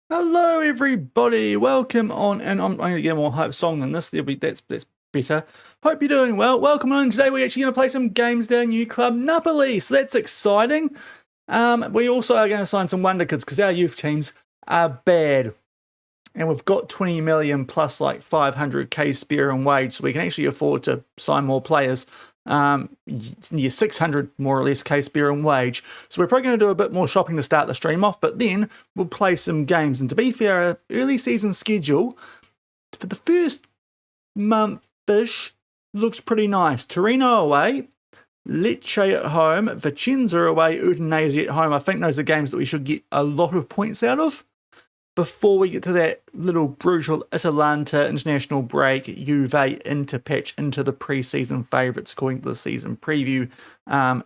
Hello, everybody. Welcome on, and I'm going to get a more hype song than this. That's better. Hope you're doing well. Welcome on. Today we're actually going to play some games down new club Napoli, so that's exciting. We also are going to sign some wonder kids because our youth teams are bad, and we've got 20 million plus like 500k spare in wage, so we can actually afford to sign more players. 600 more or less k spare in wage. So we're probably going to do a bit more shopping to start the stream off, but then we'll play some games. And to be fair, our early season schedule for the first month-ish looks pretty nice. Torino away, Lecce at home, Vicenza away, Udinese at home. I think those are games that we should get a lot of points out of before we get to that little brutal Atalanta international break, Juve interpatch into the pre-season favourites according to the season preview,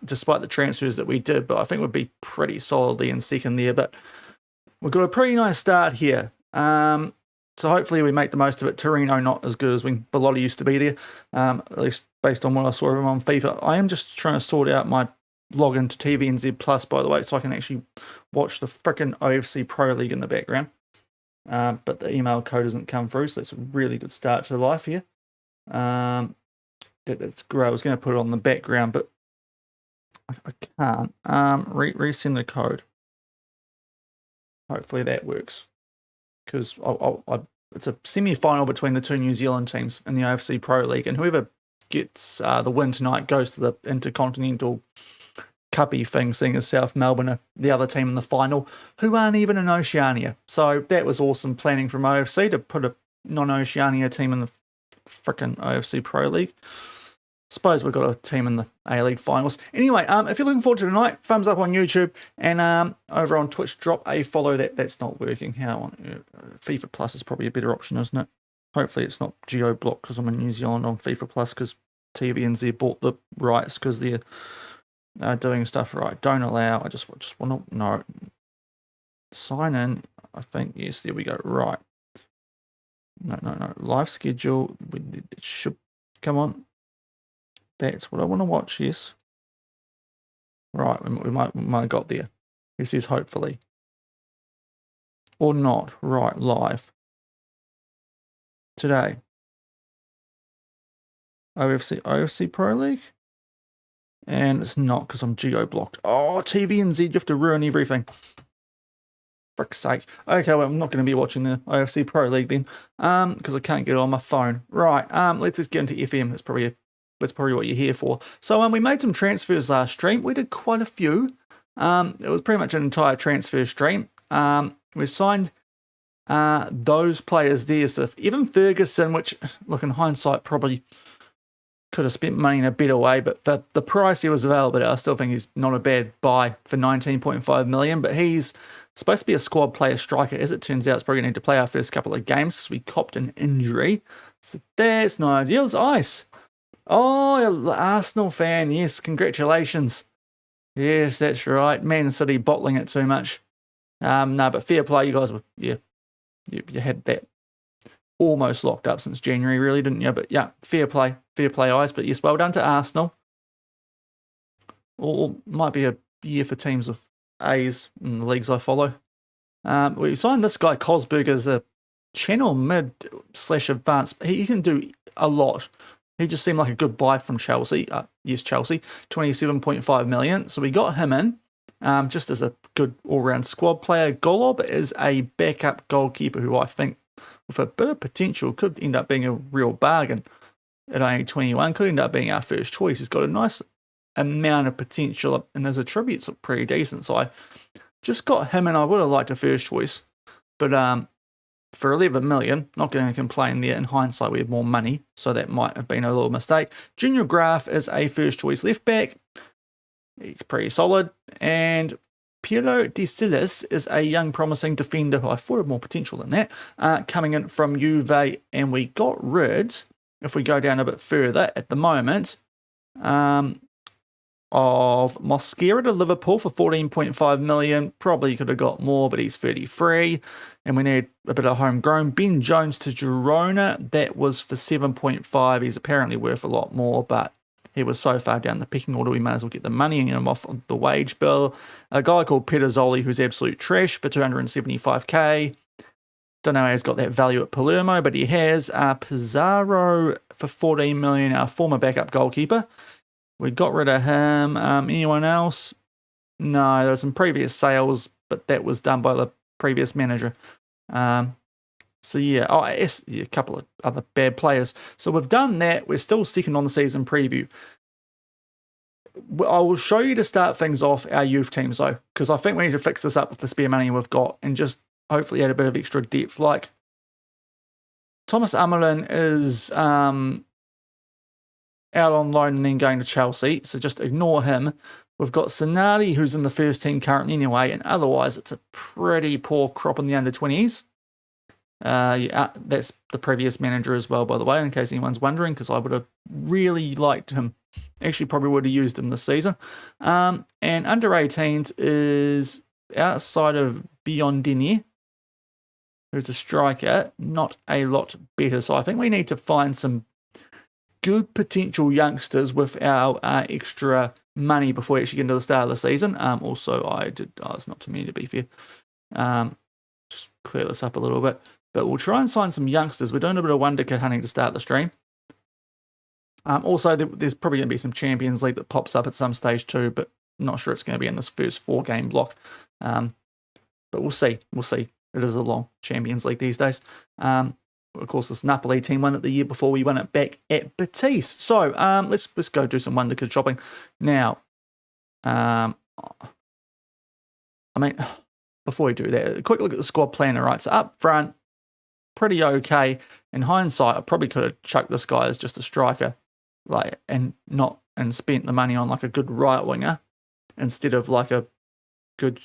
despite the transfers that we did, but I think we'd be pretty solidly in second there. But we've got a pretty nice start here. So hopefully we make the most of it. Torino not as good as when Bellotti used to be there, at least based on what I saw of him on FIFA. I am just trying to sort out my login to TVNZ Plus, by the way, so I can actually watch the frickin' OFC Pro League in the background. But the email code doesn't come through, so it's a really good start to life here. That's great. I was going to put it on the background, but I can't. Resend the code. Hopefully that works, because it's a semi-final between the two New Zealand teams in the OFC Pro League, and whoever gets the win tonight goes to the Intercontinental Cuppy thing, seeing as South Melbourne are the other team in the final, who aren't even in Oceania. So that was awesome planning from OFC to put a non-Oceania team in the frickin' OFC Pro League. Suppose we've got a team in the A-League finals. Anyway, if you're looking forward to tonight, thumbs up on YouTube, and over on Twitch, drop a follow. That's not working. How on FIFA Plus is probably a better option, isn't it? Hopefully it's not geo-blocked because I'm in New Zealand on FIFA Plus, because TVNZ bought the rights because they're doing stuff right. Don't allow. I just want to know. Sign in. I think yes. There we go. Right. No. Live schedule. It should come on. That's what I want to watch. Yes. Right. We might have got there. He says hopefully. Or not. Right. Live. Today. OFC Pro League. And it's not because I'm geo-blocked. Oh, TVNZ, you have to ruin everything. Frick's sake. Okay, well, I'm not going to be watching the OFC Pro League then, because I can't get it on my phone. Right, let's just get into FM. That's probably what you're here for. So we made some transfers last stream. We did quite a few. It was pretty much an entire transfer stream. We signed those players there. So Evan Ferguson, which, look, in hindsight, probably could have spent money in a better way, but for the price he was available at, I still think he's not a bad buy for 19.5 million, but he's supposed to be a squad player striker. As it turns out, it's probably going to need to play our first couple of games because we copped an injury. So that's not ideal. It's ice. Oh, Arsenal fan. Yes, congratulations. Yes, that's right. Man City bottling it too much. No, but fair play. You guys were, you had that almost locked up since January, really, didn't you? But yeah, fair play eyes. But yes, well done to Arsenal. Or might be a year for teams of A's in the leagues I follow. We signed this guy Cosberg as a channel mid/advanced. He can do a lot. He just seemed like a good buy from Chelsea. Yes, Chelsea, 27.5 million. So we got him in just as a good all-round squad player. Golob is a backup goalkeeper who I think, with a bit of potential, could end up being a real bargain at only 21, could end up being our first choice. He's got a nice amount of potential, and his attributes look pretty decent. So I just got him, and I would have liked a first choice. But for 11 million, not going to complain there. In hindsight, we had more money, so that might have been a little mistake. Junior Graf is a first choice left back. He's pretty solid. And Piero De Silis is a young, promising defender who I thought had more potential than that, coming in from Juve, and we got rid, if we go down a bit further, at the moment, of Mosquera to Liverpool for 14.5 million. Probably could have got more, but he's 33, and we need a bit of homegrown. Ben Jones to Girona, that was for 7.5. He's apparently worth a lot more, but he was so far down the pecking order, we may as well get the money and get him off the wage bill. A guy called Pederzoli, who's absolute trash, for 275k. Don't know how he's got that value at Palermo, but he has Pizarro for 14 million, our former backup goalkeeper. We got rid of him. Anyone else? No, there was some previous sales, but that was done by the previous manager. So yeah, a couple of other bad players. So we've done that. We're still second on the season preview. I will show you to start things off our youth teams though, because I think we need to fix this up with the spare money we've got and just hopefully add a bit of extra depth. Like Thomas Amelin is out on loan and then going to Chelsea, so just ignore him. We've got Sonati, who's in the first team currently anyway, and otherwise it's a pretty poor crop in the under-20s. Yeah, that's the previous manager as well, by the way, in case anyone's wondering, because I would have really liked him. Actually, probably would have used him this season. And under-18s is outside of Biondini, who's a striker, not a lot better. So I think we need to find some good potential youngsters with our extra money before we actually get into the start of the season. Also, it's not to me, to be fair. Just clear this up a little bit. But we'll try and sign some youngsters. We're doing a bit of wonder kid hunting to start the stream. Also, there's probably going to be some Champions League that pops up at some stage too, but I'm not sure it's going to be in this first 4-game block. But we'll see. We'll see. It is a long Champions League these days. Of course, this Napoli team won it the year before we won it back at Betis. So let's go do some wonder kid shopping now. I mean, before we do that, a quick look at the squad planner. Right, so up front, pretty okay. In hindsight, I probably could have chucked this guy as just a striker, and spent the money on like a good right winger instead of like a good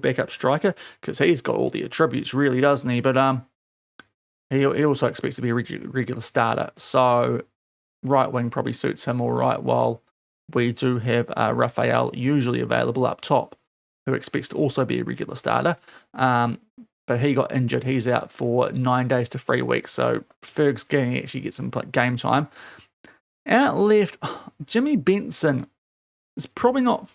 backup striker, because he's got all the attributes, really, doesn't he? But he also expects to be a regular starter, so right wing probably suits him all right, while we do have Rafael usually available up top, who expects to also be a regular starter. But he got injured. He's out for 9 days to 3 weeks, so Ferg's going to actually get some game time. Out left, Jimmy Benson is probably not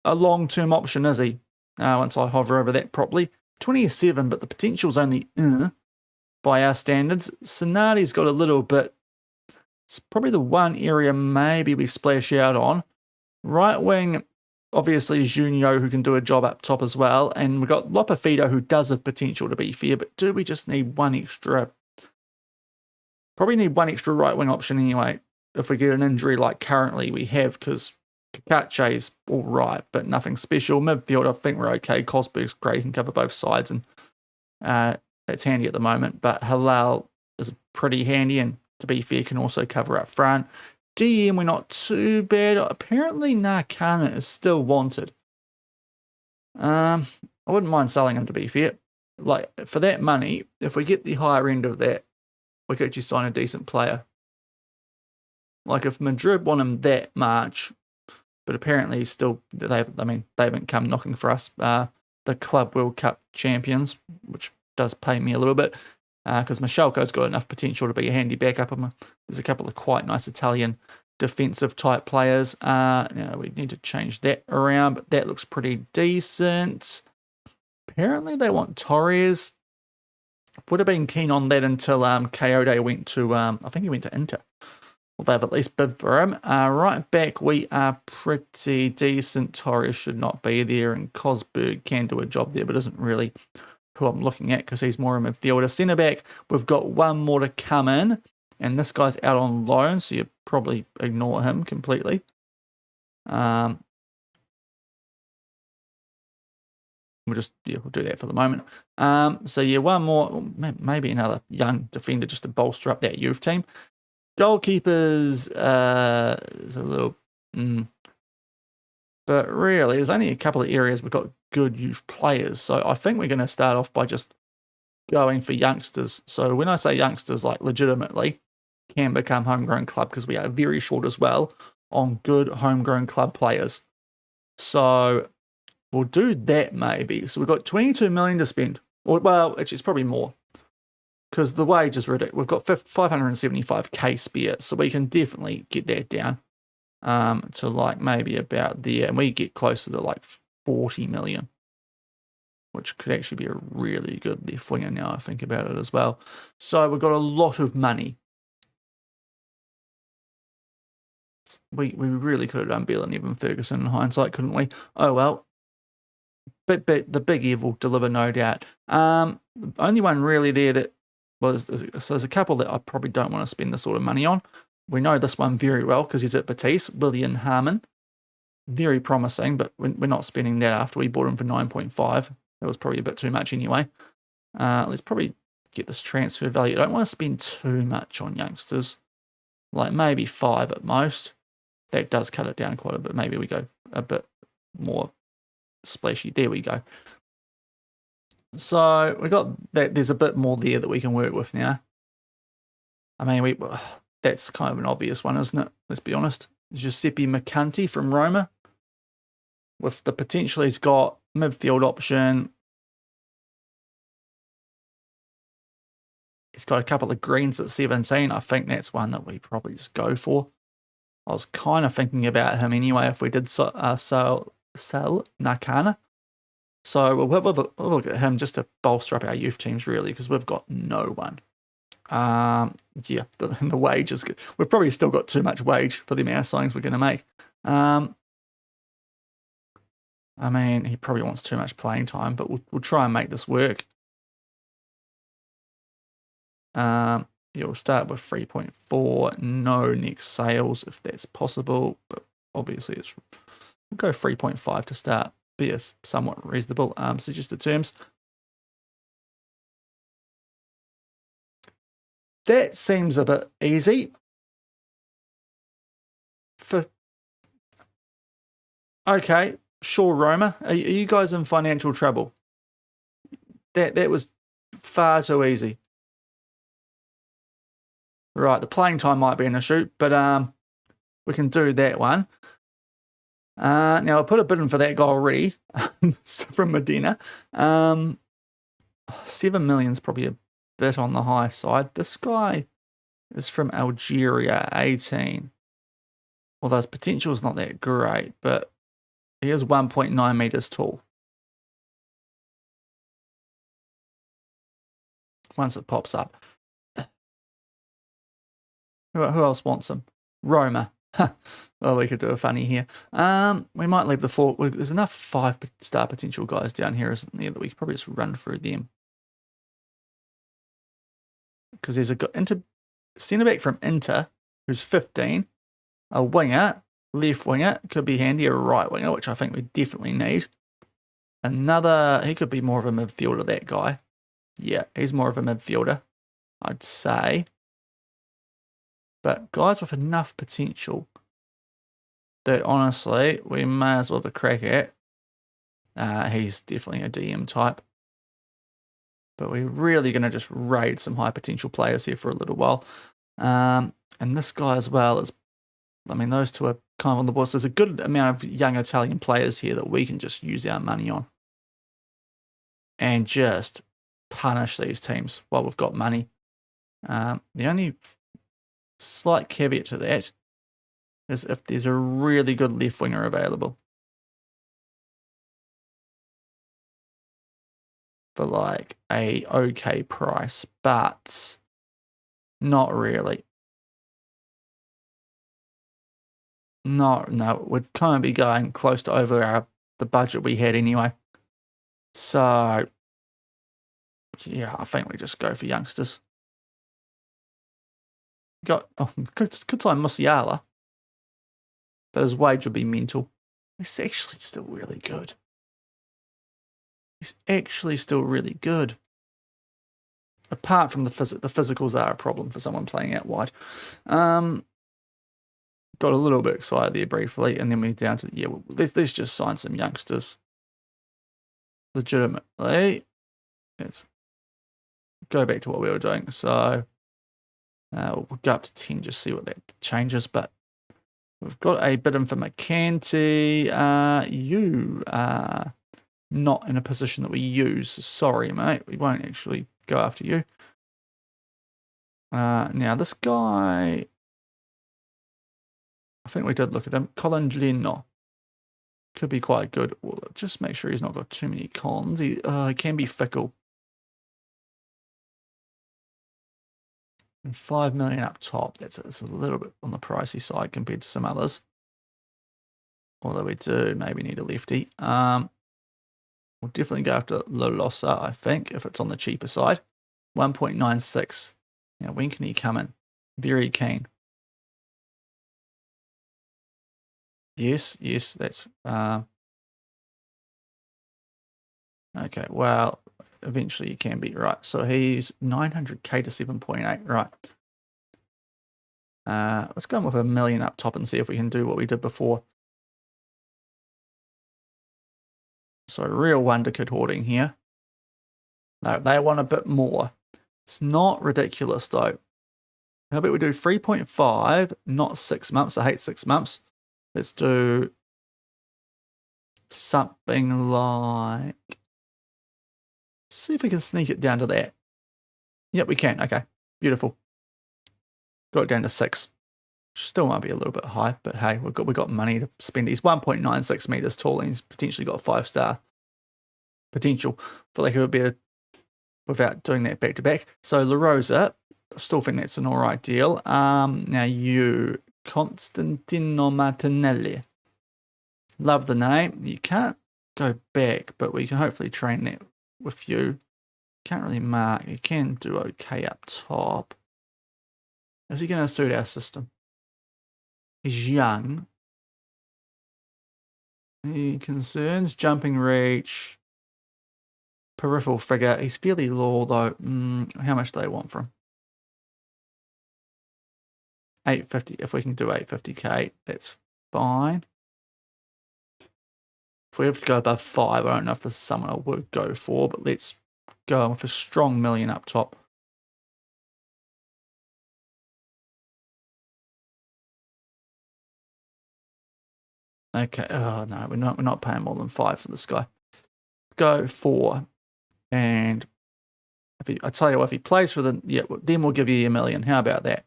a long-term option, is he? Once I hover over that properly. 27, but the potential's only by our standards. Sonati's got a little bit. It's probably the one area maybe we splash out on. Right wing, obviously, is Junio, who can do a job up top as well. And we've got Lopafito, who does have potential, to be fair. But do we just need one extra? Probably need one extra right wing option anyway, if we get an injury like currently we have, because Kakache's all right, but nothing special. Midfield, I think we're okay. Cosberg's great, he can cover both sides, and it's handy at the moment. But Halal is pretty handy, and to be fair, can also cover up front. DM, we're not too bad. Apparently, Nakana is still wanted. I wouldn't mind selling him, to be fair. Like, for that money, if we get the higher end of that, we could actually sign a decent player. Like, if Madrid want him that much, but apparently still, they haven't come knocking for us. The Club World Cup champions, which does pay me a little bit, because Michelko's got enough potential to be a handy backup. There's a couple of quite nice Italian defensive type players. We need to change that around, but that looks pretty decent. Apparently they want Torres. Would have been keen on that until Coyote went to, I think he went to Inter. Well, they've at least bid for him. Right back, we are pretty decent. Torres should not be there, and Cosberg can do a job there, but isn't really who I'm looking at, because he's more a midfielder. Centre back, we've got one more to come in, and this guy's out on loan, so you probably ignore him completely. We'll do that for the moment. So yeah, one more, maybe another young defender just to bolster up that youth team. Goalkeepers is a little, but really, there's only a couple of areas we've got good youth players. So I think we're going to start off by just going for youngsters. So when I say youngsters, like legitimately can become homegrown club, because we are very short as well on good homegrown club players. So we'll do that maybe. So we've got 22 million to spend. Well, actually, it's probably more, because the wage is ridiculous. We've got 575k spare, so we can definitely get that down to like maybe about there, and we get closer to like 40 million. which could actually be a really good left winger now I think about it as well. So we've got a lot of money. We really could have done better than Evan Ferguson in hindsight, couldn't we? Oh well. But the big Ev will deliver, no doubt. The only one really there that was, so there's a couple that I probably don't want to spend this sort of money on. We know this one very well because he's at Betis, William Harmon. Very promising, but we're not spending that after we bought him for 9.5. That was probably a bit too much anyway. Let's probably get this transfer value. I don't want to spend too much on youngsters. Like maybe 5 at most. That does cut it down quite a bit. Maybe we go a bit more splashy. There we go. So we got that. There's a bit more there that we can work with now. I mean, that's kind of an obvious one, isn't it? Let's be honest. Giuseppe Mercanti from Roma. With the potential he's got, midfield option. He's got a couple of greens at 17. I think that's one that we probably just go for. I was kind of thinking about him anyway if we did sell Nakana. So we'll look at him just to bolster up our youth teams, really, because we've got no one. Yeah, the wage is good. We've probably still got too much wage for the amount of signings we're going to make. I mean, he probably wants too much playing time, but we'll try and make this work. You'll start with 3.4. No next sales if that's possible, but obviously we'll go 3.5 to start. Be a somewhat reasonable suggested terms. That seems a bit easy. Okay, sure, Roma. Are you guys in financial trouble? That was far too easy. Right, the playing time might be an issue, but we can do that one. Now I put a bid in for that guy already from Medina. 7 million is probably a bit on the high side. This guy is from Algeria, 18. Although his potential is not that great, but he is 1.9 meters tall. Once it pops up. Who else wants him? Roma. Well, we could do a funny here. We might leave the 4. There's enough 5-star potential guys down here, isn't there, that we could probably just run through them. Because there's a centre back from Inter who's 15, a winger, left winger, could be handy, a right winger, which I think we definitely need. He could be more of a midfielder, that guy. Yeah, he's more of a midfielder, I'd say. But guys with enough potential that honestly we may as well have a crack at. He's definitely a DM type. But we're really going to just raid some high potential players here for a little while. And this guy as well is, I mean, those two are kind of on the board. So there's a good amount of young Italian players here that we can just use our money on. And just punish these teams while we've got money. The only slight caveat to that is if there's a really good left winger available. For like a okay price, but not really. No, we'd kind of be going close to over the budget we had anyway. So, yeah, I think we just go for youngsters. Could sign Musiala, but his wage would be mental. He's actually still really good. Apart from the physicals are a problem for someone playing out wide. Got a little bit excited there briefly, and then we're down to, let's just sign some youngsters. Legitimately, let's go back to what we were doing. So we'll go up to 10, just see what that changes. But we've got a bid in for McCanty. You are not in a position that we use. Sorry, mate. We won't actually go after you. Now, this guy, I think we did look at him. Colin Leno. Could be quite good. Well, just make sure he's not got too many cons. He can be fickle. And 5 million up top. That's a little bit on the pricey side compared to some others. Although we do maybe need a lefty. We'll definitely go after Lolosa, I think, if it's on the cheaper side. 1.96. Now, when can he come in? Very keen. Yes, that's... okay, well, eventually he can be, right. So he's 900k to 7.8, right. Let's go with 1 million up top and see if we can do what we did before. So real wonder kid hoarding here. No, they want a bit more. It's not ridiculous though. How about we do 3.5, not 6 months? I hate 6 months. Let's do something like... See if we can sneak it down to that. Yep, we can. Okay, beautiful. Got it down to 6. Still might be a little bit high, but hey, we've got money to spend. He's 1.96 meters tall, and he's potentially got 5-star potential for like a bit without doing that back to back. So La Rosa, I still think that's an all right deal. Now you, Constantino Martinelli. Love the name. You can't go back, but we can hopefully train that with you. Can't really mark. You can do okay up top. Is he going to suit our system? He's young. Any concerns? Jumping reach. Peripheral figure. He's fairly low though. How much do they want from him? 850. If we can do 850k, that's fine. If we have to go above 5, I don't know if this is someone I would go for, but let's go with a strong million up top. Okay. Oh no, we're not paying more than 5 for this guy. Go 4, and I tell you what, if he plays for the then we'll give you $1 million. How about that?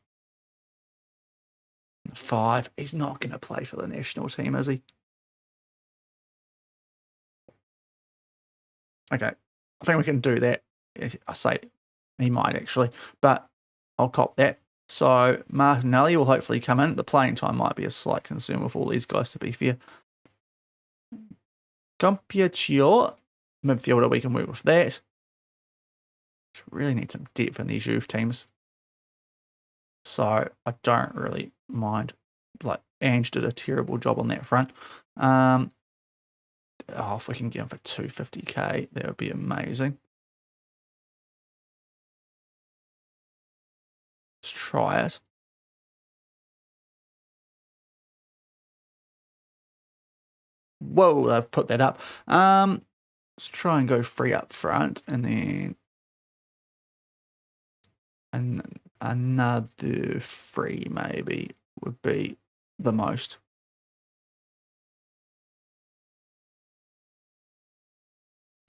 5. He's not going to play for the national team, is he? Okay, I think we can do that. I say he might actually, but I'll cop that. So Martinelli will hopefully come in. The playing time might be a slight concern with all these guys, to be fair. Compiaccio, midfielder, we can work with that. Really need some depth in these youth teams. So I don't really mind. Like, Ange did a terrible job on that front. If we can get him for 250k, that would be amazing. Let's try it. Whoa, I've put that up. Let's try and go free up front, and then another free maybe would be the most.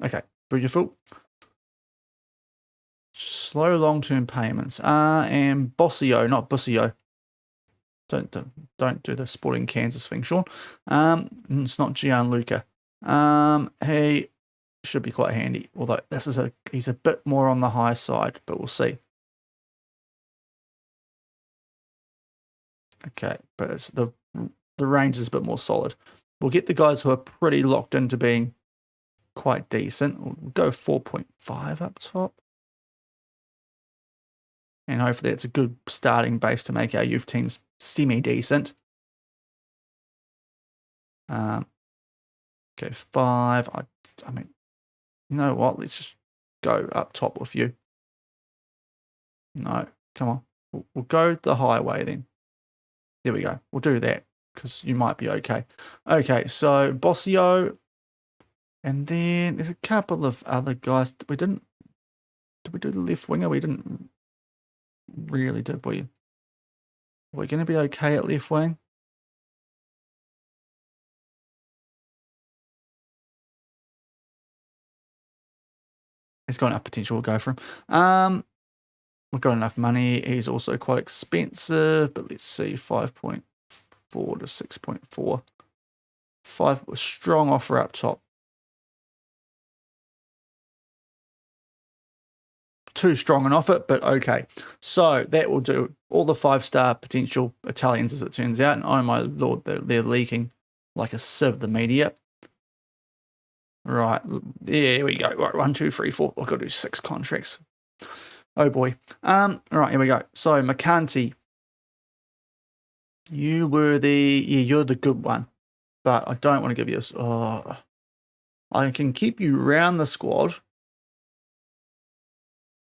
Okay, beautiful. Slow long-term payments. And Bossio, not Bussio. Don't do the Sporting Kansas thing, Shaun. It's not Gianluca. He should be quite handy. Although he's a bit more on the high side, but we'll see. Okay, but it's the range is a bit more solid. We'll get the guys who are pretty locked into being quite decent. We'll go 4.5 up top. And hopefully it's a good starting base to make our youth teams semi-decent. Okay, 5. I mean, you know what? Let's just go up top with you. No, come on. We'll go the highway then. There we go. We'll do that because you might be okay. Okay, so Bossio. And then there's a couple of other guys. Did we do the left winger? We didn't really, did we? Are we going to be okay at left wing? He's got enough potential. We'll go for him. We've got enough money. He's also quite expensive, but let's see, 5.4 to 6.4. 5 strong offer up top. Too strong an offer, but okay. So that will do all the 5-star potential Italians, as it turns out. And oh my lord, they're leaking like a sieve, the media. Right, there we go. Right, 1, 2, 3, 4. I've got to do 6 contracts. Oh boy. Right, here we go. So Mercanti, you were you're the good one, but I don't want to give you a. Oh, I can keep you round the squad.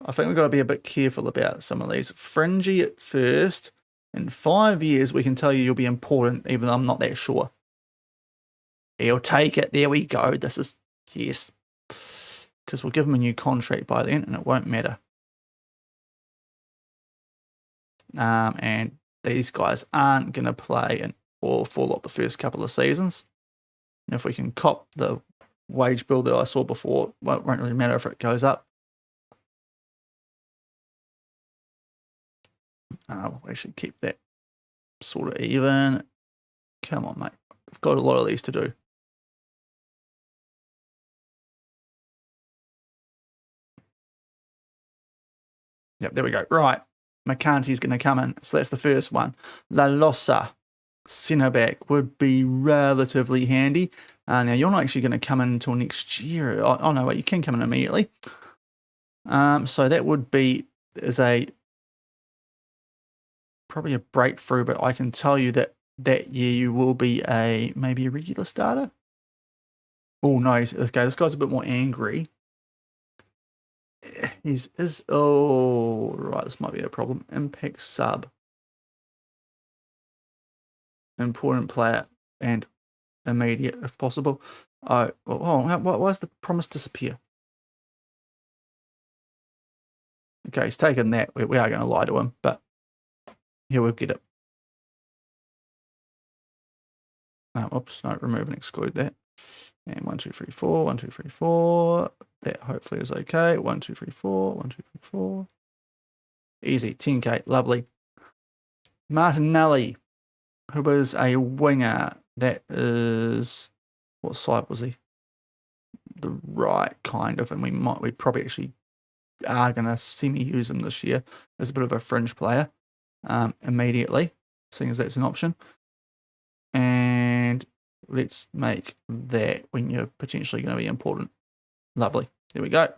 I think we've got to be a bit careful about some of these. Fringy at first. In 5 years, we can tell you'll be important, even though I'm not that sure. He'll take it. There we go. This is, yes. Because we'll give him a new contract by then, and it won't matter. And these guys aren't going to play an awful lot the first couple of seasons. And if we can cop the wage bill that I saw before, well, it won't really matter if it goes up. We should keep that sort of even. Come on, mate. We've got a lot of these to do. Yep, there we go. Right. Mercanti's going to come in. So that's the first one. La Losa, centre back, would be relatively handy. Now, you're not actually going to come in until next year. Oh, no, wait, you can come in immediately. So that would be probably a breakthrough, but I can tell you that year you will be maybe a regular starter. Oh, no. Okay, this guy's a bit more angry. Oh, right, this might be a problem. Impact sub. Important player and immediate if possible. Oh, why does the promise disappear? Okay, he's taken that. We are going to lie to him, but here we'll get it. Oops, no, remove and exclude that. And 1, 2, 3, 4, 1, 2, 3, 4. That hopefully is okay. 1, 2, 3, 4, 1, 2, 3, 4. Easy, 10k, lovely. Martinelli, who is a winger. That is, what side was he? The right, kind of, and we probably actually are going to semi-use him this year as a bit of a fringe player immediately, seeing as that's an option. And let's make that when you're potentially going to be important. Lovely. There we go.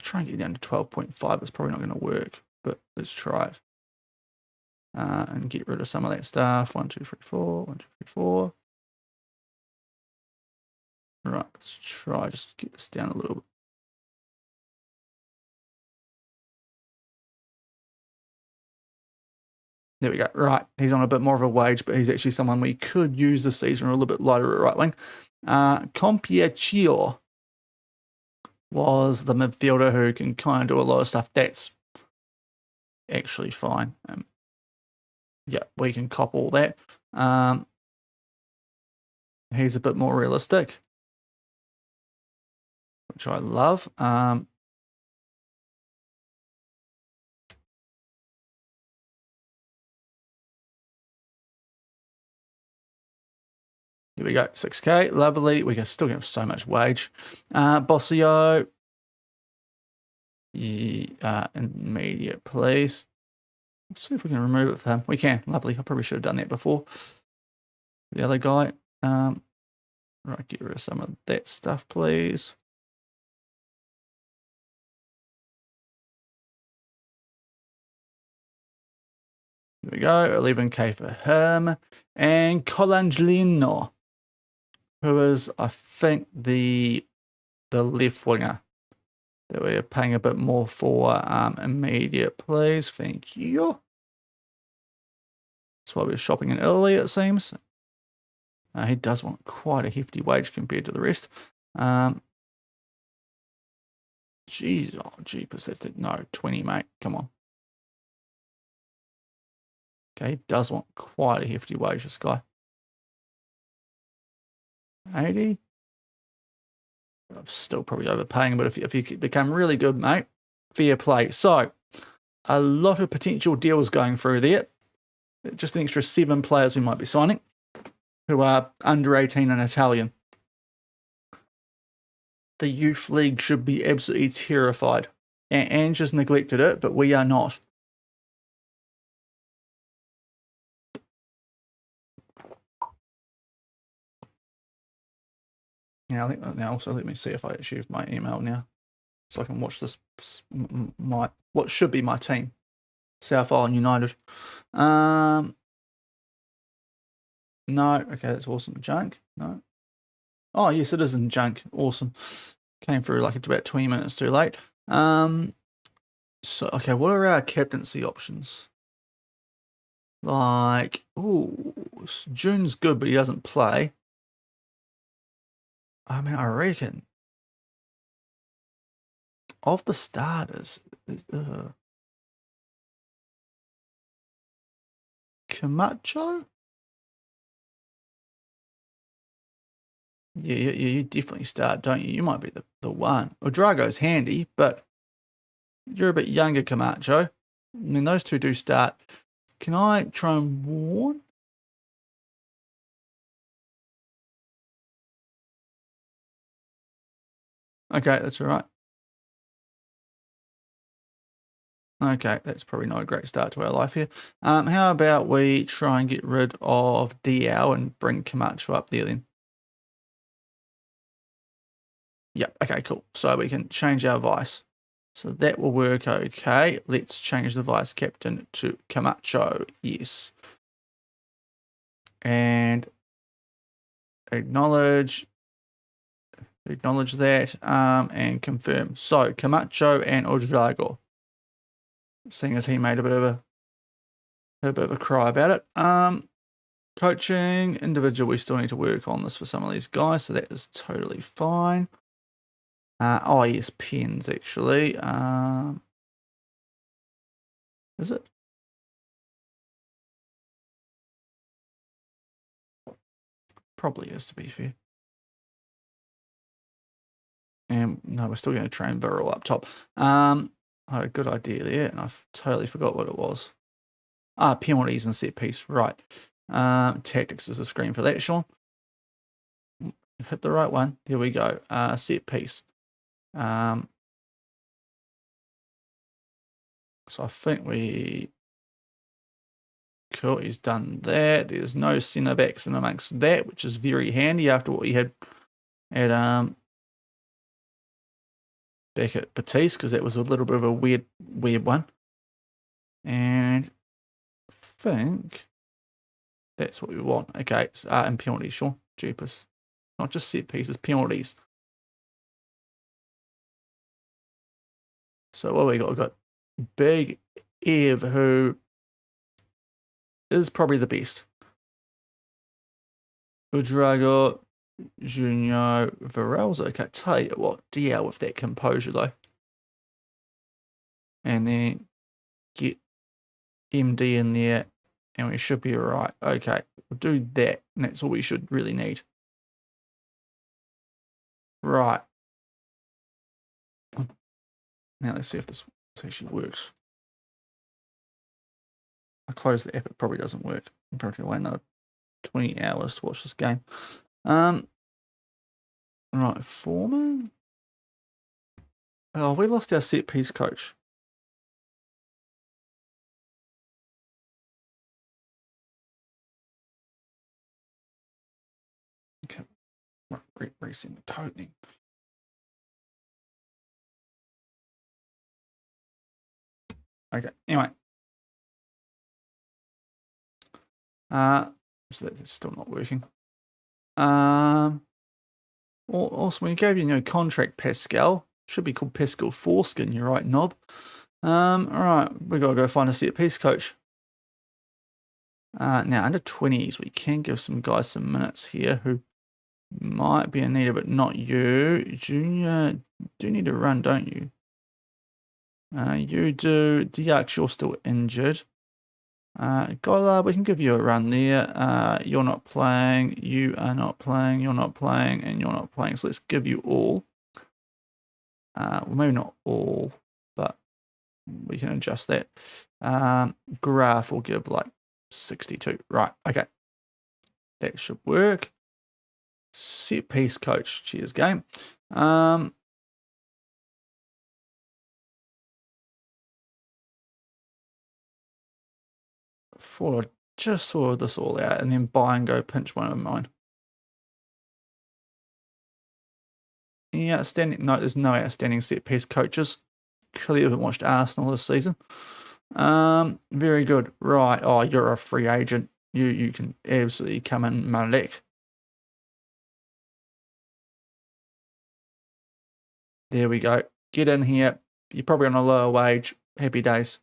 Try and get down to 12.5. It's probably not going to work, but let's try it. And get rid of some of that stuff. 1, 2, 3, 4. 1, 2, 3, 4. Right, let's try just get this down a little bit. There we go. Right, he's on a bit more of a wage, but he's actually someone we could use this season a little bit lighter at right wing. Compiaccio was the midfielder who can kind of do a lot of stuff. That's actually fine. Yeah, we can cop all that. He's a bit more realistic, which I love. Here we go, 6k, lovely. We can still get so much wage. Bossio, immediate, please. Let's see if we can remove it for him. We can, lovely. I probably should have done that before. The other guy, right, get rid of some of that stuff, please. Here we go, 11k for him. And Colangelino, who is, I think, the left winger that we're paying a bit more for. Immediate, please. Thank you. That's why we're shopping in Italy, it seems. He does want quite a hefty wage compared to the rest. Jeez, oh, jeepers, that's it. No, 20, mate. Come on. Okay, he does want quite a hefty wage, this guy. 80. I'm still probably overpaying, but if you become really good, mate, fair play. So, a lot of potential deals going through there. Just an extra 7 players we might be signing. who are under 18 and Italian. The youth league should be absolutely terrified. Ange has neglected it, but we are not. Now also let me see if I achieved my email now, so I can watch this. What should be my team, South Island United. No, okay, that's awesome. Junk, no. Oh yes, it is in junk. Awesome. Came through like it's about 20 minutes too late. So okay, what are our captaincy options? Like, ooh, June's good, but he doesn't play. I mean, I reckon of the starters, Camacho? Yeah, you definitely start, don't you? You might be the one. Well, Drago's handy, but you're a bit younger, Camacho. I mean, those two do start. Can I try and warn? Okay, that's all right. Okay, that's probably not a great start to our life here. How about we try and get rid of Diao and bring Camacho up there then? Yep, okay, cool. So we can change our vice. So that will work okay. Let's change the vice captain to Camacho. Yes. And acknowledge that, and confirm. So Camacho and Odrago, seeing as he made a bit of a cry about it. Coaching individual, we still need to work on this for some of these guys, so that is totally fine. Oh yes, pens actually. Is it? Probably is, to be fair. And no, we're still going to train Viral up top. I had a good idea there, and I've totally forgot what it was. Penalties and set piece, right. Tactics is the screen for that, Shaun. Hit the right one. There we go. Set piece. So I think cool, he's done that. There's no centre backs in amongst that, which is very handy after what we had at back at Batiste, because that was a little bit of a weird one. And I think that's what we want. Okay, and penalties, sure. Jeepers. Not just set pieces, penalties. So what we got? We've got Big Ev, who is probably the best. Udrago, Junior, Varel's okay. Tell you what, DL with that composure though. And then get MD in there, and we should be alright. Okay, we'll do that, and that's all we should really need. Right. Now let's see if this actually works. I close the app, it probably doesn't work. I'm probably going to wait another 20 hours to watch this game. Right, Foreman. Oh, we lost our set piece coach. Okay, resend the code then. Okay, anyway. So that's still not working. Also, we gave you contract Pascal. Should be called Pascal Foreskin, you're right, knob. Alright, we gotta go find a set piece coach. Now, under 20s, we can give some guys some minutes here who might be in need of it. Not you. Junior, do need to run, don't you? You do. Diax, you're still injured. Gola, we can give you a run there. You're not playing. You are not playing. You're not playing. And you're not playing. So let's give you all. Well, maybe not all, but we can adjust that. Graph will give like 62. Right, okay. That should work. Set piece coach. Cheers, game. Thought I just saw this all out and then buy and go pinch one of mine. Yeah, outstanding. No, there's no outstanding set piece coaches. Clearly haven't watched Arsenal this season. Very good. Right. Oh, you're a free agent. You can absolutely come in, Malik. There we go. Get in here. You're probably on a lower wage. Happy days.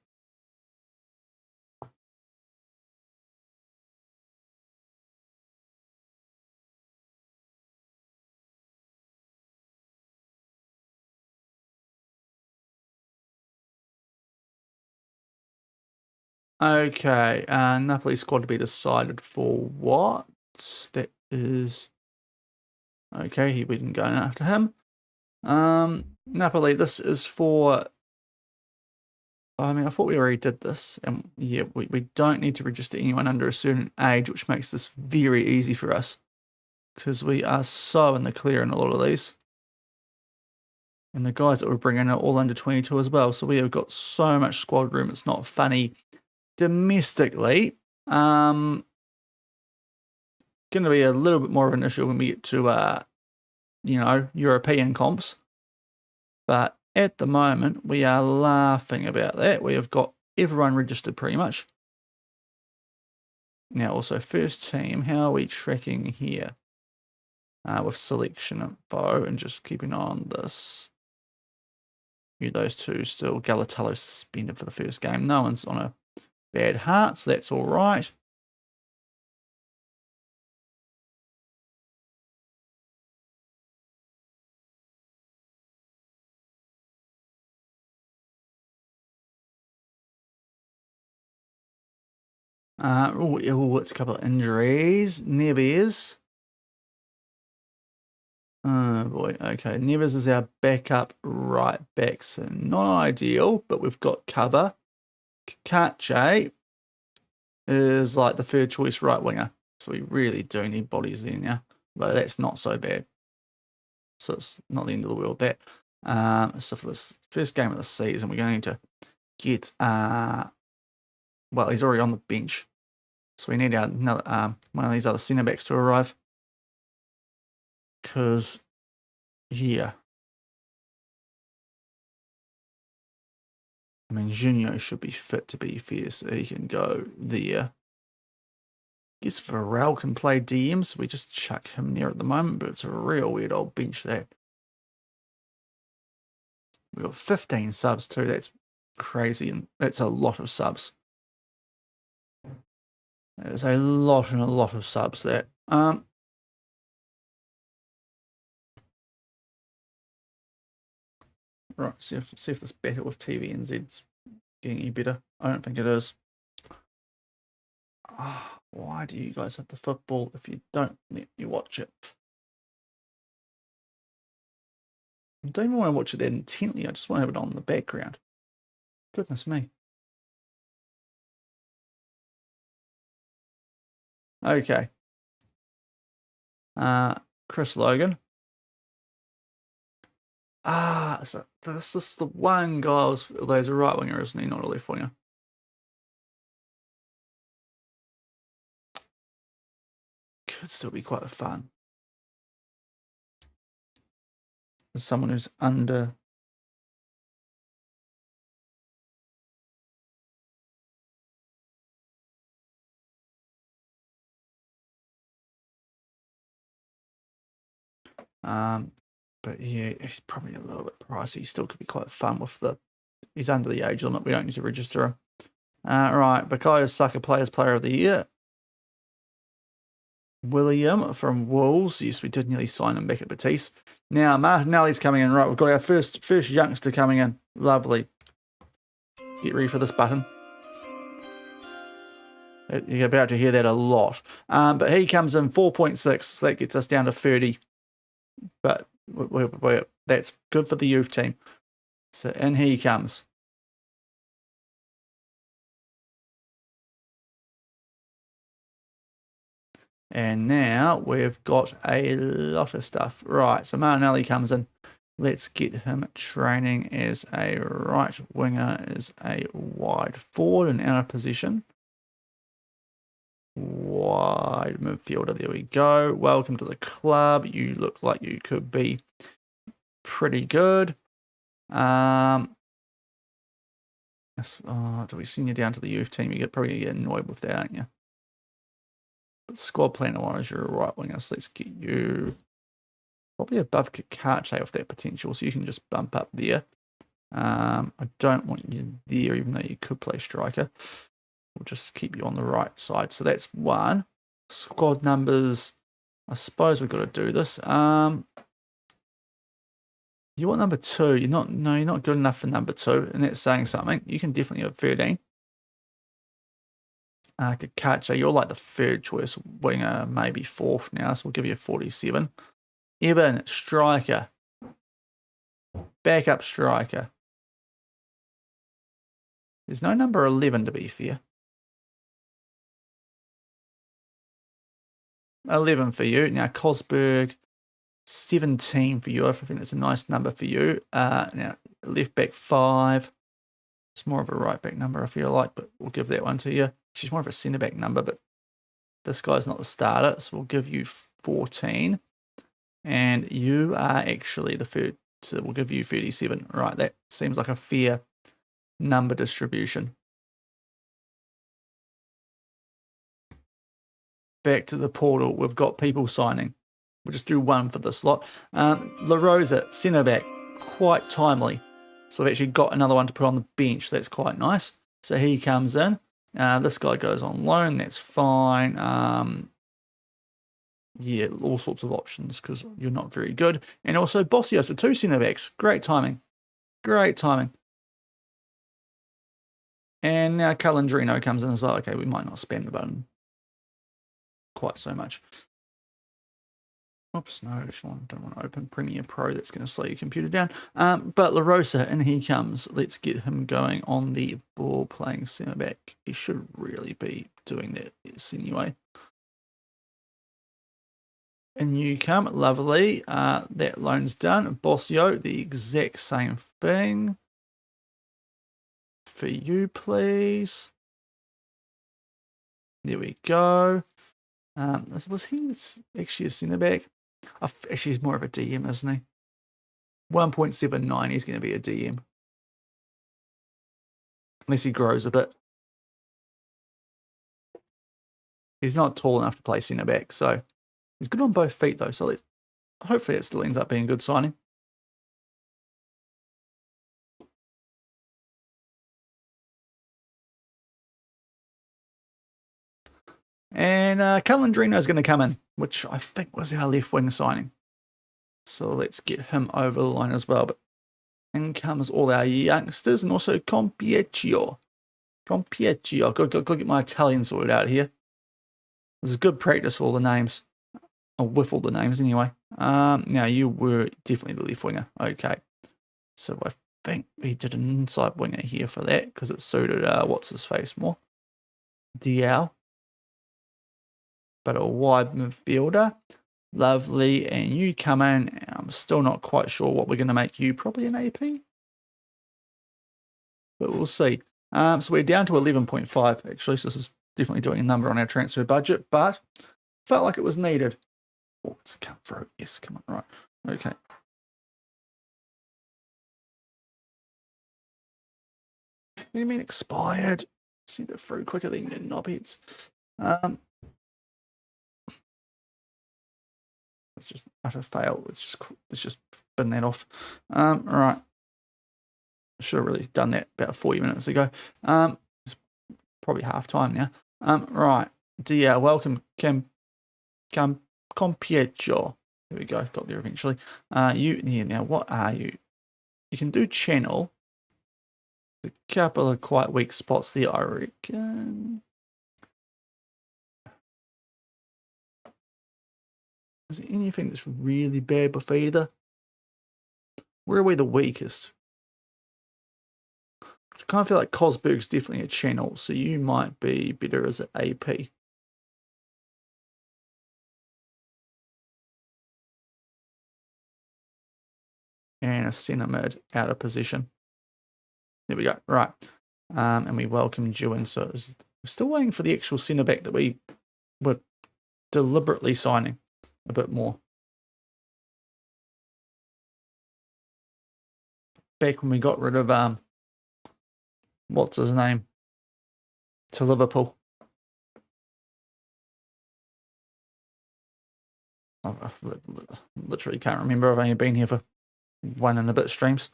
Okay, Napoli squad to be decided for what? That is... Okay, we didn't go after him. Napoli, this is for... I mean, I thought we already did this. And yeah, we don't need to register anyone under a certain age, which makes this very easy for us. Because we are so in the clear in a lot of these. And the guys that we're bringing are all under 22 as well. So we have got so much squad room. It's not funny. Domestically, going to be a little bit more of an issue when we get to, European comps. But at the moment, we are laughing about that. We have got everyone registered pretty much. Now, also, first team, how are we tracking here? With selection info and just keeping on this. Those two still. Galatello suspended for the first game. No one's on a bad heart, so that's all right. It's a couple of injuries. Neves. Oh boy, okay. Neves is our backup right back, so not ideal, but we've got cover. Kache is like the third choice right winger, so we really do need bodies there now, though that's not so bad. So it's not the end of the world, that. So for this first game of the season, we're going to get, well, he's already on the bench. So we need another, one of these other centre backs to arrive. Because, yeah. I mean, Junio should be fit to be fair, so he can go there. Guess Varel can play DM, so we just chuck him there at the moment, but it's a real weird old bench, that. We've got 15 subs too, that's crazy, and that's a lot of subs. There's a lot and a lot of subs there. Right, see if this better with TVNZ's getting any better. I don't think it is. Why do you guys have the football if you don't let me watch it? I don't even want to watch it that intently. I just want to have it on in the background. Goodness me. Okay. Chris Logan. So this is the one guy there's a right winger, isn't he? Not a left winger. Could still be quite fun. As someone who's under. But yeah, he's probably a little bit pricey. He still could be quite fun with he's under the age limit. We don't need to register him. Right, Bakayo Saka Player of the Year. William from Wolves. Yes, we did nearly sign him back at Batiste. Now, Martinelli's coming in. Right, we've got our first youngster coming in. Lovely. Get ready for this button. You're about to hear that a lot. But he comes in 4.6, so that gets us down to 30. But that's good for the youth team. So in he comes. And now we've got a lot of stuff. Right, so Martinelli comes in. Let's get him training as a right winger, as a wide forward and out of position. Wide midfielder, there we go. Welcome to the club. You look like you could be pretty good. Do we send you down to the youth team? You get probably get annoyed with that, aren't you? But squad planner wise, you're a right winger, so let's get you probably above Kakache with that potential, so you can just bump up there. I don't want you there, even though you could play striker. We'll just keep you on the right side. So that's one. Squad numbers. I suppose we've got to do this. You want number 2. You're not good enough for number 2, and that's saying something. You can definitely have 13. Kakache, you're like the third choice winger, maybe fourth now, so we'll give you a 47. Evan, striker. Backup striker. There's no number 11 to be fair. 11 for you. Now, Cosberg, 17 for you. I think that's a nice number for you. Now, left back 5. It's more of a right back number, I feel like, but we'll give that one to you. She's more of a centre back number, but this guy's not the starter, so we'll give you 14. And you are actually the third, so we'll give you 37. Right, that seems like a fair number distribution. Back to the portal, we've got people signing. We'll just do one for this lot. La Rosa, centre back, quite timely. So we've actually got another one to put on the bench. That's quite nice. So he comes in. This guy goes on loan. That's fine. Yeah, all sorts of options because you're not very good. And also Bossio, so 2 centre backs. Great timing. Great timing. And now Calandrino comes in as well. Okay, we might not spam the button quite so much. Oops, no, Shaun, don't want to open Premiere Pro. That's going to slow your computer down. But La Rosa, and he comes. Let's get him going on the ball playing centre back. He should really be doing that anyway. And you come, lovely. That loan's done. Bossio, the exact same thing. For you, please. There we go. Was he actually a centre back? Actually, he's more of a DM, isn't he? 1.79, he's going to be a DM. Unless he grows a bit. He's not tall enough to play centre back, so he's good on both feet, though, so hopefully it still ends up being a good signing. And Calandrino is going to come in, which I think was our left wing signing. So let's get him over the line as well. But in comes all our youngsters and also Compiecchio. Compiecchio. Got to get my Italian sorted out here. This is good practice for all the names. Or with all the names anyway. Now you were definitely the left winger. Okay. So I think we did an inside winger here for that because it suited what's his face more. DL. But a wide midfielder. Lovely. And you come in. I'm still not quite sure what we're going to make you. Probably an AP. But we'll see. So we're down to 11.5 actually. So this is definitely doing a number on our transfer budget. But felt like it was needed. Oh, it's come through. Yes, come on. Right. Okay. What do you mean expired? Send it through quicker than your knobheads. It's just utter fail. Let's just bin that off. All right. Should have really done that about 40 minutes ago. It's probably half time now. Right. Dear, welcome, Compiecchio. There we go. Got there eventually. You here now. What are you? You can do channel. A couple of quite weak spots there, I reckon. Is there anything that's really bad with either? Where are we the weakest? I kind of feel like Cosberg's definitely a channel, so you might be better as an AP. and a centre mid out of position. There we go. Right. And we welcomed you in. So we're still waiting for the actual centre back that we were deliberately signing a bit more. Back when we got rid of what's his name to Liverpool. I literally can't remember. I've only been here for 1 and a bit streams.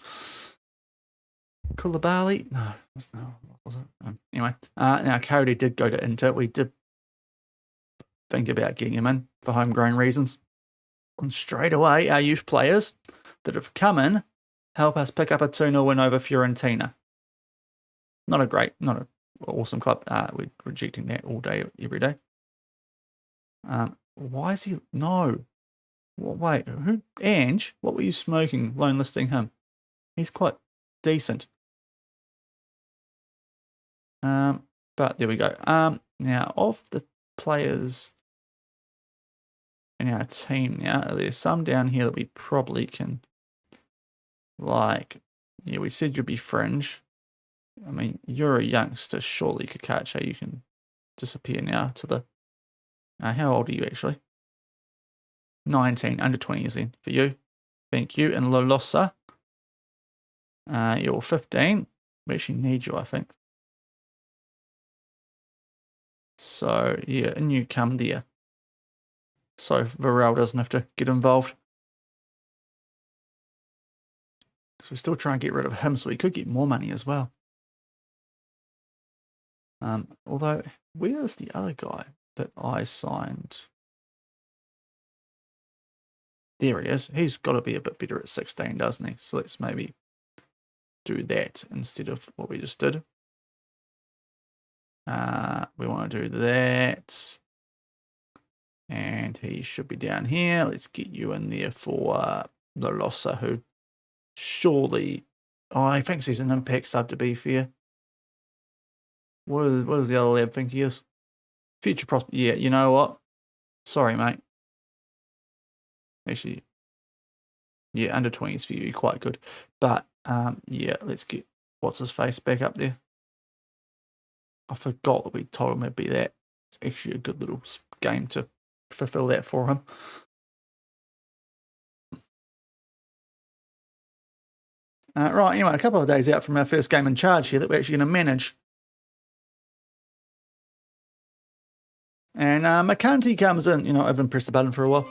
Koulibaly? No, what was it? Anyway, now Cody did go to Inter. We did think about getting him in for homegrown reasons. And straight away, our youth players that have come in help us pick up a 2-0 win over Fiorentina. Not an awesome club. We're rejecting that all day, every day. Why is he? No. Wait, who? Ange? What were you smoking? Loan listing him. He's quite decent. But there we go. Now, of the players in our team now, there's some down here that we probably can, like, yeah, we said you'd be fringe. I mean, you're a youngster, surely, Kakache, you can disappear now to the, how old are you actually? 19, under 20s then, for you. Thank you. And Lolosa, you're 15. We actually need you, I think. So, yeah, and you come there. So Varel doesn't have to get involved. Because we're still trying to get rid of him, so we could get more money as well. Although, where's the other guy that I signed? There he is. He's got to be a bit better at 16, doesn't he? So let's maybe do that instead of what we just did. We want to do that. And he should be down here. Let's get you in there for Lolosa, who surely... Oh, he thinks he's an impact sub, to be fair. What does the other lab think he is? Future prospect. Yeah, you know what? Sorry, mate. Actually, yeah, under 20s for you, quite good. But, yeah, let's get what's-his-face back up there. I forgot that we told him it'd be that. It's actually a good little game to fulfill that for him. Right, anyway, a couple of days out from our first game in charge here that we're actually going to manage. And McCarthy comes in. You know, I haven't pressed the button for a while.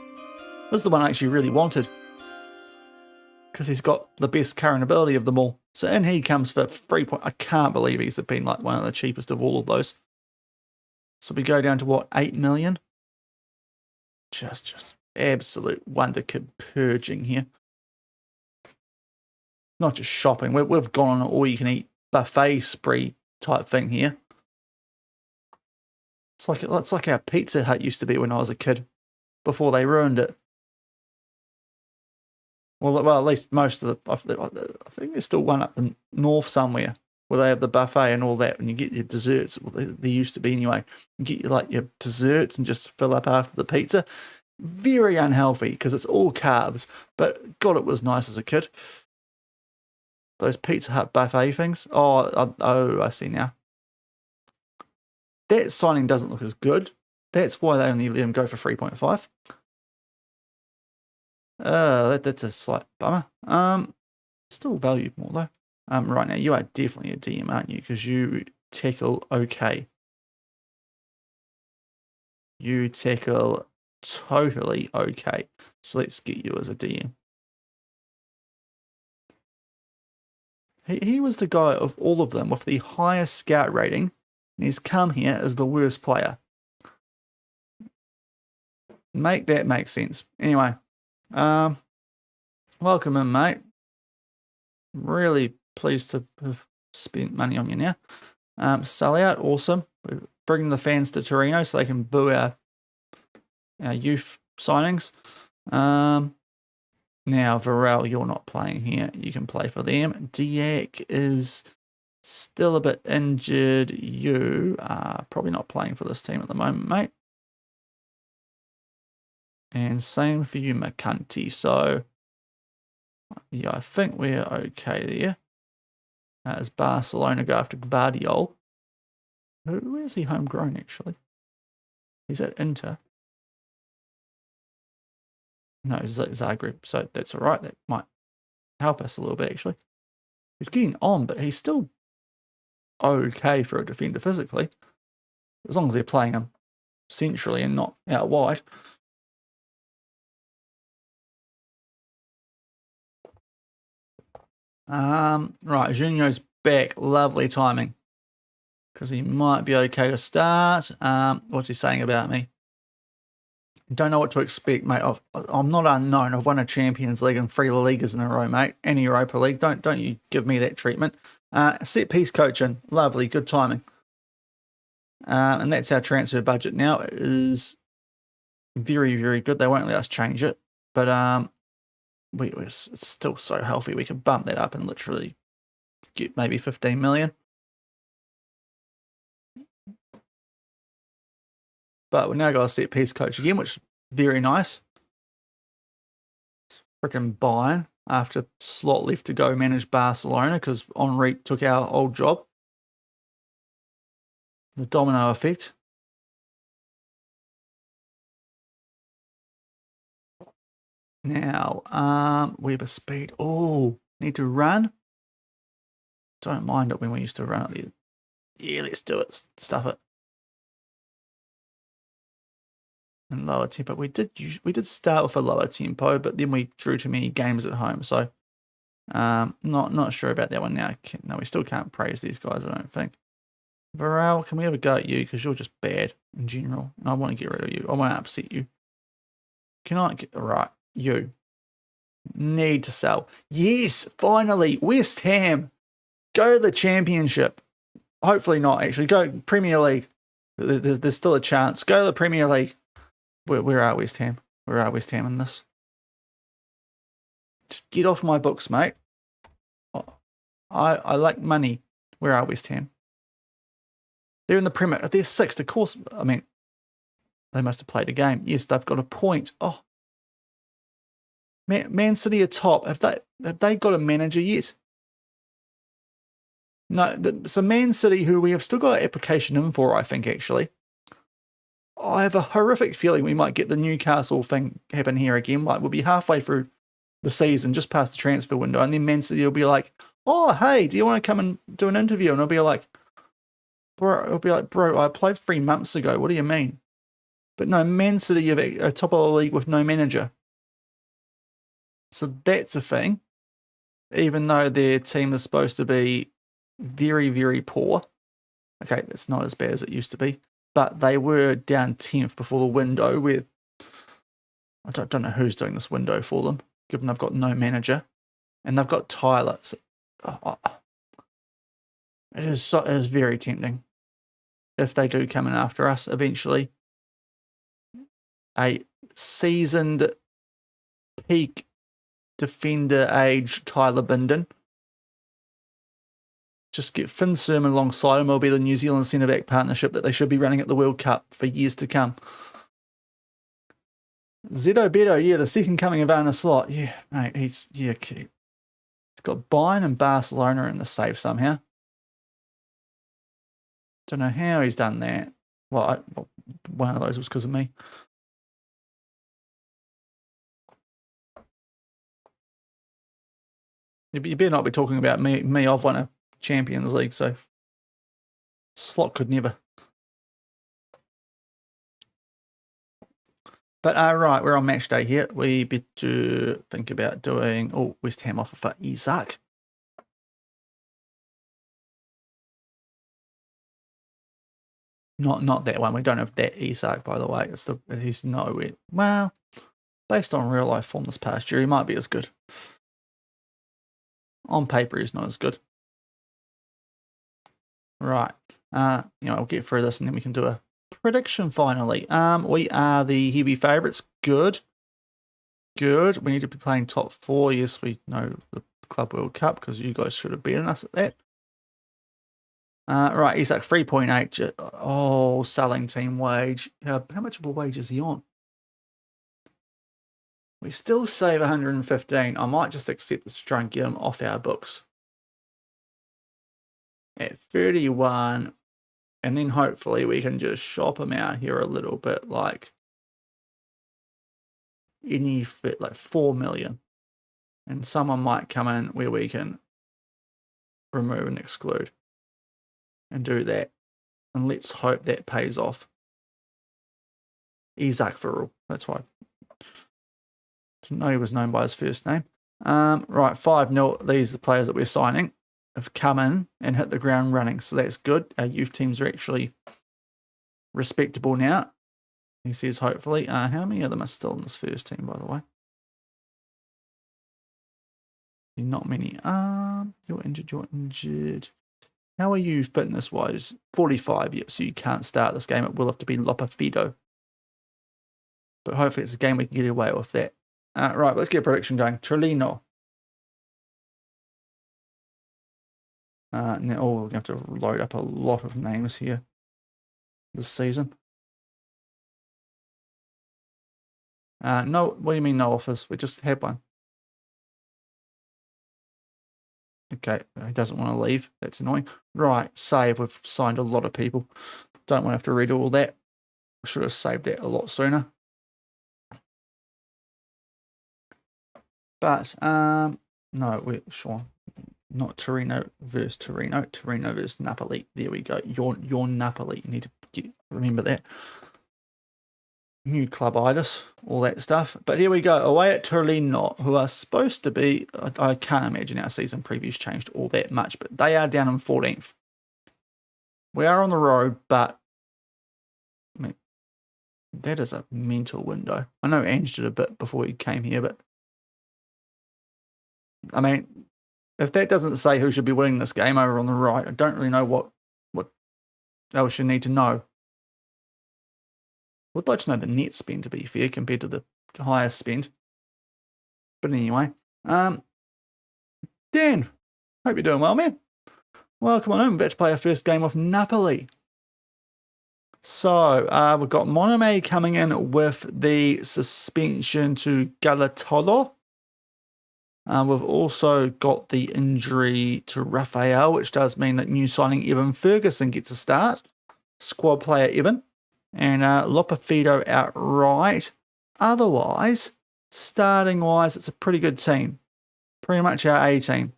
This is the one I actually really wanted. Because he's got the best current ability of them all. So in he comes for 3 points. I can't believe he's been like one of the cheapest of all of those. So we go down to what, 8 million? Just absolute wonder kid purging here. Not just shopping. We've gone on an all-you-can-eat buffet spree type thing here. It's like our Pizza Hut used to be when I was a kid, before they ruined it. Well, at least most of the... I think there's still one up the north somewhere where they have the buffet and all that, and you get your desserts. Well, they used to be anyway. You get your desserts and just fill up after the pizza. Very unhealthy because it's all carbs, but God, it was nice as a kid. Those Pizza Hut buffet things. Oh, I see now. That signing doesn't look as good. That's why they only let him go for 3.5. That's a slight bummer. Still valued more though. Right now, you are definitely a DM, aren't you? Because you tackle okay. You tackle totally okay. So let's get you as a DM. He was the guy of all of them with the highest scout rating, and he's come here as the worst player. Make that make sense. Anyway, welcome in, mate. Really pleased to have spent money on you now. Sell out, awesome. We're bringing the fans to Torino so they can boo our youth signings. Now, Varel, you're not playing here. You can play for them. Diak is still a bit injured. You are probably not playing for this team at the moment, mate. And same for you, McCunty. So Yeah, I think we're okay there. As Barcelona go after Gvardiol. Where's he homegrown, actually? He's at Inter. No, Zagreb. So that's all right. That might help us a little bit, actually. He's getting on, but he's still okay for a defender physically. As long as they're playing him centrally and not out wide. Right, Junio's back. Lovely timing. Because he might be okay to start. What's he saying about me? Don't know what to expect, mate. I'm not unknown. I've won a Champions League and 3 La Ligas in a row, mate. And Europa League. Don't you give me that treatment. Set piece coaching. Lovely. Good timing. And that's our transfer budget now. It is very, very good. They won't let us change it. But it's still so healthy. We could bump that up and literally get maybe 15 million. But we now got a set piece coach again, which is very nice. Freaking Bayern after Slot left to go manage Barcelona because Henri took our old job. The domino effect. Now, Weber speed. Oh, need to run. Don't mind it when we used to run it. Yeah, let's do it. Stuff it. And lower tempo. We did start with a lower tempo, but then we drew too many games at home. So, not sure about that one now. No, we still can't praise these guys. I don't think. Varel, can we ever go at you because you're just bad in general, and I want to get rid of you. I want to upset you. Can I get right? You need to sell. Yes, finally, West Ham. Go to the Championship. Hopefully not. Actually, go Premier League. There's still a chance. Go to the Premier League. Where are West Ham? Where are West Ham in this? Just get off my books, mate. I like money. Where are West Ham? They're in the Premier. They're 6th. Of course, I mean, they must have played a game. Yes, they've got a point. Oh, Man City are top. Have they got a manager yet? No. So Man City, who we have still got an application in for, I think actually. I have a horrific feeling we might get the Newcastle thing happen here again. Like we'll be halfway through the season, just past the transfer window, and then Man City will be like, "Oh, hey, do you want to come and do an interview?" And I'll be like, "Bro, I applied 3 months ago. What do you mean?" But no, Man City are top of the league with no manager. So that's a thing. Even though their team is supposed to be very, very poor. Okay, it's not as bad as it used to be. But they were down 10th before the window where I don't know who's doing this window for them, given they've got no manager. And they've got Tyler. So, it is very tempting. If they do come in after us eventually. A seasoned peak defender age Tyler Binden. Just get Finn Sermon alongside him. It'll be the New Zealand centre-back partnership that they should be running at the World Cup for years to come. Zedo Beto, yeah, the second coming of Arne Slot. Yeah, mate, he's got Bayern and Barcelona in the save somehow. Don't know how he's done that. Well, one of those was because of me. You better not be talking about me. I've won a Champions League, so Slot could never. But right, we're on match day here. We better think about doing West Ham offer for Isaac. Not that one. We don't have that Isaac, by the way. He's nowhere. Well, based on real life form this past year, he might be as good. On paper, he's not as good. Right. We'll get through this and then we can do a prediction finally. We are the heavy favourites. Good. We need to be playing top 4. Yes, we know the Club World Cup because you guys should have beaten us at that. Right, Isaac 3.8. Oh, selling team wage. How much of a wage is he on? We still save 115. I might just accept this to try and get him off our books. At 31. And then hopefully we can just shop him out here a little bit, like any fit, like 4 million. And someone might come in where we can remove and exclude and do that. And let's hope that pays off. Isaac Varul, that's why. Didn't know he was known by his first name. Right, 5-0. These are the players that we're signing. Have come in and hit the ground running, so that's good. Our youth teams are actually respectable now. He says hopefully. How many of them are still in this first team, by the way? Not many. You're injured. How are you fitness-wise? 45, yep, so you can't start this game. It will have to be Lopafido. But hopefully it's a game we can get away with that. Right, let's get a prediction going. Trillino. Now, we're going to have to load up a lot of names here this season. No, what do you mean no offers? We just had one. Okay, he doesn't want to leave. That's annoying. Right, save. We've signed a lot of people. Don't want to have to read all that. Should have saved that a lot sooner. But, no, we're Shaun. Not Torino versus Torino. Torino versus Napoli. There we go. Your Napoli. You need to remember that. New clubitis, all that stuff. But here we go. Away at Torino, who are supposed to be, I can't imagine our season previews changed all that much, but they are down in 14th. We are on the road, but I mean, that is a mental window. I know Ange did a bit before he came here, but I mean, if that doesn't say who should be winning this game over on the right, I don't really know what else you need to know. Would like to know the net spend, to be fair, compared to the highest spend. But anyway, Dan, hope you're doing well, man. Welcome on in. We're about to play our first game of Napoli. So, we've got Monome coming in with the suspension to Galatolo. We've also got the injury to Raphael, which does mean that new signing Evan Ferguson gets a start. Squad player Evan. And Lopafido outright. Otherwise, starting-wise, it's a pretty good team. Pretty much our A team.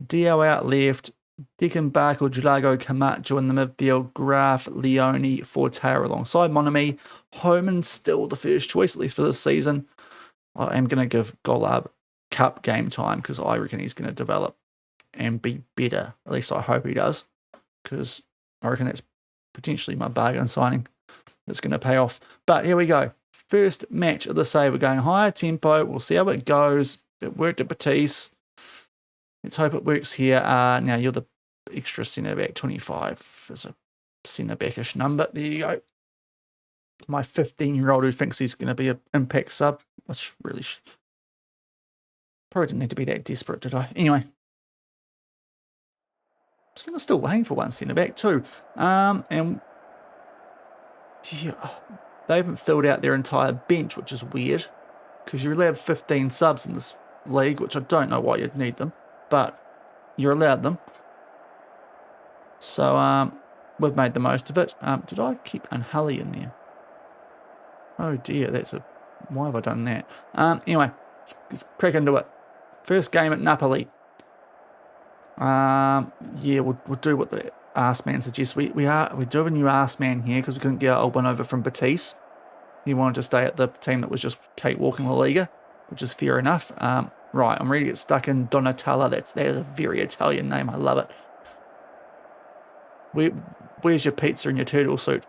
Dio out left. Deacon Barkle, Drago, Camacho in the midfield. Graf, Leone, Fortea alongside Monami. Homan still the first choice, at least for this season. I am going to give Golab Cup game time because I reckon he's going to develop and be better. At least I hope he does, because I reckon that's potentially my bargain signing that's going to pay off. But here we go. First match of the save. We're going higher tempo. We'll see how it goes. It worked at Batiste. Let's hope it works here. Now you're the extra centre back. 25 is a centre backish number. There you go. My 15-year-old who thinks he's going to be an impact sub, which really probably didn't need to be that desperate, did I? Anyway. I'm still waiting for one centre back too. And yeah, they haven't filled out their entire bench, which is weird, because you're allowed 15 subs in this league, which I don't know why you'd need them, but you're allowed them. So we've made the most of it. Did I keep Unhully in there? Oh dear, why have I done that? Anyway, let's crack into it. First game at Napoli. Yeah, we'll do what the arse man suggests. We do have a new arse man here because we couldn't get our old one over from Batiste. He wanted to stay at the team that was just cakewalking La Liga, which is fair enough. Right, I'm ready to get stuck in Donatella. That is a very Italian name. I love it. Where's your pizza and your turtle suit?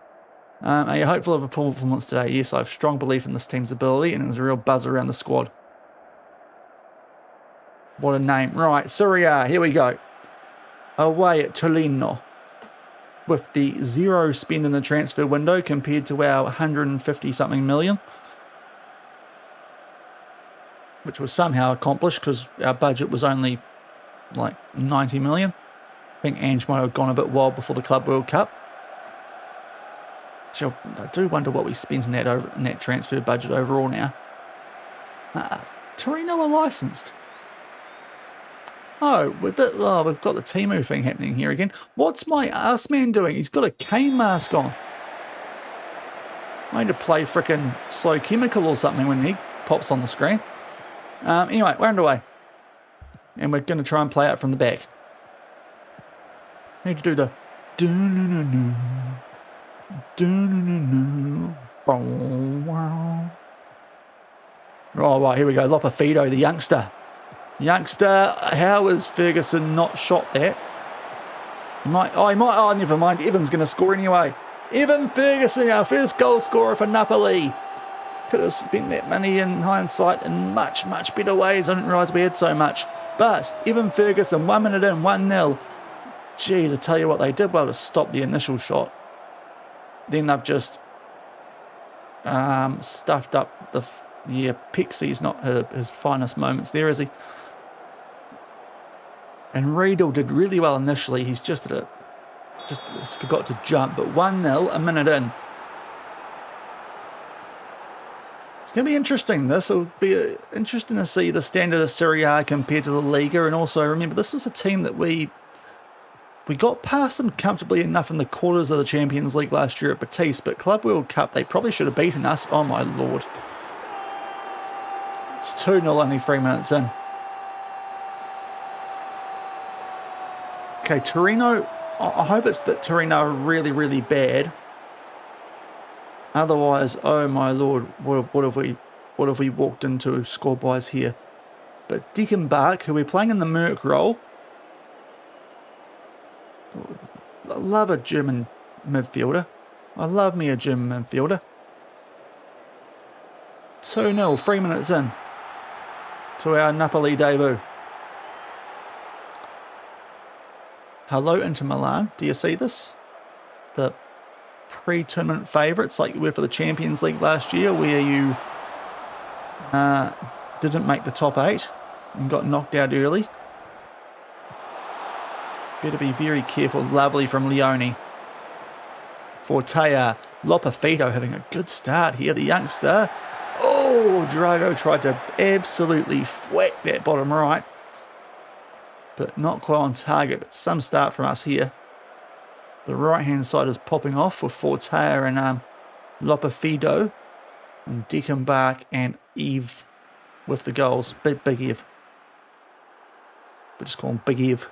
Are you hopeful of a performance today? Yes, I have strong belief in this team's ability, and there's a real buzz around the squad. What a name. Right, Serie A, here we go. Away at Torino. With the 0 spend in the transfer window compared to our 150-something million. Which was somehow accomplished because our budget was only like 90 million. I think Ange might have gone a bit wild before the Club World Cup. So I do wonder what we spent in that transfer budget overall now. Torino are licensed. Oh, we've got the Temu thing happening here again. What's my ass man doing? He's got a cane mask on. I need to play frickin' Slow Chemical or something when he pops on the screen. Anyway, we're underway. And we're going to try and play out from the back. Need to do the... Oh, right, here we go. Lopafido, the youngster. How has Ferguson not shot that? He might, oh, never mind. Evan's going to score anyway. Evan Ferguson, our first goal scorer for Napoli. Could have spent that money in hindsight in much, much better ways. I didn't realise we had so much. But Evan Ferguson, 1 minute in, 1-0. Jeez, I tell you what, they did well to stop the initial shot. Then they've just stuffed up the... Yeah, Pixie's not his finest moments there, is he? And Riedel did really well initially. He's just forgot to jump. But 1-0, a minute in. It's going to be interesting. This will be interesting to see the standard of Serie A compared to the Liga. And also, remember, this was a team that we got past them comfortably enough in the quarters of the Champions League last year at Betis. But Club World Cup, they probably should have beaten us. Oh, my Lord. It's 2-0, only 3 minutes in. Okay, Torino. I hope it's that Torino are really, really bad. Otherwise, oh my Lord, what have we walked into score-wise here? But Dickenbach, who we're playing in the Merc role. I love a German midfielder. I love me a German midfielder. 2-0, 3 minutes in to our Napoli debut. Hello, Inter Milan. Do you see this? The pre-tournament favourites like you were for the Champions League last year, where you didn't make the top 8 and got knocked out early. Better be very careful. Lovely from Leone. Fortea. Lopafido having a good start here, the youngster. Oh, Drago tried to absolutely whack that bottom right. But not quite on target, but some start from us here. The right-hand side is popping off with Fortea and Lopafido. And Dickenbach and Eve with the goals. Big Eve. We just call him Big Eve.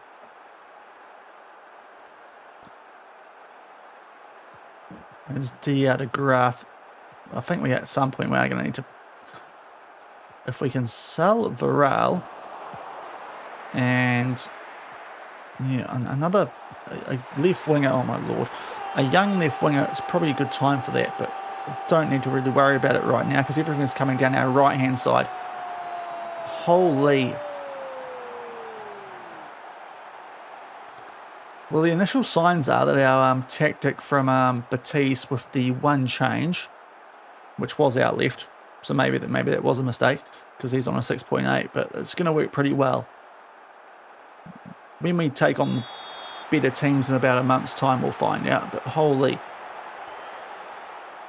There's D out of graph. I think we at some point we're going to need to... If we can sell Varel... And... Yeah, another... A left winger, oh my Lord. A young left winger, it's probably a good time for that, but don't need to really worry about it right now because everything's coming down our right-hand side. Holy... Well, the initial signs are that our tactic from Betis with the one change, which was out left, so maybe that was a mistake because he's on a 6.8, but it's going to work pretty well. When we take on better teams in about a month's time, we'll find out. But holy,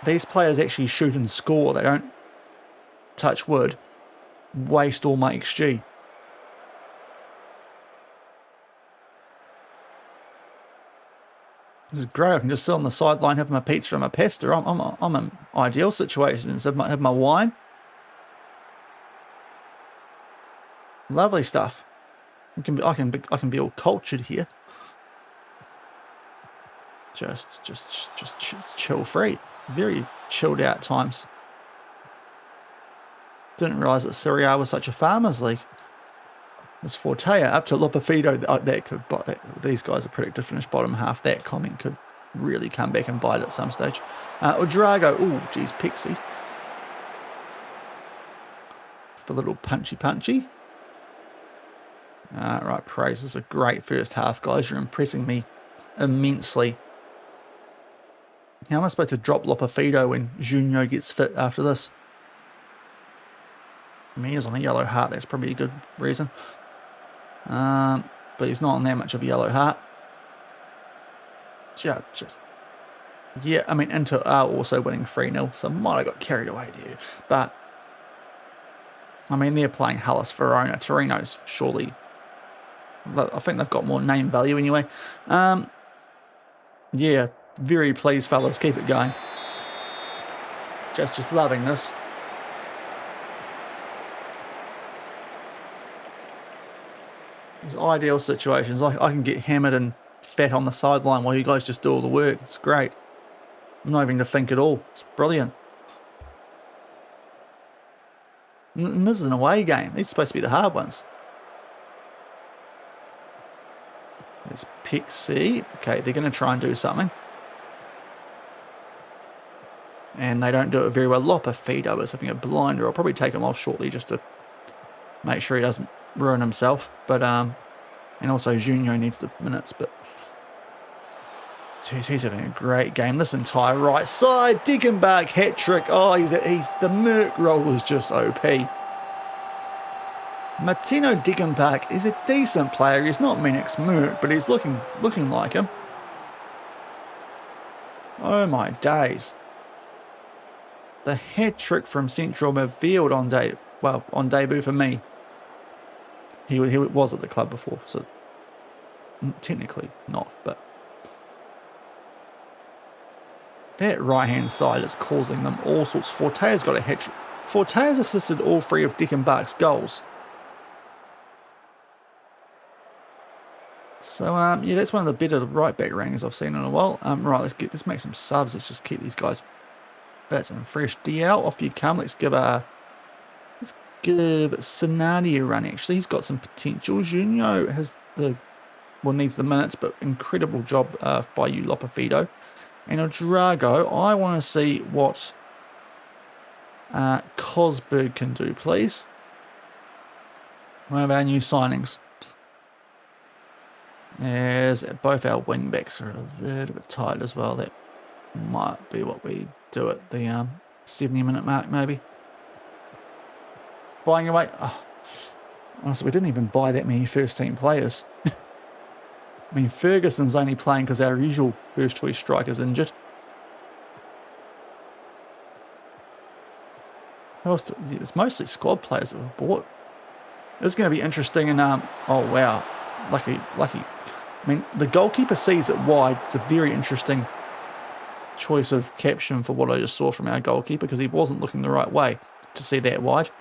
these players actually shoot and score. They don't, touch wood, waste all my XG. This is great. I can just sit on the sideline, have my pizza and my pasta. I'm in ideal situations. Have my wine. Lovely stuff. I can be all cultured here. Just chill free. Very chilled out times. Didn't realise that Serie A was such a farmers league. It's Fortea up to Lopafido. These guys are predicted to finish bottom half. That comment could really come back and bite at some stage. Drago. Oh, geez, Pixie. The little punchy. Right, praise. This is a great first half, guys. You're impressing me immensely. How am I supposed to drop Lopafido when Junio gets fit after this? I mean, he's on a yellow heart. That's probably a good reason. But he's not on that much of a yellow heart. Yeah, I mean, Inter are also winning 3-0, so might have got carried away there. But I mean, they're playing Hellas Verona. Torino's surely... I think they've got more name value anyway. Yeah, very pleased, fellas. Keep it going. Just loving this. These ideal situations. I can get hammered and fat on the sideline while you guys just do all the work. It's great. I'm not having to think at all. It's brilliant. And this is an away game. These are supposed to be the hard ones. There's Pixie. Okay, they're going to try and do something. And they don't do it very well. Lopafido is having a blinder. I'll probably take him off shortly just to make sure he doesn't ruin himself. But and also Junio needs the minutes. But he's having a great game. This entire right side, Dickenbach hat trick. Oh, he's the Merc roll is just OP. Martino Dickenbach is a decent player. He's not Minix Merc, but he's looking like him. Oh my days. The hat trick from central midfield on debut for me. He was at the club before, so technically not, but that right-hand side is causing them all sorts. Forte's got a hat trick. Forte's assisted all three of Dickenbach's goals. So, yeah, that's one of the better right-back rankings I've seen in a while. Right, let's make some subs. Let's just keep these guys bats and fresh. DL, off you come. Let's give Sinadi a run, actually. He's got some potential. Junio needs the minutes, but incredible job by you, Lopafido. And Drago, I want to see what Cosberg can do, please. One of our new signings. As both our wing backs are a little bit tight as well. That might be what we do at the 70-minute mark, maybe. Buying away. Oh, honestly, we didn't even buy that many first-team players. I mean, Ferguson's only playing because our usual first-choice striker's injured. It's mostly squad players that we've bought. It's going to be interesting. And oh wow, lucky. I mean, the goalkeeper sees it wide. It's a very interesting choice of caption for what I just saw from our goalkeeper, because he wasn't looking the right way to see that wide.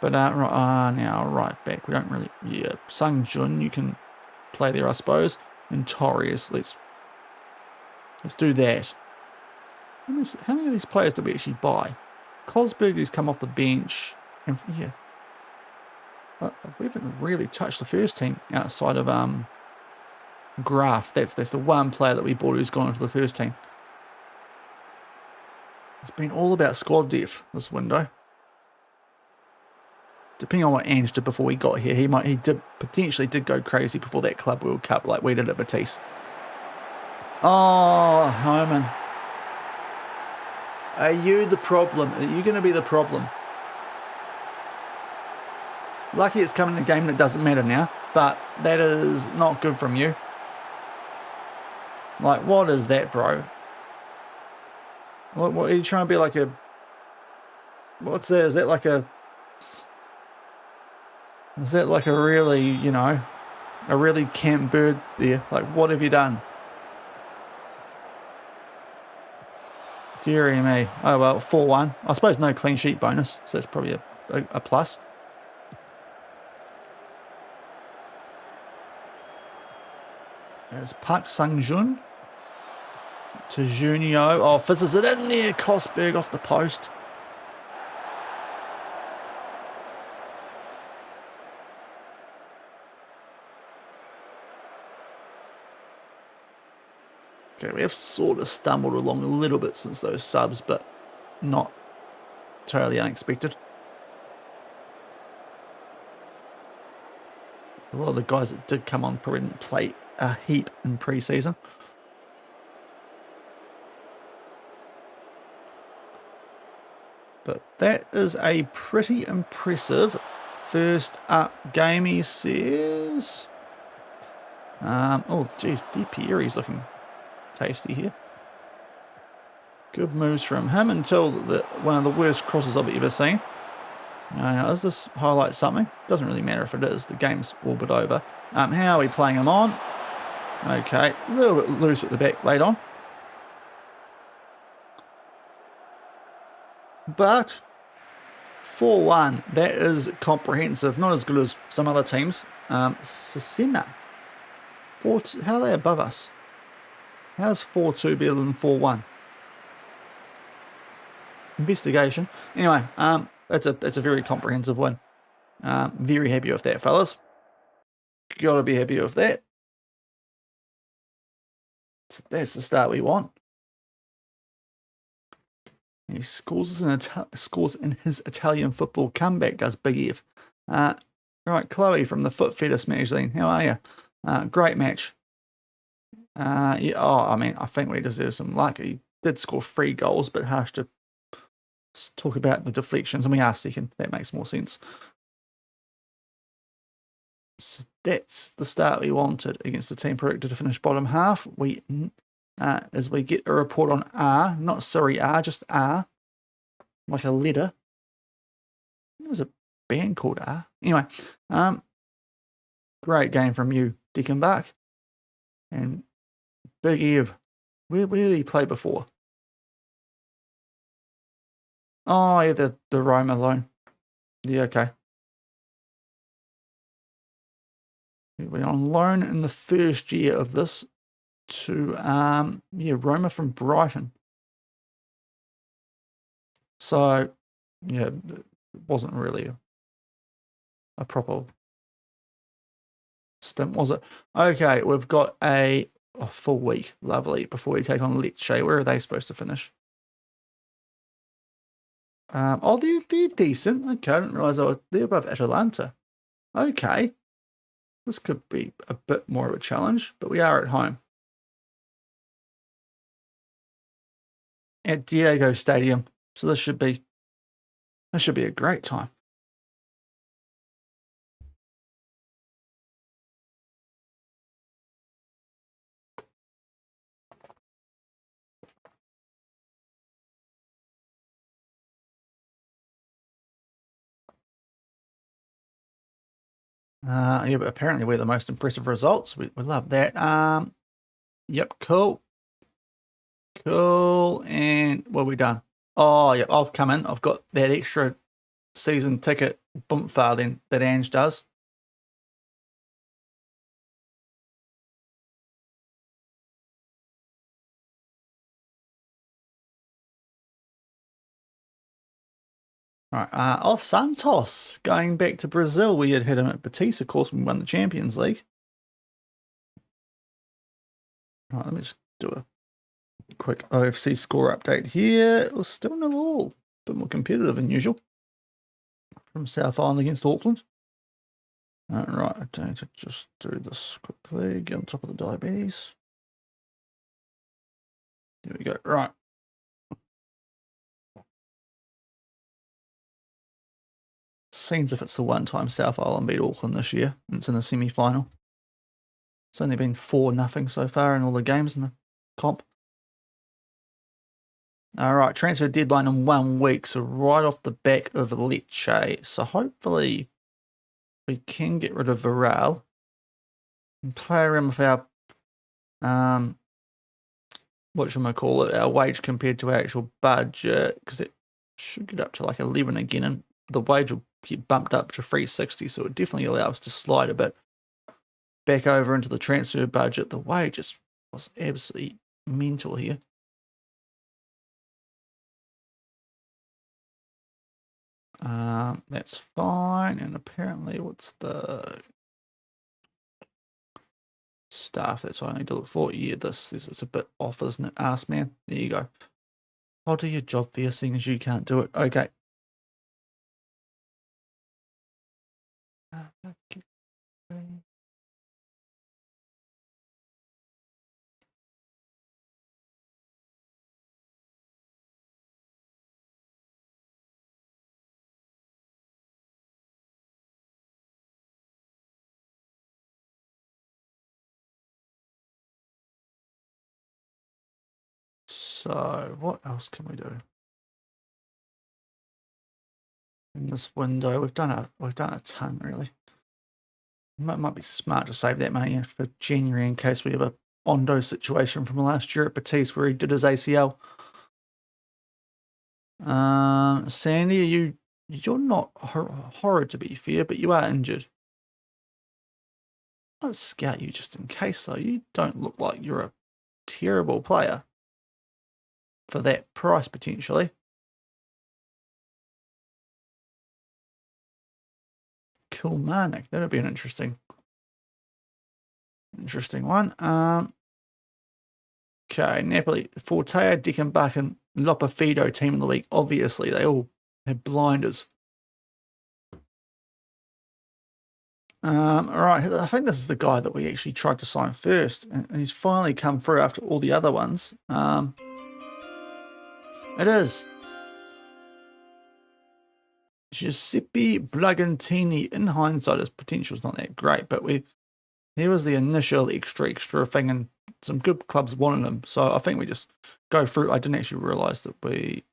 But now right back, we don't really. Yeah, Sung Jun, you can play there, I suppose. And Torres, let's do that. How many of these players did we actually buy? Cosberg, who's come off the bench, and yeah, we haven't really touched the first team outside of Graf. That's the one player that we bought who's gone into the first team. It's been all about squad depth this window. Depending on what Ange did before we got here, he potentially did go crazy before that Club World Cup like we did at Betis. Oh, Homan. Are you the problem? Are you going to be the problem? Lucky it's coming in a game that doesn't matter now, but that is not good from you. Like, what is that, bro? What are you trying to be like a... What's that? Is that like a really, a really camp bird there? Like, what have you done? Deary me. Oh, well, 4-1. I suppose no clean sheet bonus, so that's probably a plus. There's Park Sang-jun to Junio. Oh, fizzes it in there. Cosberg off the post. Okay, we have sort of stumbled along a little bit since those subs, but not totally unexpected. A lot of the guys that did come on probably didn't play a heap in pre-season. But that is a pretty impressive first up game, he says. Oh, geez, DiPieri's looking tasty here. Good moves from him until one of the worst crosses I've ever seen. Does this highlight something? Doesn't really matter if it is. The game's all but over. How are we playing him on? Okay, a little bit loose at the back late on. But 4-1, that is comprehensive. Not as good as some other teams. Cesena. How are they above us? How's 4-2 better than 4-1? Investigation. Anyway, it's a very comprehensive win. Very happy with that, fellas. Gotta be happy with that. So that's the start we want. He scores in his Italian football comeback, does Big Ev. Right, Chloe from the Foot Fetish magazine. How are you? Great match. Yeah, I mean, I think we deserve some luck. He did score 3 goals, but harsh to talk about the deflections, and we are second. That makes more sense. So that's the start we wanted against the team predicted to finish bottom half. As we get a report on R, not Serie A, just R, like a letter. There's a band called R. Anyway, great game from you, Dickenbach. And Big Ev, where did he play before? Oh, yeah, the Roma loan. Yeah, okay. He went on loan in the first year of this to, Roma from Brighton. So, yeah, it wasn't really a proper stint, was it? Okay, we've got a full week, lovely, before we take on Lecce. Where are they supposed to finish? They're decent. Okay, I didn't realise they're above Atalanta. Okay, this could be a bit more of a challenge, but we are at home. At Diego Stadium, so this should be a great time. Yeah, but apparently we're the most impressive results. We love that. Yep, cool. Cool. And what have we done? Oh, yeah, I've come in. I've got that extra season ticket boomfa then that Ange does. Right. Santos going back to Brazil. We had him at Betis, of course, when we won the Champions League. Right, let me just do a quick OFC score update here. It was still 0-0. A bit more competitive than usual from South Island against Auckland. Right, I need to just do this quickly. Get on top of the diabetes. There we go. Right. Seems if it's the one time South Island beat Auckland this year, and it's in the semi-final. It's only been 4-0 so far in all the games in the comp. All right, transfer deadline in 1 week, so right off the back of Lecce. So hopefully we can get rid of Varel and play around with our, our wage compared to our actual budget, because it should get up to like 11 again, and the wage will get bumped up to 360, so it definitely allows us to slide a bit back over into the transfer budget. The wages was absolutely mental here. That's fine. And apparently, what's the staff? That's what I need to look for. Yeah, this is a bit off, isn't it? Ass man. There you go. I'll do your job for you, seeing as you can't do it. Okay. So, what else can we do? in this window. We've done a ton really. Might be smart to save that money for January in case we have a Bondo situation from last year at Batiste where he did his ACL. Sandy, you're not horrid to be fair, but you are injured. Let's scout you just in case though. You don't look like you're a terrible player for that price potentially. Kilmarnock, that'll be an interesting one. Okay, Napoli, Fortea, Dickenbach, and Lopafido team of the week. Obviously, they all have blinders. All right, I think this is the guy that we actually tried to sign first, and he's finally come through after all the other ones. It is Giuseppe Bragantini. In hindsight, his potential is not that great, but there was the initial extra thing, and some good clubs wanted him. So I think we just go through. I didn't actually realise that I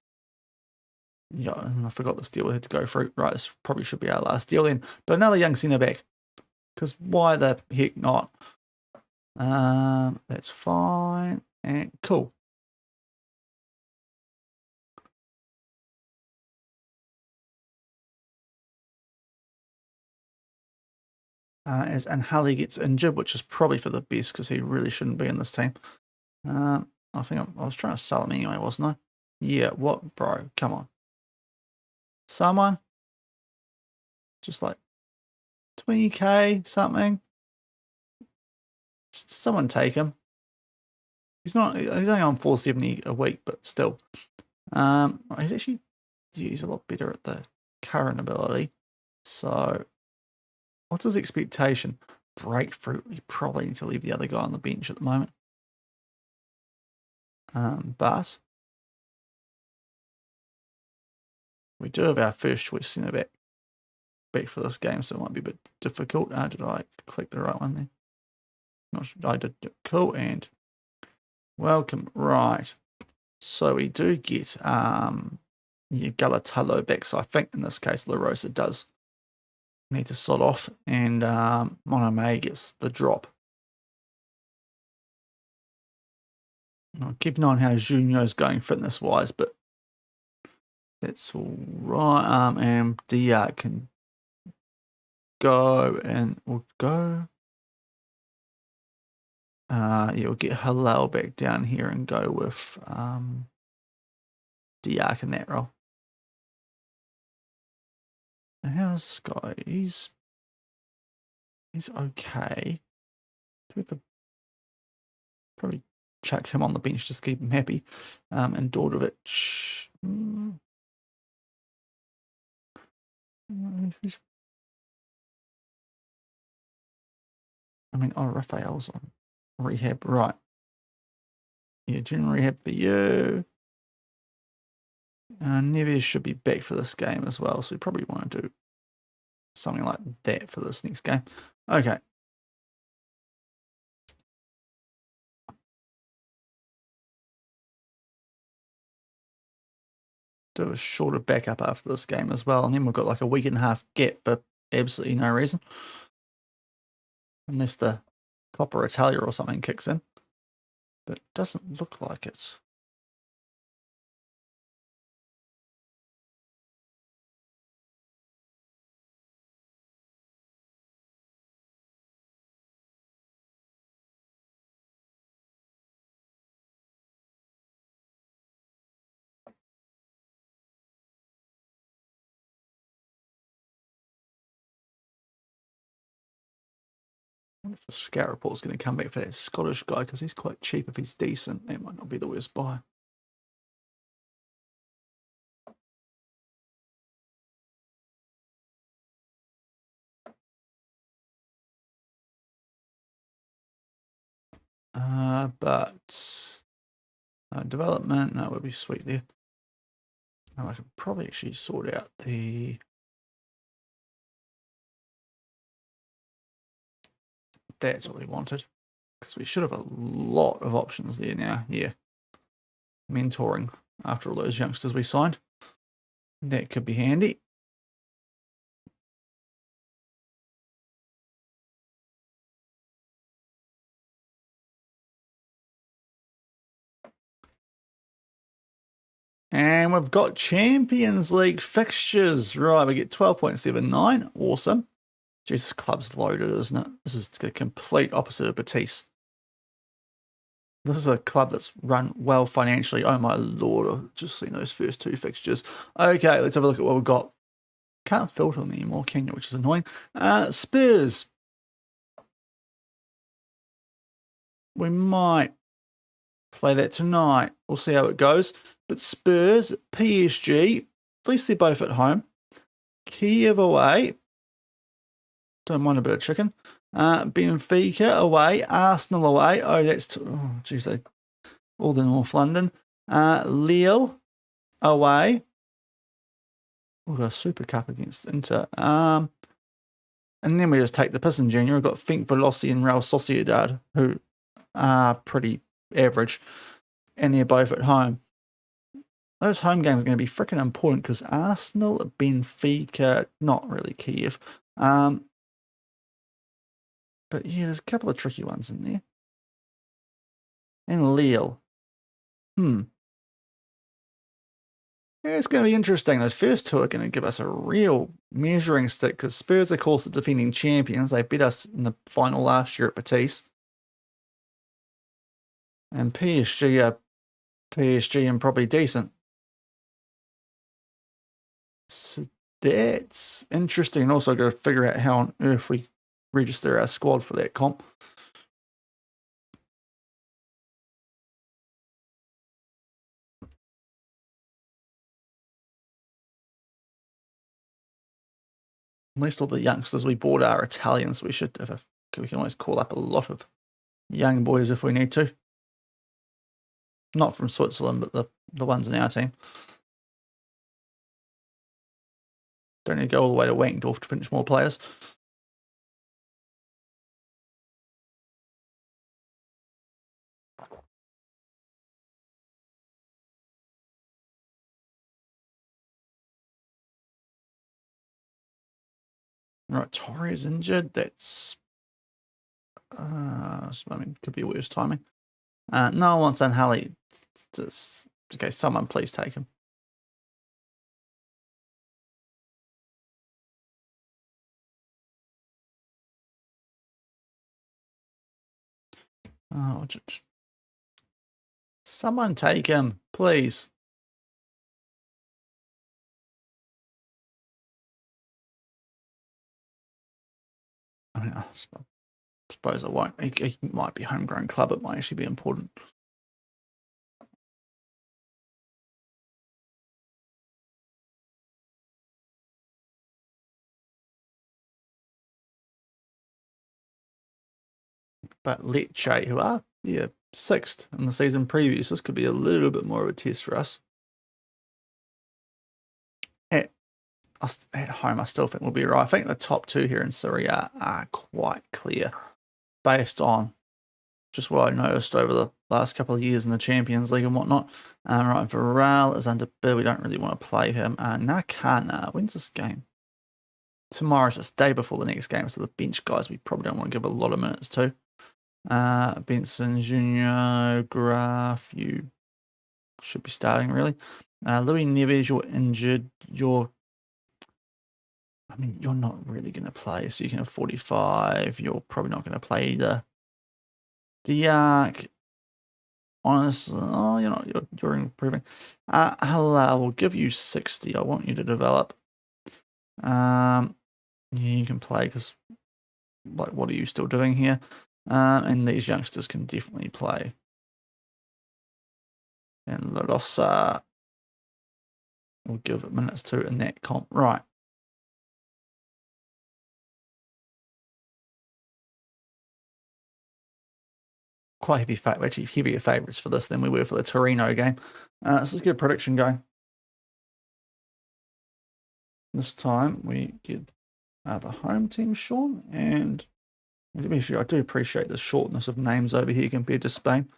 forgot this deal we had to go through. Right, this probably should be our last deal then. But another young centre back, because why the heck not? That's fine and cool. As Anhali gets injured, which is probably for the best because he really shouldn't be in this team. I think I was trying to sell him anyway, wasn't I? Yeah, what, bro? Come on. Someone? Just like 20k something? Someone take him. He's only on 470 a week, but still. He's actually, he's a lot better at the current ability. So, what's his expectation? Breakthrough. We probably need to leave the other guy on the bench at the moment. But we do have our first choice centre back for this game, so it might be a bit difficult. Did I click the right one there? Not sure. I did. Cool, and welcome. Right. So we do get Galatello back. So I think in this case, La Rosa does need to sod off, and Monome gets the drop. I'll keep an eye on how Junio's going fitness-wise, but that's all right. And DR can go, and we'll go. Yeah, we'll get Halal back down here and go with DR in that role. How's this guy? He's okay. Do we have probably chuck him on the bench just to keep him happy. And Dordovic. Raphael's on rehab, right? Yeah, general rehab for you. Neves should be back for this game as well, so we probably want to do something like that for this next game. Okay. Do a shorter backup after this game as well, and then we've got like a week and a half gap for absolutely no reason. Unless the Copper Italia or something kicks in. But it doesn't look like it. I wonder if the scout report's going to come back for that Scottish guy, because he's quite cheap if he's decent. That might not be the worst buy. But development, that would be sweet there. I could probably actually sort out the... That's what we wanted, because we should have a lot of options there now. Yeah, mentoring after all those youngsters we signed. That could be handy. And we've got Champions League fixtures. Right, we get 12.79. Awesome. Jesus, club's loaded, isn't it? This is the complete opposite of Betis. This is a club that's run well financially. Oh my lord, I've just seen those first two fixtures. Okay, let's have a look at what we've got. Can't filter them anymore, can you? Which is annoying. Spurs. We might play that tonight. We'll see how it goes. But Spurs, PSG, at least they're both at home. Kiev away. Don't mind a bit of chicken. Benfica away. Arsenal away. Oh, that's... Oh, geez, all the North London. Lille away. We've got a Super Cup against Inter. And then we just take the piss in January. We've got Fink, Velocity and Real Sociedad, who are pretty average. And they're both at home. Those home games are going to be freaking important because Arsenal, Benfica, not really Kiev. But yeah, there's a couple of tricky ones in there. And Lille. Yeah, it's going to be interesting. Those first two are going to give us a real measuring stick because Spurs, of course, are defending champions. They beat us in the final last year at Betis. And PSG are PSG and probably decent. So that's interesting. Also got to figure out how on earth we register our squad for that comp. At least all the youngsters we bought are Italians. We should have we can always call up a lot of young boys if we need to. Not from Switzerland, but the ones in our team. Don't need to go all the way to Wankdorf to pinch more players. Right, Torres injured. That's... I mean, could be worse timing. No one wants Anhali. Okay, someone please take him. Oh, someone take him, please. I mean, I suppose I won't. He might be homegrown club. It might actually be important. But Lecce, who are, yeah, 6th in the season previous, this could be a little bit more of a test for us. At home, I still think we'll be right. I think the top two here in Serie A are quite clear based on just what I noticed over the last couple of years in the Champions League and whatnot. Right, Varel is under bid. We don't really want to play him. Nakana, when's this game? Tomorrow's just day before the next game, so the bench guys we probably don't want to give a lot of minutes to. Benson Jr., Graf, you should be starting really. Louis Neves, you're injured. I mean, you're not really going to play, so you can have 45. You're probably not going to play either. Diak, honestly, oh, you're improving. Hello, we'll give you 60. I want you to develop. Yeah, you can play because, like, what are you still doing here? And these youngsters can definitely play. And La Rosa, we'll give it minutes to in that comp. Right. Quite heavy, actually heavier favourites for this than we were for the Torino game. So let's get a prediction going. This time we get the home team, Shaun, and to be fair, I do appreciate the shortness of names over here compared to Spain.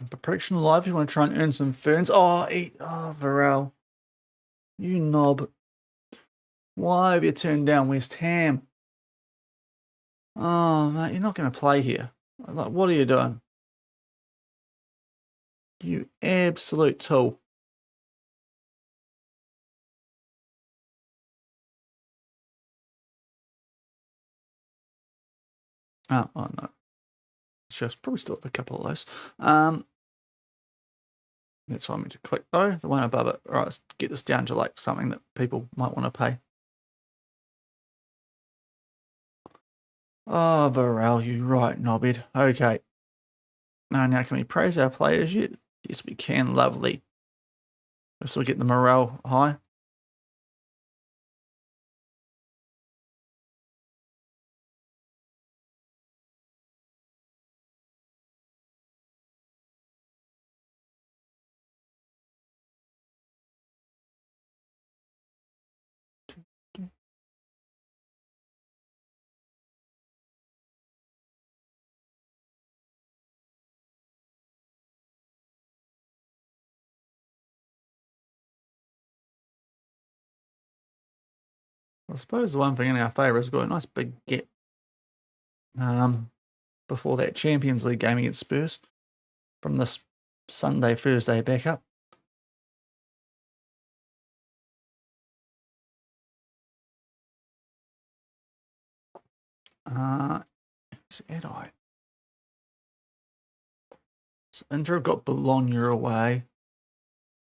But prediction live, if you want to try and earn some ferns. Oh, Varel. You knob. Why have you turned down West Ham? Oh, mate, you're not going to play here. Like, what are you doing? You absolute tool. Oh no. Just probably still have a couple of those. That's why I meant to click though. The one above it. All right, let's get this down to like something that people might want to pay. Oh, Varel, you right, knobhead. Okay. Now can we praise our players yet? Yes, we can. Lovely. So we get the morale high. I suppose the one thing in our favour is we've got a nice big gap before that Champions League game against Spurs from this Sunday, Thursday back up. Adi. So Inter have got Bologna away.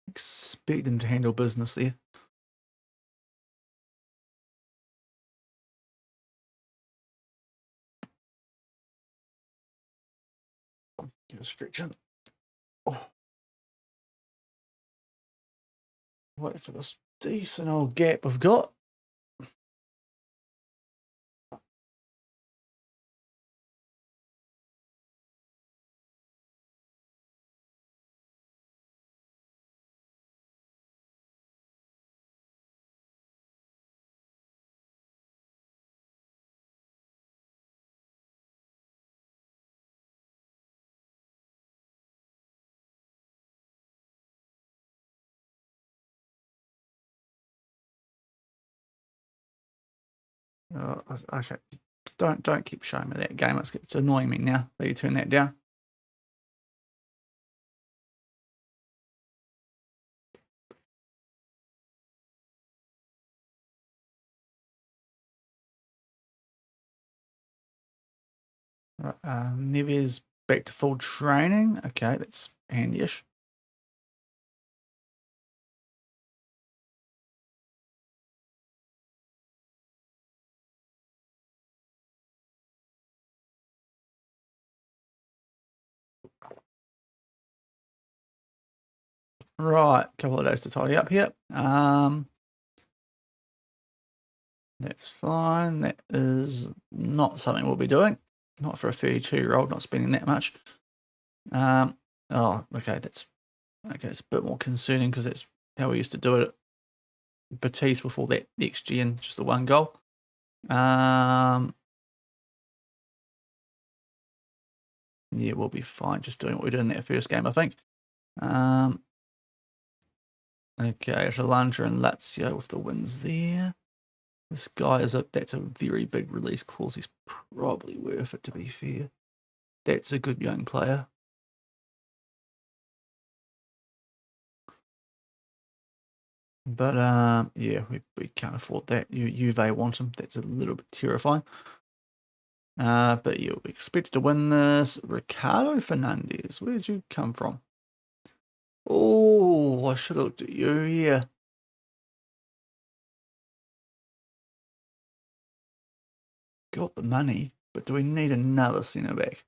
Expect them to handle business there. Get a stretch in. Oh. Wait for this decent old gap we've got. Okay, don't keep showing me that game. It's annoying me now that you turn that down. Neves back to full training. Okay, that's handyish. Right, a couple of days to tidy up here. That's fine. That is not something we'll be doing. Not for a 32-year-old, not spending that much. Oh, okay, it's a bit more concerning because that's how we used to do it at Batiste with all that XG and just the one goal. Yeah, we'll be fine just doing what we did in that first game, I think. Okay, Atalanta and Lazio with the wins there. This guy that's a very big release clause. He's probably worth it, to be fair. That's a good young player. But yeah, we can't afford that. Juve want him. That's a little bit terrifying. But yeah, we expected to win this. Ricardo Fernandez, where'd you come from? Oh, I should have looked at you, yeah. Got the money, but do we need another centre back?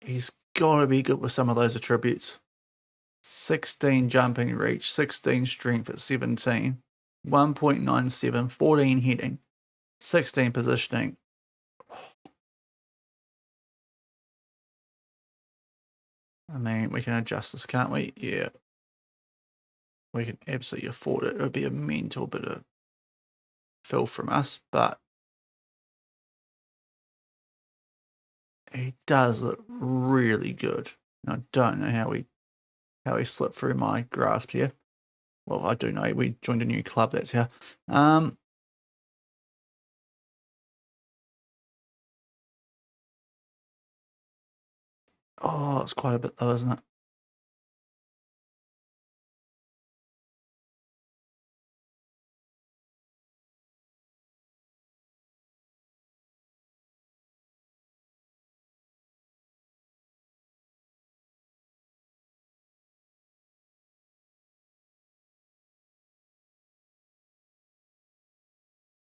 He's got to be good with some of those attributes. 16 jumping reach, 16 strength at 17, 1.97, 14 heading, 16 positioning. I mean, we can adjust this, can't we? Yeah. We can absolutely afford it. It would be a mental bit of fill from us, but he does look really good. I don't know how he slipped through my grasp here. Well, I do know we joined a new club. That's how. Oh, it's quite a bit though, isn't it?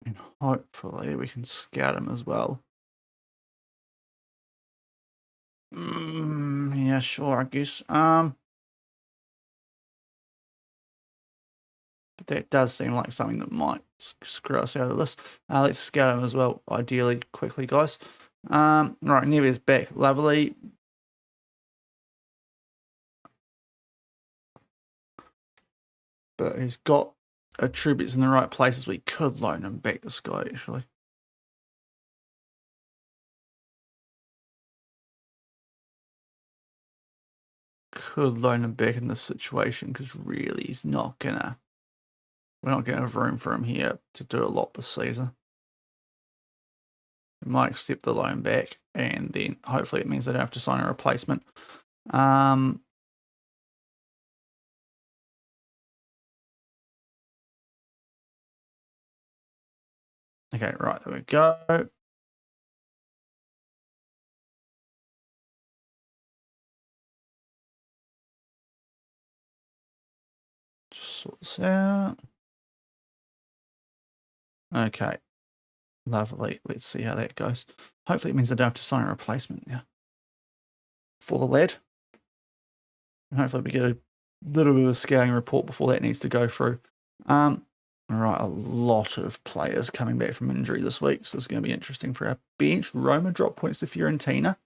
And hopefully we can scout him as well. Yeah, sure, I guess. But that does seem like something that might screw us out of this. Let's scout him as well, ideally, quickly, guys. Right, Nevia's back. Lovely. But he's got attributes in the right places. We could loan him back, this guy, actually. Could loan him back in this situation because really he's not gonna. We're not going to have room for him here to do a lot this season. We might accept the loan back, and then hopefully it means they don't have to sign a replacement. Okay, right, there we go. Just sort this out. Okay, lovely. Let's see how that goes. Hopefully it means I don't have to sign a replacement now for the lad. And hopefully we get a little bit of a scouting report before that needs to go through. All right, a lot of players coming back from injury this week, so it's going to be interesting for our bench. Roma dropped points to Fiorentina.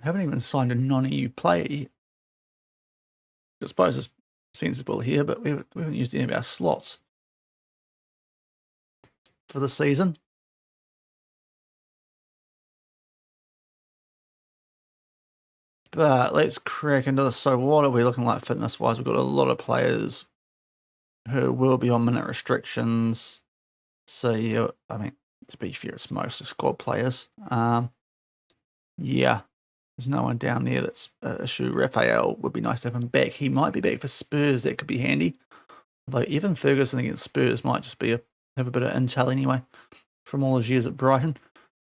Haven't even signed a non-EU player yet. I suppose it's sensible here, but we haven't used any of our slots for the season. But let's crack into this. So what are we looking like fitness-wise? We've got a lot of players who will be on minute restrictions. So, yeah, I mean, to be fair, it's mostly squad players. Yeah, there's no one down there that's an issue. Raphael would be nice to have him back. He might be back for Spurs. That could be handy. Like Evan Ferguson against Spurs might just be have a bit of intel anyway from all his years at Brighton.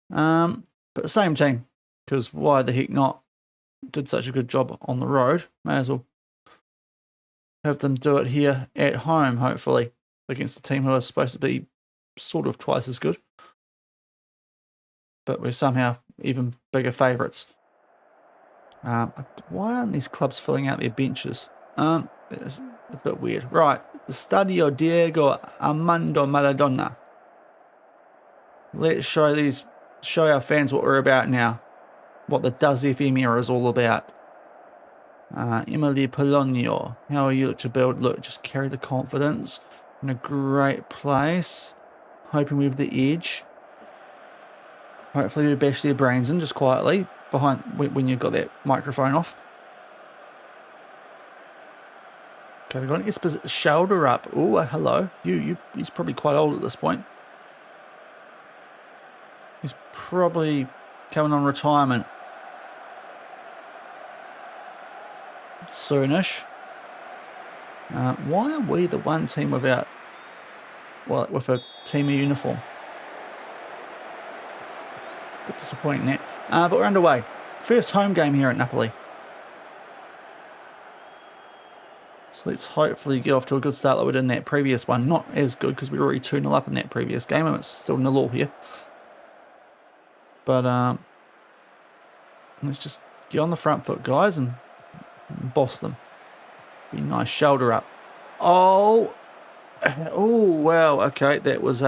But the same team, because why the heck not? Did such a good job on the road. May as well have them do it here at home, hopefully, against a team who are supposed to be sort of twice as good. But we're somehow even bigger favourites. Why aren't these clubs filling out their benches? It's a bit weird. Right, the Stadio Diego Armando Maradona. Let's show our fans what we're about now. What the Does FM era is all about. Emily Polonio. How are you look to build? Look, just carry the confidence. In a great place. Hoping we have the edge. Hopefully we bash their brains in just quietly behind when you've got that microphone off. Okay, we've got an shoulder up. Oh, hello. He's probably quite old at this point. He's probably coming on retirement soonish. Why are we the one team with a team uniform? Bit disappointing that. But we're underway. First home game here at Napoli. So let's hopefully get off to a good start like we did in that previous one. Not as good because we were already 2-0 up in that previous game and it's still 0-0 here. But let's just get on the front foot, guys, and boss them. Be nice shoulder up. Oh, wow. Okay, that was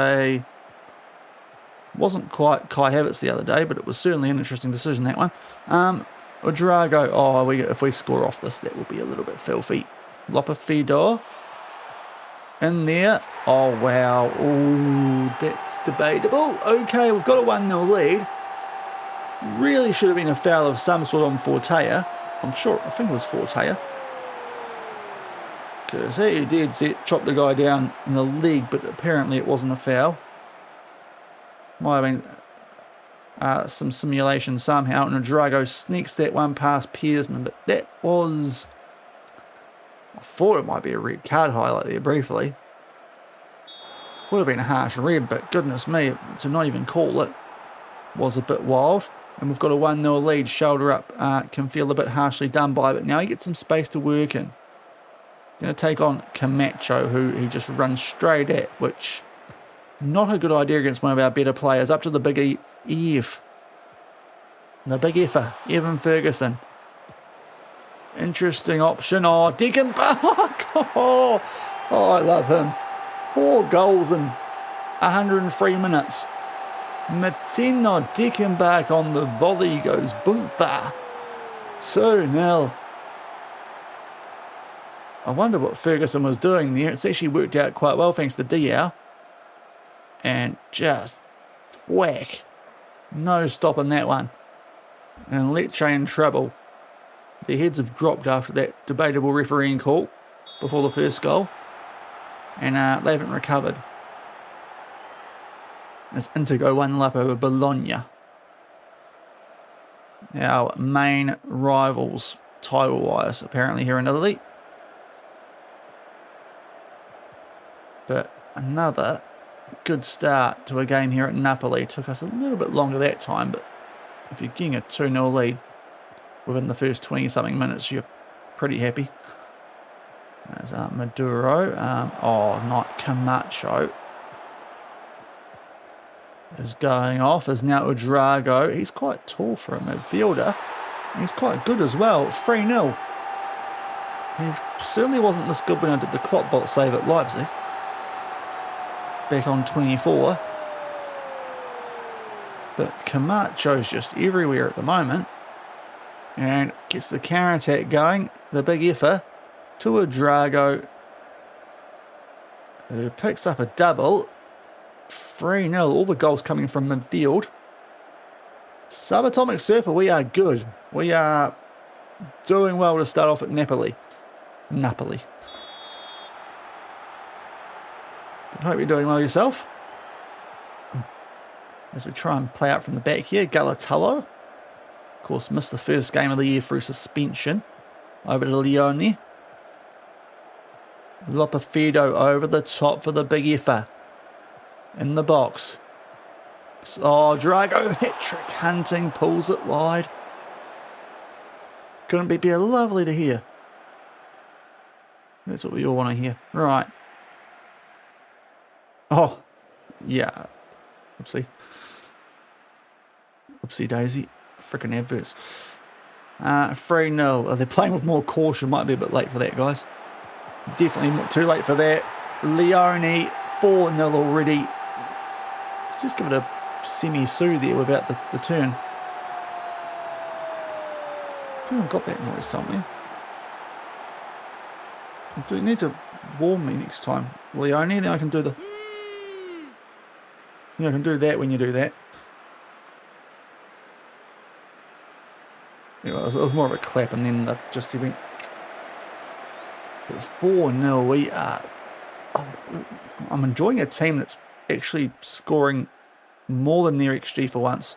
wasn't quite Kai Havertz the other day, but it was certainly an interesting decision, that one. Drago. Oh, if we score off this, that will be a little bit filthy. Lopefido in there. Oh, wow. Oh, that's debatable. Okay, we've got a 1-0 lead. Really should have been a foul of some sort on Fortea. I think it was Fortea. Because he did chop the guy down in the leg, but apparently it wasn't a foul. Might have been some simulation somehow, and Drago sneaks that one past Piersman, but that was... I thought it might be a red card highlight there briefly. Would have been a harsh red, but goodness me, to not even call it was a bit wild. And we've got a 1-0 lead. Shoulder up can feel a bit harshly done by, but now he gets some space to work in. Going to take on Camacho, who he just runs straight at, which not a good idea against one of our better players. Up to the big Ev. The big Effer, Evan Ferguson. Interesting option. Oh, Dickenbach. Oh, I love him. 4 goals in 103 minutes. Matino Dickenbach on the volley goes boomfa. 2-0. I wonder what Ferguson was doing there. It's actually worked out quite well thanks to Diao. And just whack. No stopping that one. And Lecce in trouble. Their heads have dropped after that debatable refereeing call before the first goal. And they haven't recovered. As Inter go 1-0 up over Bologna. Our main rivals, title-wise, apparently here in Italy. But another good start to a game here at Napoli. Took us a little bit longer that time, but if you're getting a 2-0 lead within the first 20-something minutes, you're pretty happy. There's Maduro. Not Camacho. Is going off. Is now Udrago. He's quite tall for a midfielder. He's quite good as well. 3-0. He certainly wasn't this good when I did the clock bot save at Leipzig. Back on 24. But Camacho's just everywhere at the moment. And gets the counter-attack going. The big effort to Udrago, who picks up a double. 3-0. All the goals coming from midfield. Subatomic Surfer, we are good. We are doing well to start off at Napoli. I hope you're doing well yourself. As we try and play out from the back here, Galatello. Of course, missed the first game of the year through suspension. Over to Leone. Lopefido over the top for the big effer. In the box. Oh, Drago hat-trick hunting, pulls it wide. Couldn't be lovely to hear. That's what we all want to hear. Right. Oh, yeah. Oopsie. Oopsie daisy. Frickin' adverts. 3-0. They're playing with more caution. Might be a bit late for that, guys. Definitely too late for that. Leone, 4-0 already. Let's just give it a semi-sue there without the turn. I think I've got that noise somewhere. You need to warn me next time, Leone. Then I can do the... I can do that when you do that. It was more of a clap and then just he went... 4-0, we are... I'm enjoying a team that's actually scoring more than their XG for once.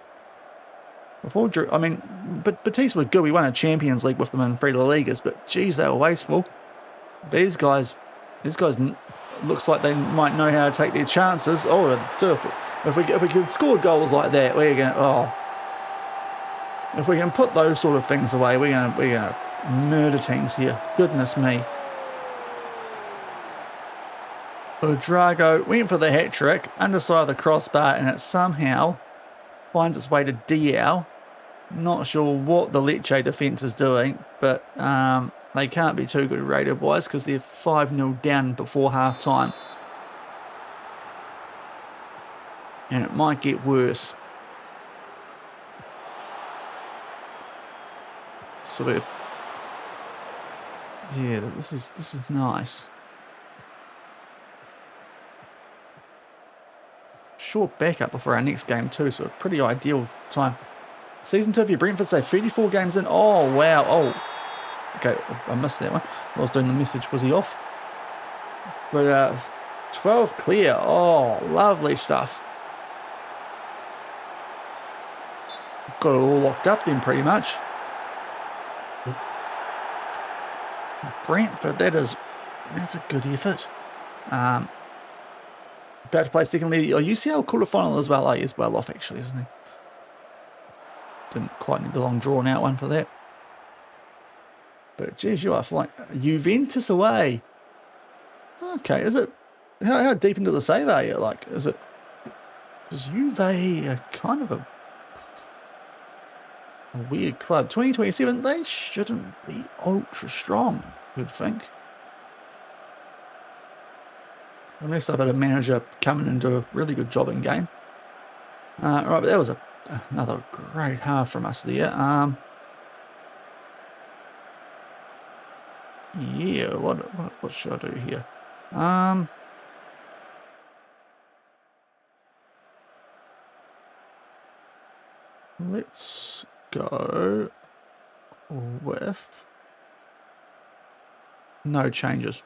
Before, I mean, but Betis were good. We won a Champions League with them in 3 La Ligas, but geez, they were wasteful. These guys looks like they might know how to take their chances. Oh, if we can score goals like that, we're gonna. Oh, if we can put those sort of things away, we're gonna murder teams here. Goodness me. Udrago went for the hat trick, underside of the crossbar, and it somehow finds its way to Diao. Not sure what the Lecce defence is doing, but they can't be too good rated-wise because they're 5-0 down before half-time. And it might get worse. So yeah, this is nice. Short backup before our next game too, so a pretty ideal time. Season 2 for your Brentford, say 34 games in. Oh, wow. Oh, okay, I missed that one. I was doing the message. Was he off? But 12 clear. Oh, lovely stuff. Got it all locked up then pretty much. Brentford, that's a good effort. About to play second league. Oh, UCL quarterfinal as well. He's well off actually, isn't he? Didn't quite need the long drawn out one for that. But geez, you are flying. Juventus away. Okay, is it? How deep into the save are you? Like, is it? Because Juve are kind of a weird club. 2027, they shouldn't be ultra strong, you'd think. Unless they've had a manager coming and do a really good job in game. Right, but that was another great half from us there. Yeah, what should I do here? Let's go with no changes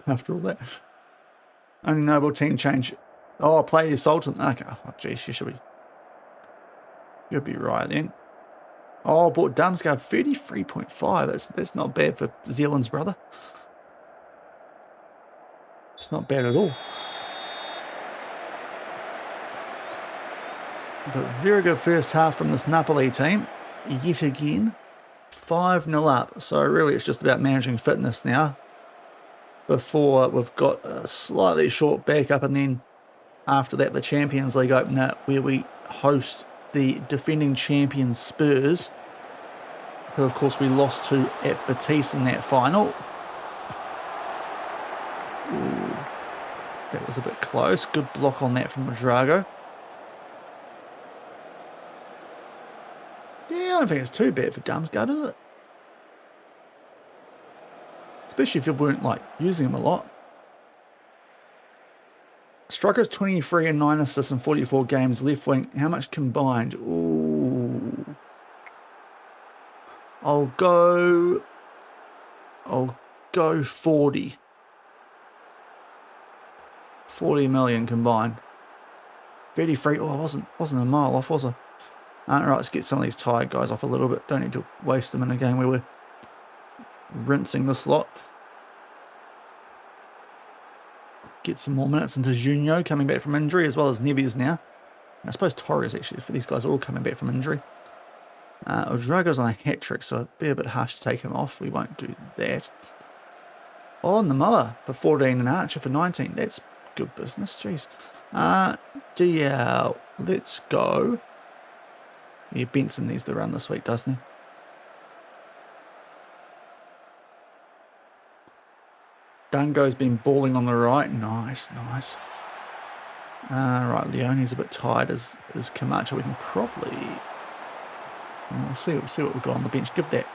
after all that. Only noble team change. Oh, play the Sultan. Okay. Oh, geez, you'll be right then. Oh, bought Damsgaard 33.5. That's not bad for Zealand's brother. It's not bad at all. But very good first half from this Napoli team. Yet again, 5-0 up. So really it's just about managing fitness now. Before we've got a slightly short backup, and then after that the Champions League opener where we host the defending champions Spurs, who of course we lost to at Betis in that final. Ooh, that was a bit close. Good block on that from Drago. Yeah, I don't think it's too bad for Damsgaard, is it? Especially if you weren't like using him a lot. Striker's 23 and 9 assists in 44 games. Left wing, how much combined? Ooh. I'll go 40. 40 million combined. 33. Oh, I wasn't a mile off, was I? Right, let's get some of these tired guys off a little bit. Don't need to waste them in a game where we're rinsing this lot. Get some more minutes into Junio coming back from injury, as well as Neves now. And I suppose Torres actually, for these guys are all coming back from injury. Drago's on a hat-trick, so it'd be a bit harsh to take him off. We won't do that. Oh, Namoa for 14 and Archer for 19. That's good business, jeez. DL, let's go. Yeah, Benson needs to run this week, doesn't he? Dungo's been balling on the right. Nice, nice. Right, Leone's a bit tired as Camacho. We can probably... We'll see what we've got on the bench. Give that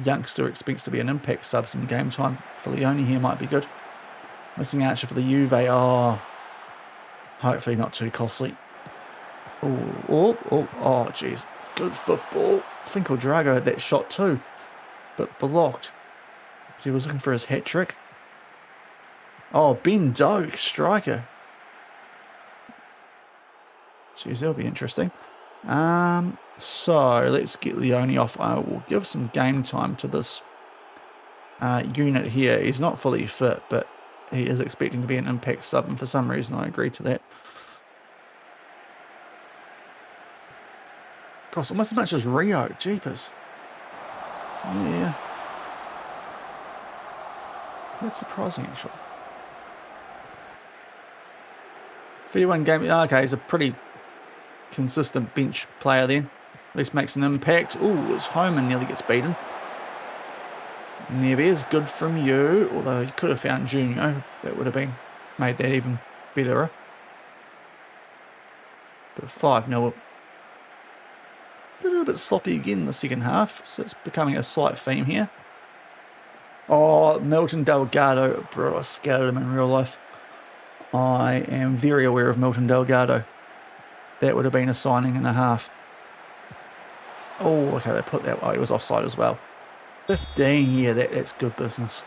youngster expects to be an impact sub some game time for Leone here might be good. Missing Archer for the Juve. Oh, hopefully not too costly. Oh, jeez. Good football. I think Drago had that shot too, but blocked. So he was looking for his hat-trick. Oh, Ben Doak, striker. Jeez, that'll be interesting. So let's get Leone off. I will give some game time to this unit here. He's not fully fit, but he is expecting to be an impact sub, and for some reason I agree to that. Costs almost as much as Rio. Jeepers. Yeah. That's surprising, actually. 31 game. Okay, he's a pretty consistent bench player then. At least makes an impact. Ooh, it's home and nearly gets beaten. Neves, good from you. Although you could have found Junio. That would have made that even better. But 5-0. A little bit sloppy again in the second half. So it's becoming a slight theme here. Oh, Milton Delgado. Bro, I scouted him in real life. I am very aware of Milton Delgado. That would have been a signing and a half. Oh, okay, they put that. Oh, he was offside as well. 15, yeah, that's good business.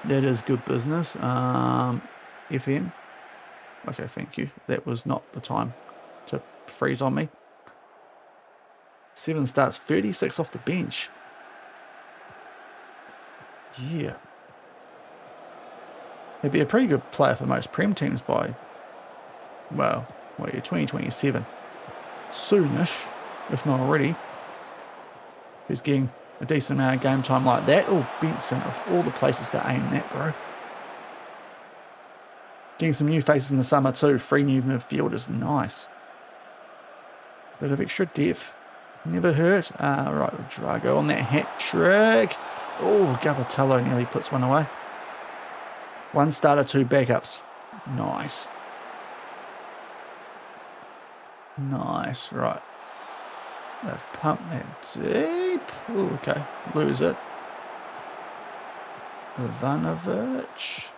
That is good business. FM. Okay, thank you. That was not the time to freeze on me. 7 starts, 36 off the bench. Yeah. He'd be a pretty good player for most Prem teams by, well, 2027. Soonish, if not already. He's getting a decent amount of game time like that. Oh, Benson, of all the places to aim that, bro. Getting some new faces in the summer too. 3 new midfielders, nice. Bit of extra depth. Never hurt. Right, Drago on that hat trick. Oh, Gavatello nearly puts one away. 1 starter, 2 backups. Nice. Nice, right. They've pumped that deep. Ooh, okay, lose it. Ivanovic.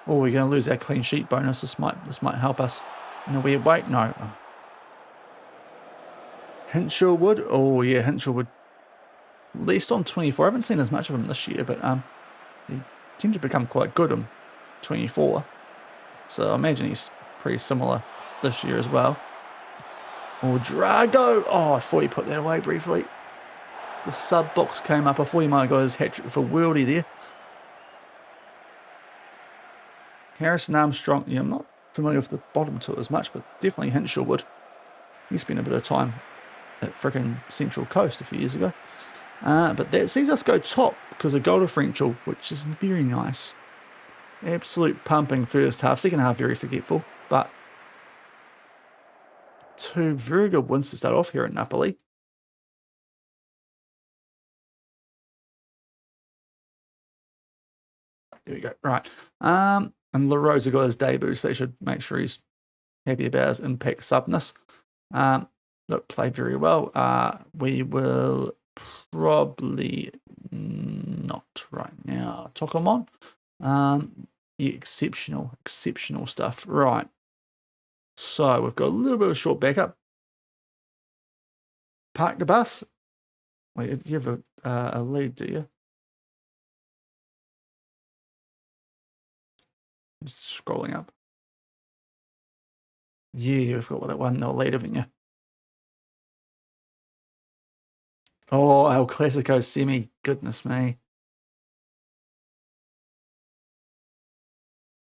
Oh, we're going to lose our clean sheet bonus. This might help us in a weird way. No. Hinshelwood. Oh, yeah, Hinshelwood. At least on 24. I haven't seen as much of him this year, but he seems to become quite good on 24. So I imagine he's pretty similar this year as well. Oh, Drago. Oh, I thought he put that away briefly. The sub box came up. I thought he might have got his hat trick for Worldy there. Harrison Armstrong. Yeah, I'm not familiar with the bottom two as much, but definitely Hinshelwood. He spent a bit of time at frickin' Central Coast a few years ago. But that sees us go top because of goal differential, which is very nice. Absolute pumping first half. Second half, very forgetful. But 2 very good wins to start off here at Napoli. There we go. Right. And LaRosa got his debut, so they should make sure he's happy about his impact subness. Look, played very well. We will probably not right now. Tokomon. Yeah, exceptional stuff. Right. So we've got a little bit of a short backup. Park the bus. Wait, you have a lead, do you? Just scrolling up. Yeah, you've got that 1-0 lead, haven't you? Oh, El Clasico semi. Goodness me.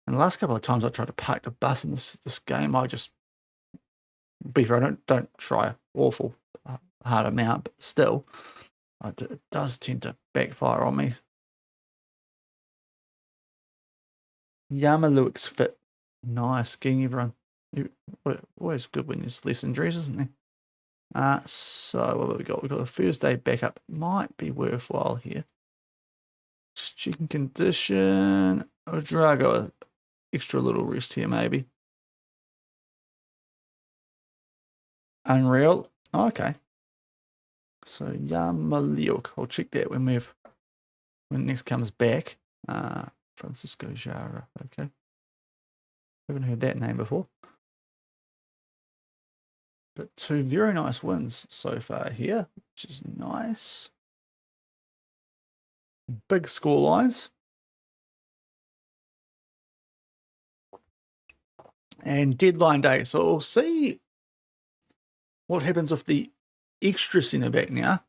And the last couple of times I tried to park the bus in this game, I just, be fair, I don't try an awful hard amount, but still, it does tend to backfire on me. Yamaluik's fit. Nice, getting everyone. Always good when there's less injuries, isn't there? So what have we got? We've got a Thursday backup. Might be worthwhile here. Just checking condition. Drago, extra little rest here maybe. Unreal. Oh, okay. So Yamaliuk. I'll check that when it next comes back. Francisco Jara. Okay. Haven't heard that name before. But 2 very nice wins so far here, which is nice. Big score lines. And deadline day. So we'll see what happens with the extra centre back now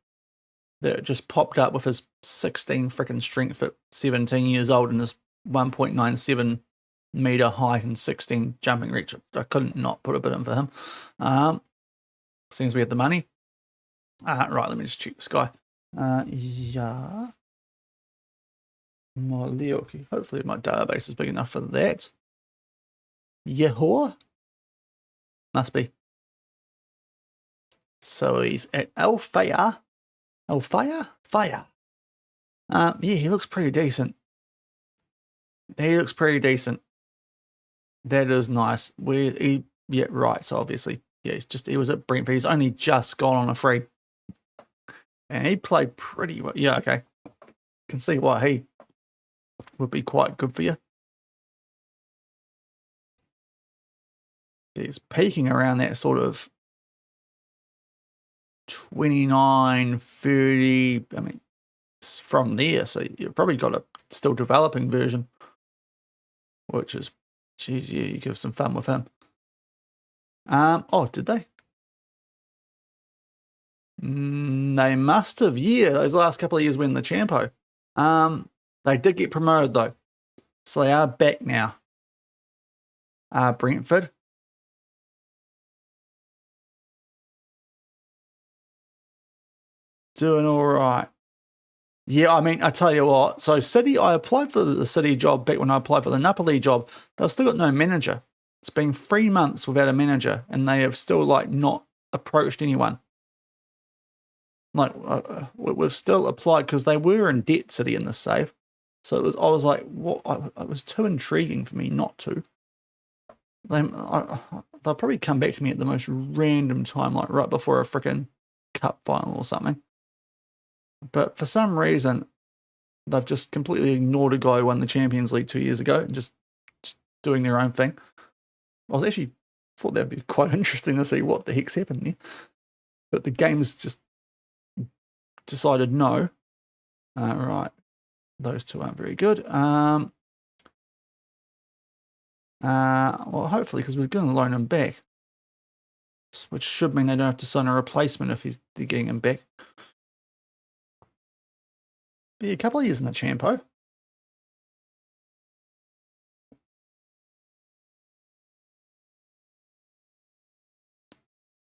that just popped up with his 16 freaking strength at 17 years old and his 1.97 metre height and 16 jumping reach. I couldn't not put a bit in for him. Seems we had the money. Right, let me just check this guy. Yeah. Molioki. Hopefully my database is big enough for that. Yehor? Must be. So he's at Alfaya. Fire. Yeah, he looks pretty decent. That is nice. Yeah, right. So obviously, yeah, he was at Brentford. He's only just gone on a free. And he played pretty well. Yeah, okay. Can see why he would be quite good for you. He's peaking around that sort of 29, 30. I mean, from there. So you've probably got a still developing version, which is, geez, yeah, you give some fun with him. Oh, did they? They must have, yeah, those last couple of years when the Champo. They did get promoted though. So they are back now. Brentford. Doing all right. Yeah, I mean, I tell you what. So City, I applied for the City job back when I applied for the Napoli job. They've still got no manager. It's been 3 months without a manager, and they have still like not approached anyone. Like we've still applied because they were in debt, City, in this save. So it was. I was like, what? It was too intriguing for me not to. They'll probably come back to me at the most random time, like right before a freaking cup final or something. But for some reason, they've just completely ignored a guy who won the Champions League 2 years ago and just doing their own thing. I was actually thought that'd be quite interesting to see what the heck's happened there. But the game's just decided no. Right. Those two aren't very good. Well, hopefully, because we're going to loan him back. Which should mean they don't have to sign a replacement if they're getting him back. Be a couple of years in the Champo.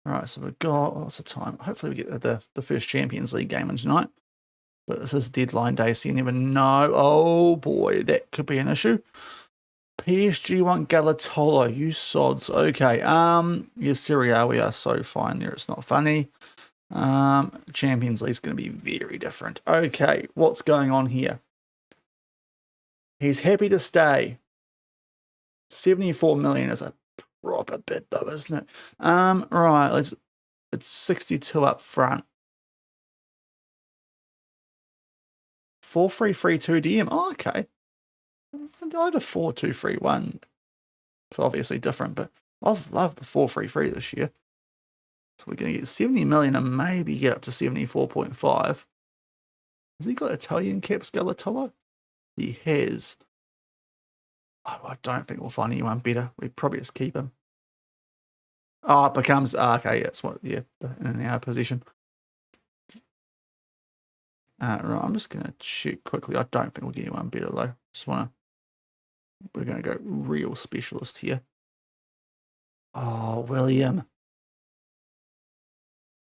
Right, so we've got, what's the time? Hopefully we get the first Champions League game in tonight. But this is deadline day, so you never know. Oh boy, that could be an issue. PSG want Galatolo, you sods. Okay, yeah, Serie A, we are so fine there, it's not funny. Champions League's going to be very different. Okay, what's going on here? He's happy to stay. 74 million is a proper bid though, isn't it? Right, it's 62 up front. 4-3-3-2 DM. Oh, okay. I had a 4-2-3-1. It's obviously different, but I've loved the 4-3-3 this year. So we're going to get 70 million and maybe get up to 74.5. Has he got Italian caps, Galatolo? He has. Oh, I don't think we'll find anyone better. We probably just keep him. Oh, it becomes okay. Yeah, it's what. Yeah, in our position. Right, I'm just gonna check quickly. I don't think we'll get anyone better though. Just wanna. We're gonna go real specialist here. Oh, William.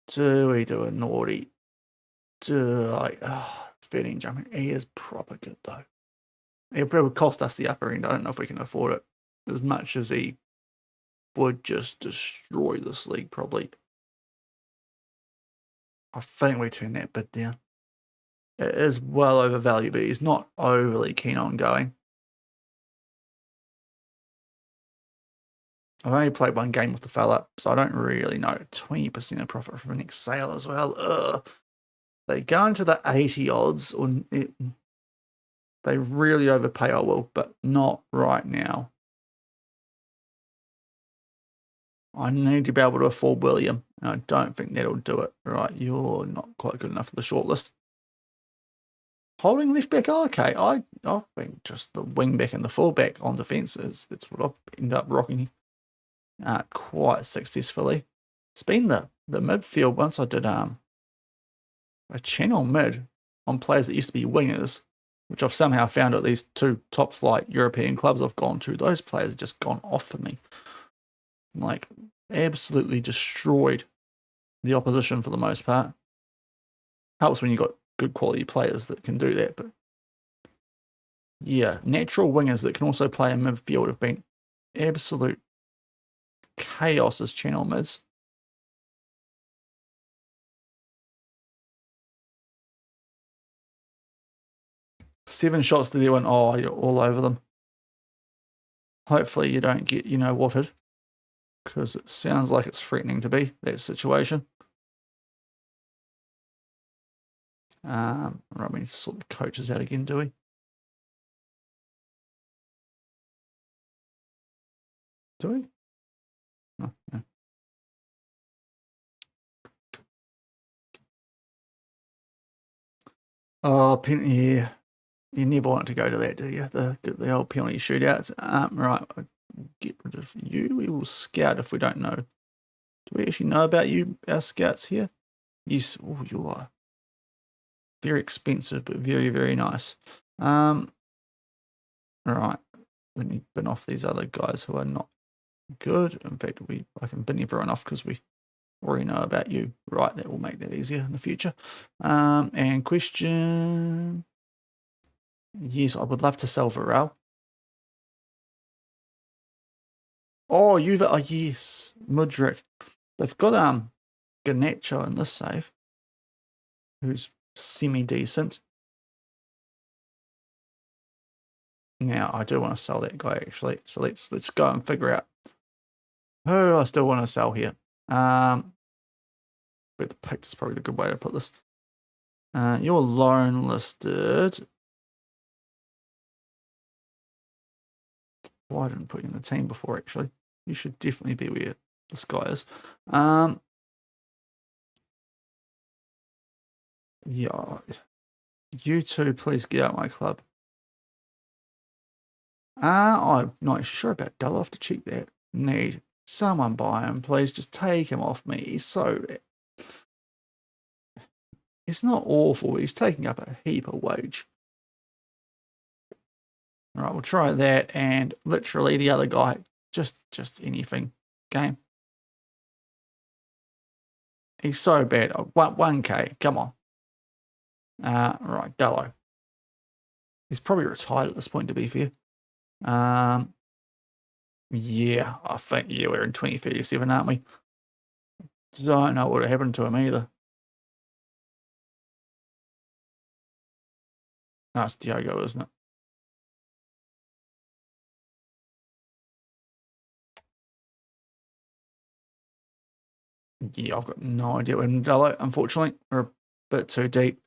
Do we do a naughty? Fitting jumping. He is proper good though. It would cost us the upper end. I don't know if we can afford it as much as he would just destroy this league probably. I think we turn that bid down. It is well overvalued, but he's not overly keen on going. I've only played one game with the fella, so I don't really know. 20% of profit from the next sale as well. Ugh. They go into the 80 odds, or they really overpay, I will, but not right now. I need to be able to afford William, and I don't think that'll do it. Right, you're not quite good enough for the shortlist. Holding left back, oh, okay. I've been just the wing back and the full back on defences. That's what I've ended up rocking quite successfully. It's been the midfield. Once I did a channel mid on players that used to be wingers, which I've somehow found at these two top flight European clubs I've gone to. Those players have just gone off for me. Like, absolutely destroyed the opposition for the most part. Helps when you've got good quality players that can do that, but yeah, natural wingers that can also play in midfield have been absolute chaos as channel mids. Seven shots to the one. Oh, you're all over them. Hopefully you don't get, whatted, because it sounds like it's threatening to be that situation. Right, we need to sort the coaches out again, do we? Do we? No, no. Oh, penalty. You never want to go to that, do you? The old penalty shootouts. Right, I'll get rid of you. We will scout if we don't know. Do we actually know about you, our scouts here? Yes. Oh, you are very expensive, but very, very nice. All right. Let me bin off these other guys who are not good. In fact, I can bin everyone off because we already know about you. Right, that will make that easier in the future. And question. Yes, I would love to sell Varel. Oh, yes, Mudrick. They've got Garnacho in this save, who's semi-decent. Now, I do want to sell that guy, actually. So let's go and figure out who I still want to sell here. Where the pick is probably the good way to put this. You're loan listed. Well, I didn't put you in the team before, actually. You should definitely be where this guy is. Yeah. You two, please get out my club. I'm not sure about Dull. I'll have to check that. Need someone buy him, please. Just take him off me. He's not awful. He's taking up a heap of wage. All right, we'll try that. And literally the other guy, just anything. Game. He's so bad. 1K. Come on. Right, Dullo. He's probably retired at this point, to be fair. Yeah, I think, we're in 2037, aren't we? Don't know what happened to him either. No, it's Diogo, isn't it? Yeah, I've got no idea what Dullo, unfortunately. We're a bit too deep.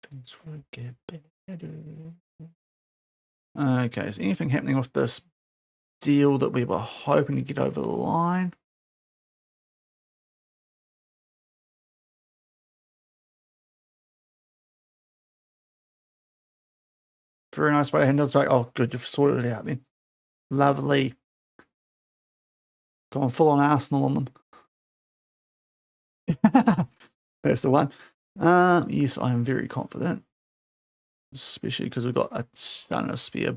Things will get better. Okay, is anything happening with this deal that we were hoping to get over the line? Very nice way to handle it. Like, oh, good, you've sorted it out then. Lovely. Going full on Arsenal on them. That's the one. Yes, I am very confident, especially because we've got a ton of spare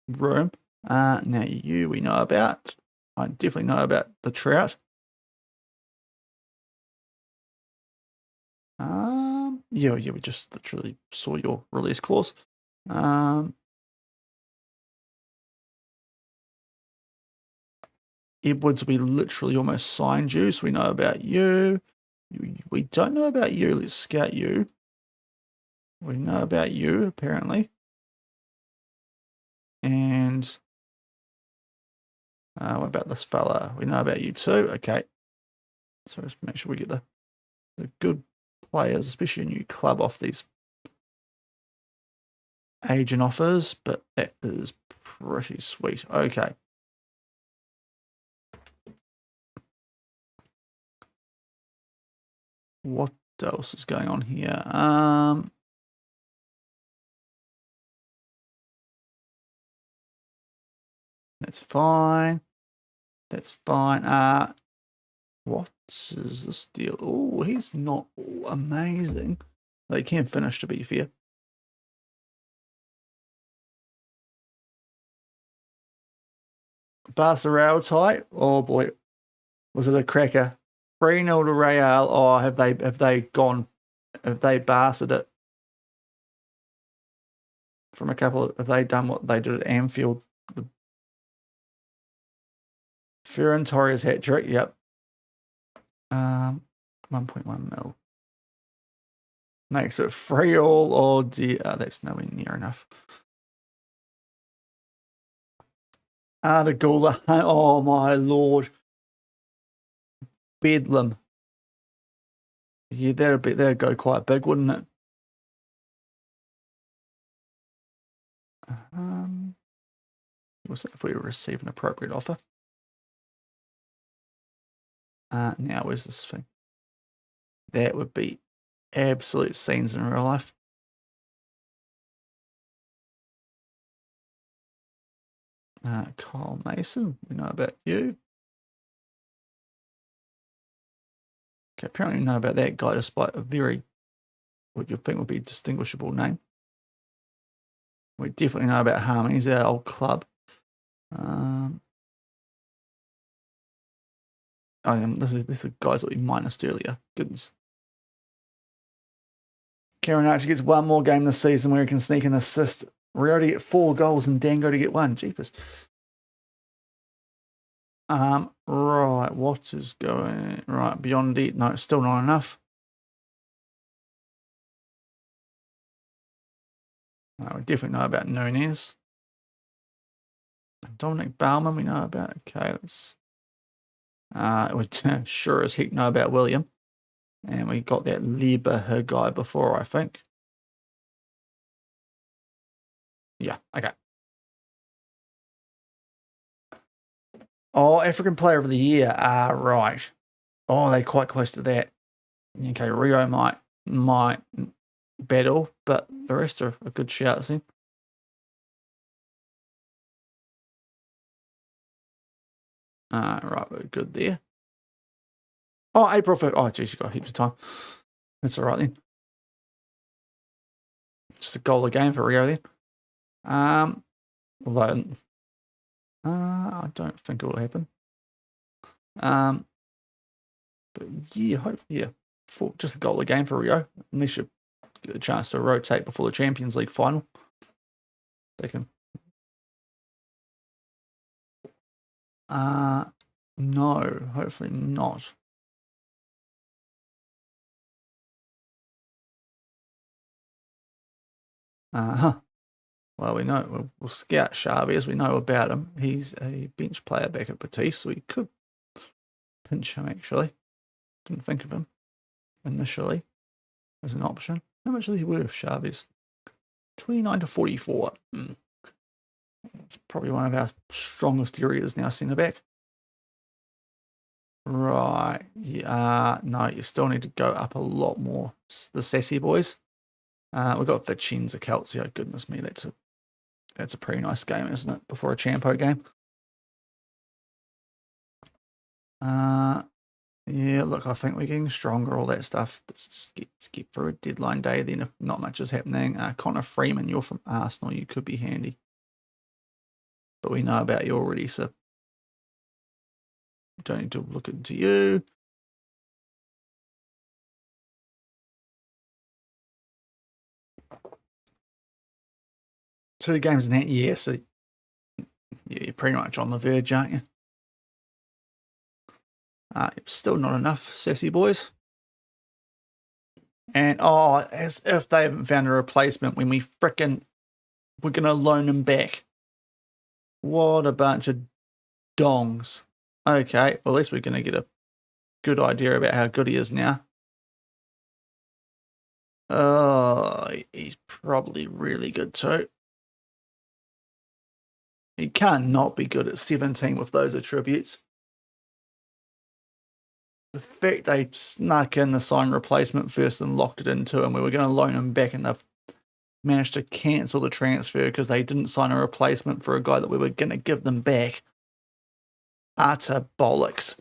room. Now we know about. I definitely know about the Trout. Yeah, we just literally saw your release clause. Edwards, we literally almost signed you, so we know about you. We don't know about you. Let's scout you. We know about you, apparently. And what about this fella? We know about you too. Okay. So let's make sure we get the good players, especially a new club, off these agent offers, but that is pretty sweet. Okay. What else is going on here? That's fine. That's fine. What is this deal? Oh, he's not amazing. They can finish, to be fair. Barca type. Oh boy, was it a cracker? 3-0 to Real. Oh, have they gone? Have they Barca'd it from a couple? Have they done what they did at Anfield? The Ferran Torres hat trick. Yep. 1.1 mil. Makes it 3-3. Oh dear, that's nowhere near enough. Artigula. Oh my lord. Bedlam. Yeah, that'd go quite big, wouldn't it? if we receive an appropriate offer. Now, where's this thing? That would be absolute scenes in real life. Kyle Mason, we know about you. Okay, apparently we know about that guy despite a very, what you think would be a distinguishable name. We definitely know about Harmony's our old club. This is the guys that we minused earlier. Goodness. Kieran Archer gets one more game this season where he can sneak an assist. Rio to get 4 goals and Dango to get 1. Jeepers. Right, what is going right beyond it? No, it's still not enough. We definitely know about Nunez. Dominic Bauman, we know about. Okay, let's. We sure as heck know about William. And we got that Lieber guy before, I think. Yeah, okay. Oh, African Player of the Year. Right. Oh, they're quite close to that. Okay, Rio might battle, but the rest are a good shout, see. Right, we're good there. Oh, April 1st. Oh, geez, you got heaps of time. That's all right then. Just a goal a game for Rio then. Although, I don't think it will happen. But yeah, hopefully, just a goal a game for Rio. Unless you get a chance to rotate before the Champions League final. They can. No, hopefully not. Well, we know we'll scout Chavez. We know about him. He's a bench player back at Betis, so we could pinch him actually. Didn't think of him initially as an option. How much is he worth, Chavez? 29 to 44. It's probably one of our strongest areas now, centre back. Right. Yeah. No, you still need to go up a lot more. The sassy boys. We've got Vicenza Calcio. Goodness me, that's a pretty nice game, isn't it? Before a Champo game. Yeah, look, I think we're getting stronger, all that stuff. Let's get through a deadline day then if not much is happening. Connor Freeman, you're from Arsenal. You could be handy. But we know about you already, so don't need to look into you. Two games in that, yeah, so yeah, you're pretty much on the verge, aren't you? Still not enough, sassy boys. And, as if they haven't found a replacement when we're going to loan them back. What a bunch of dongs. Okay, well, at least we're going to get a good idea about how good he is now. Oh, he's probably really good too. He can't not be good at 17 with those attributes. The fact they snuck in the sign replacement first and locked it into him, we were going to loan him back and they've managed to cancel the transfer because they didn't sign a replacement for a guy that we were going to give them back. Utter bollocks.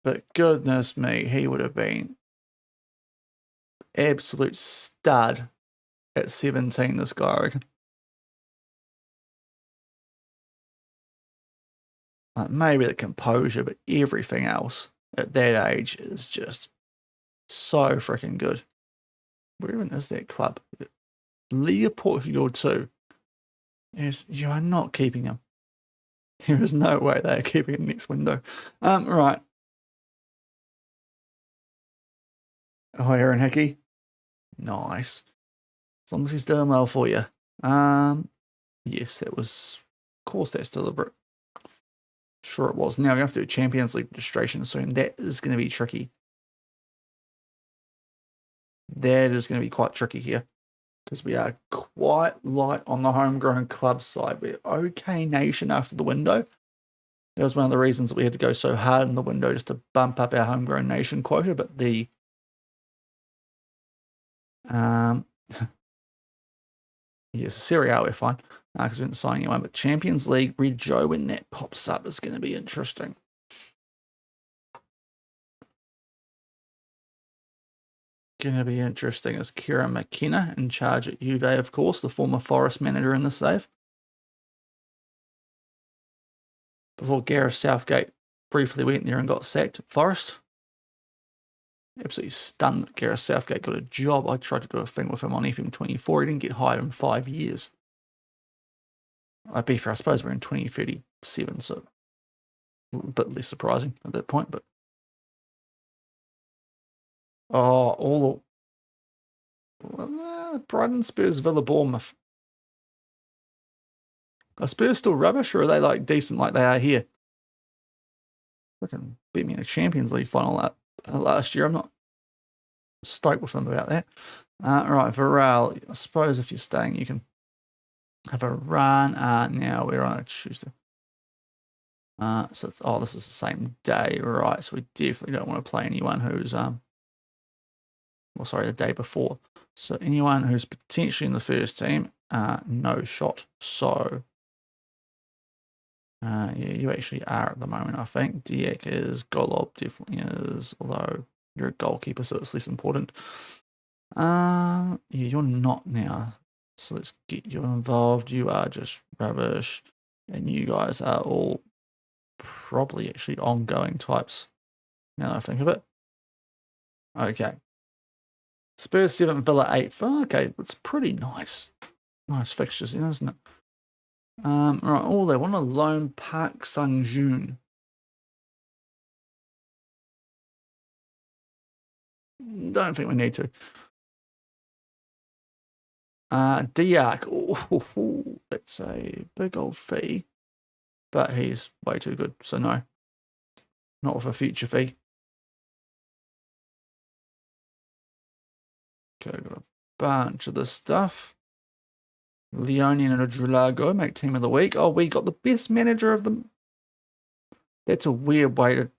But goodness me, he would have been absolute stud at 17, this guy, I reckon. Maybe the composure, but everything else at that age is just so freaking good. Where even is that club? Liga Portugal 2. Yes, you are not keeping him. There is no way they are keeping him next window. Right. Oh, Aaron Hickey. Nice. As long as he's doing well for you. Yes, that was, of course, that's deliberate. Sure it was. Now we have to do Champions League registration soon. That is going to be tricky. That is going to be quite tricky here. because we are quite light on the homegrown club side. We're okay nation after the window. That was one of the reasons that we had to go so hard in the window just to bump up our homegrown nation quota. But the yes, Serie A we're fine because we didn't sign anyone. But Champions League, Red Joe, when that pops up, is going to be interesting. Going to be interesting is Kieran McKenna in charge at Juve, of course, the former Forest manager in the save. Before Gareth Southgate briefly went there and got sacked at Forest. Absolutely stunned that Gareth Southgate got a job. I tried to do a thing with him on FM24. He didn't get hired in 5 years. I'd be fair, I suppose we're in 2037, so a bit less surprising at that point. But Brighton, Spurs, Villa, Bournemouth. Are Spurs still rubbish, or are they like decent like they are here? Fucking beat me in a Champions League final last year. I'm not stoked with them about that. Right, Varel, I suppose if you're staying, you can have a run. Now we're on a Tuesday. So it's, this is the same day, right? So we definitely don't want to play anyone who's the day before. So anyone who's potentially in the first team, no shot. So yeah, you actually are at the moment, I think. Diak is, Golob definitely is, although you're a goalkeeper, so it's less important. Yeah, you're not now. So let's get you involved. You are just rubbish. And you guys are all probably actually ongoing types, now that I think of it. Okay. Spurs 7th, Villa 8th. Okay, it's pretty nice. Nice fixtures, isn't it? Right, they want a loan Park Sang-joon. Don't think we need to. Diak, that's a big old fee, but he's way too good, so no. Not with a future fee. Okay, got a bunch of this stuff. Leonin and Drulago make team of the week. Oh, we got the best manager of the... That's a weird way to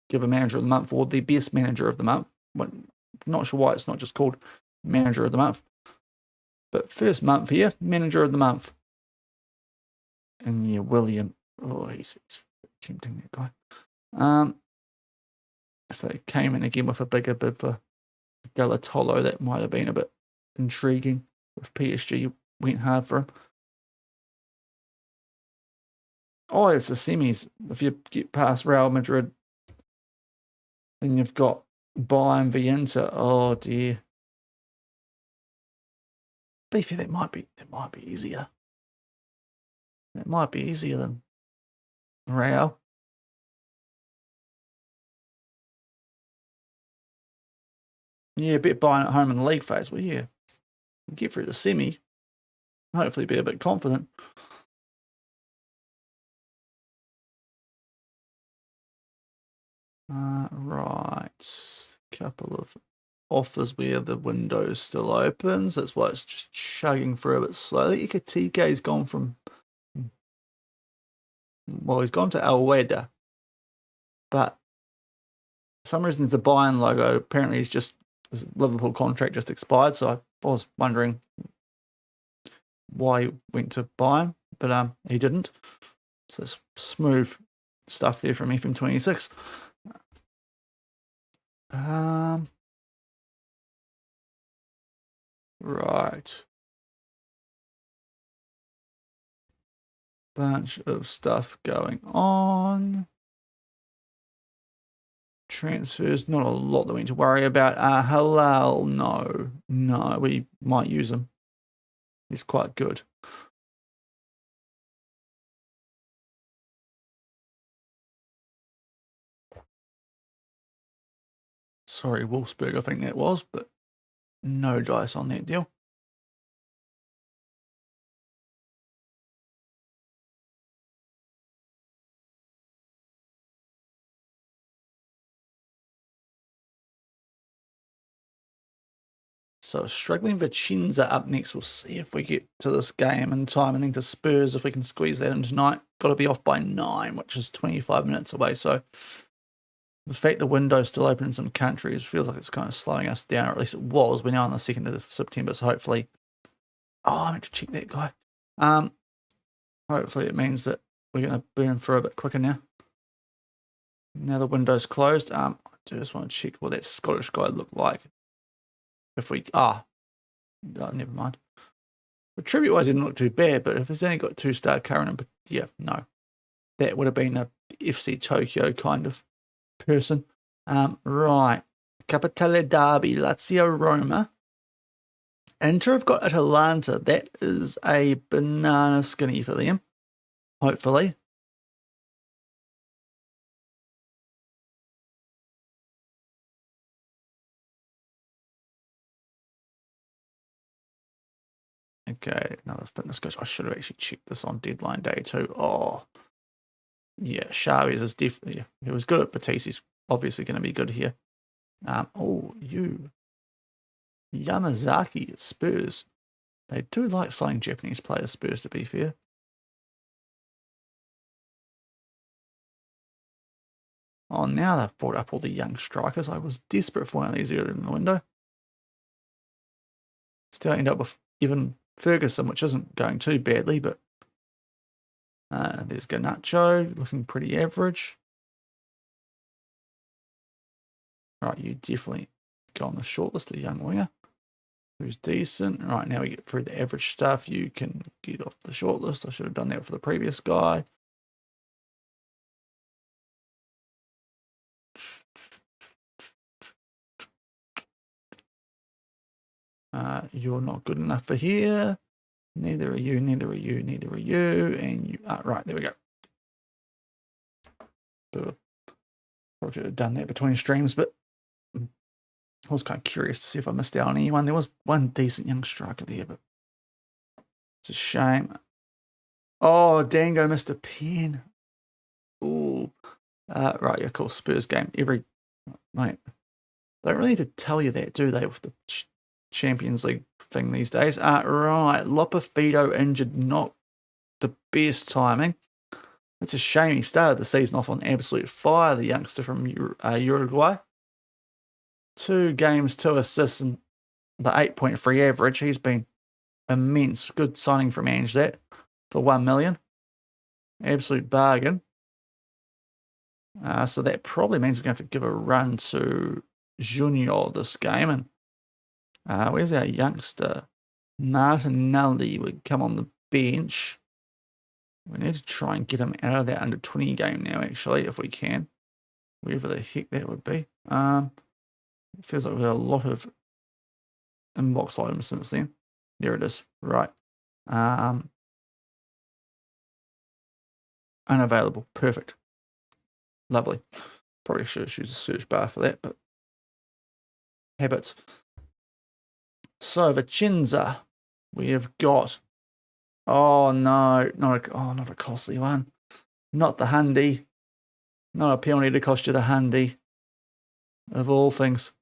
give a manager of the month or the best manager of the month. Not sure why it's not just called manager of the month. But first month here, manager of the month. And yeah, William. Oh, he's tempting, that guy. If they came in again with a bigger bid for Galatolo, that might have been a bit intriguing. If PSG went hard for him. Oh, it's the semis. If you get past Real Madrid, then you've got Bayern v Inter. Oh dear. Beefy, that might be easier. That might be easier than Real. Yeah, a bit Bayern at home in the league phase. Well, yeah, get through the semi. Hopefully, be a bit confident. Right, couple of offers where the window's still open. So that's why it's just chugging through a bit slowly. Ikatike's gone from, well, he's gone to Alweda, but for some reason there's a Bayern logo. Apparently, his Liverpool contract just expired. So I was wondering why he went to Bayern, but he didn't. So it's smooth stuff there from FM26. Right. Bunch of stuff going on. Transfers, not a lot that we need to worry about. Halal, no, we might use him. He's quite good. Sorry, Wolfsburg, I think that was, but no dice on that deal. So struggling Vicenza up next. We'll see if we get to this game in time, and then to Spurs if we can squeeze that in tonight. Got to be off by 9, which is 25 minutes away. So the fact the window's still open in some countries feels like it's kind of slowing us down, or at least it was. We're now on the 2nd of September, so hopefully... Oh, I meant to check that guy. Hopefully it means that we're going to burn through a bit quicker now. Now the window's closed. I do just want to check what that Scottish guy looked like. If we... never mind. But tribute-wise, he didn't look too bad, but if he's only got 2-star current, yeah, no. That would have been a FC Tokyo kind of person. Right. Capitale Derby, Lazio Roma. Inter have got Atalanta. That is a banana skinny for them, hopefully. Okay, another fitness coach. I should have actually checked this on deadline day too. Oh, yeah, Chavez is definitely... Yeah, he was good at Batiste. He's obviously going to be good here. Yamazaki at Spurs. They do like signing Japanese players, Spurs, to be fair. Oh, now they've brought up all the young strikers. I was desperate for one of these earlier in the window. Still end up with even Ferguson, which isn't going too badly, but there's Garnacho, looking pretty average. Right, you definitely go on the shortlist, a young winger who's decent. Right, now we get through the average stuff. You can get off the shortlist. I should have done that for the previous guy. You're not good enough for here. Neither are you, neither are you, neither are you. And you are... Right, there we go. Probably could have done that between streams, but I was kind of curious to see if I missed out on anyone. There was one decent young striker there, but it's a shame. Oh, Dango missed a pen. Ooh. Right, yeah, cool. Spurs game. Mate, they don't really need to tell you that, do they, with the Champions League thing these days? Right, Lopafito injured, not the best timing. It's a shame. He started the season off on absolute fire, the youngster from Uruguay. 2 games, 2 assists, and the 8.3 average. He's been immense. Good signing from Ange, that, for 1 million. Absolute bargain. So that probably means we're going to have to give a run to Junior this game. And where's our youngster? Martinelli would come on the bench. We need to try and get him out of that under 20 game now, actually, if we can. Wherever the heck that would be. It feels like we've got a lot of inbox items since then. There it is. Right. Unavailable. Perfect. Lovely. Probably should have used a search bar for that, but habits. So Vicenza, we have got... Oh no, not a costly one. Not the handy. Not a penalty to cost you the handy. Of all things.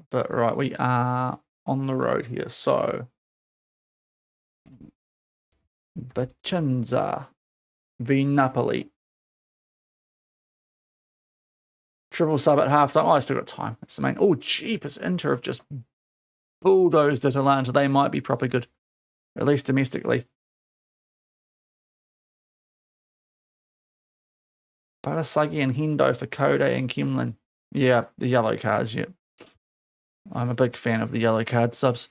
But right, we are on the road here, so Vicenza v Napoli. Triple sub at halftime. Oh, I still got time. That's the main. Oh, jeepers, Inter have just bulldozed Atalanta. They might be proper good, at least domestically. Barasagi and Hendo for Kode and Kimlin. Yeah, the yellow cards, yeah. I'm a big fan of the yellow card subs.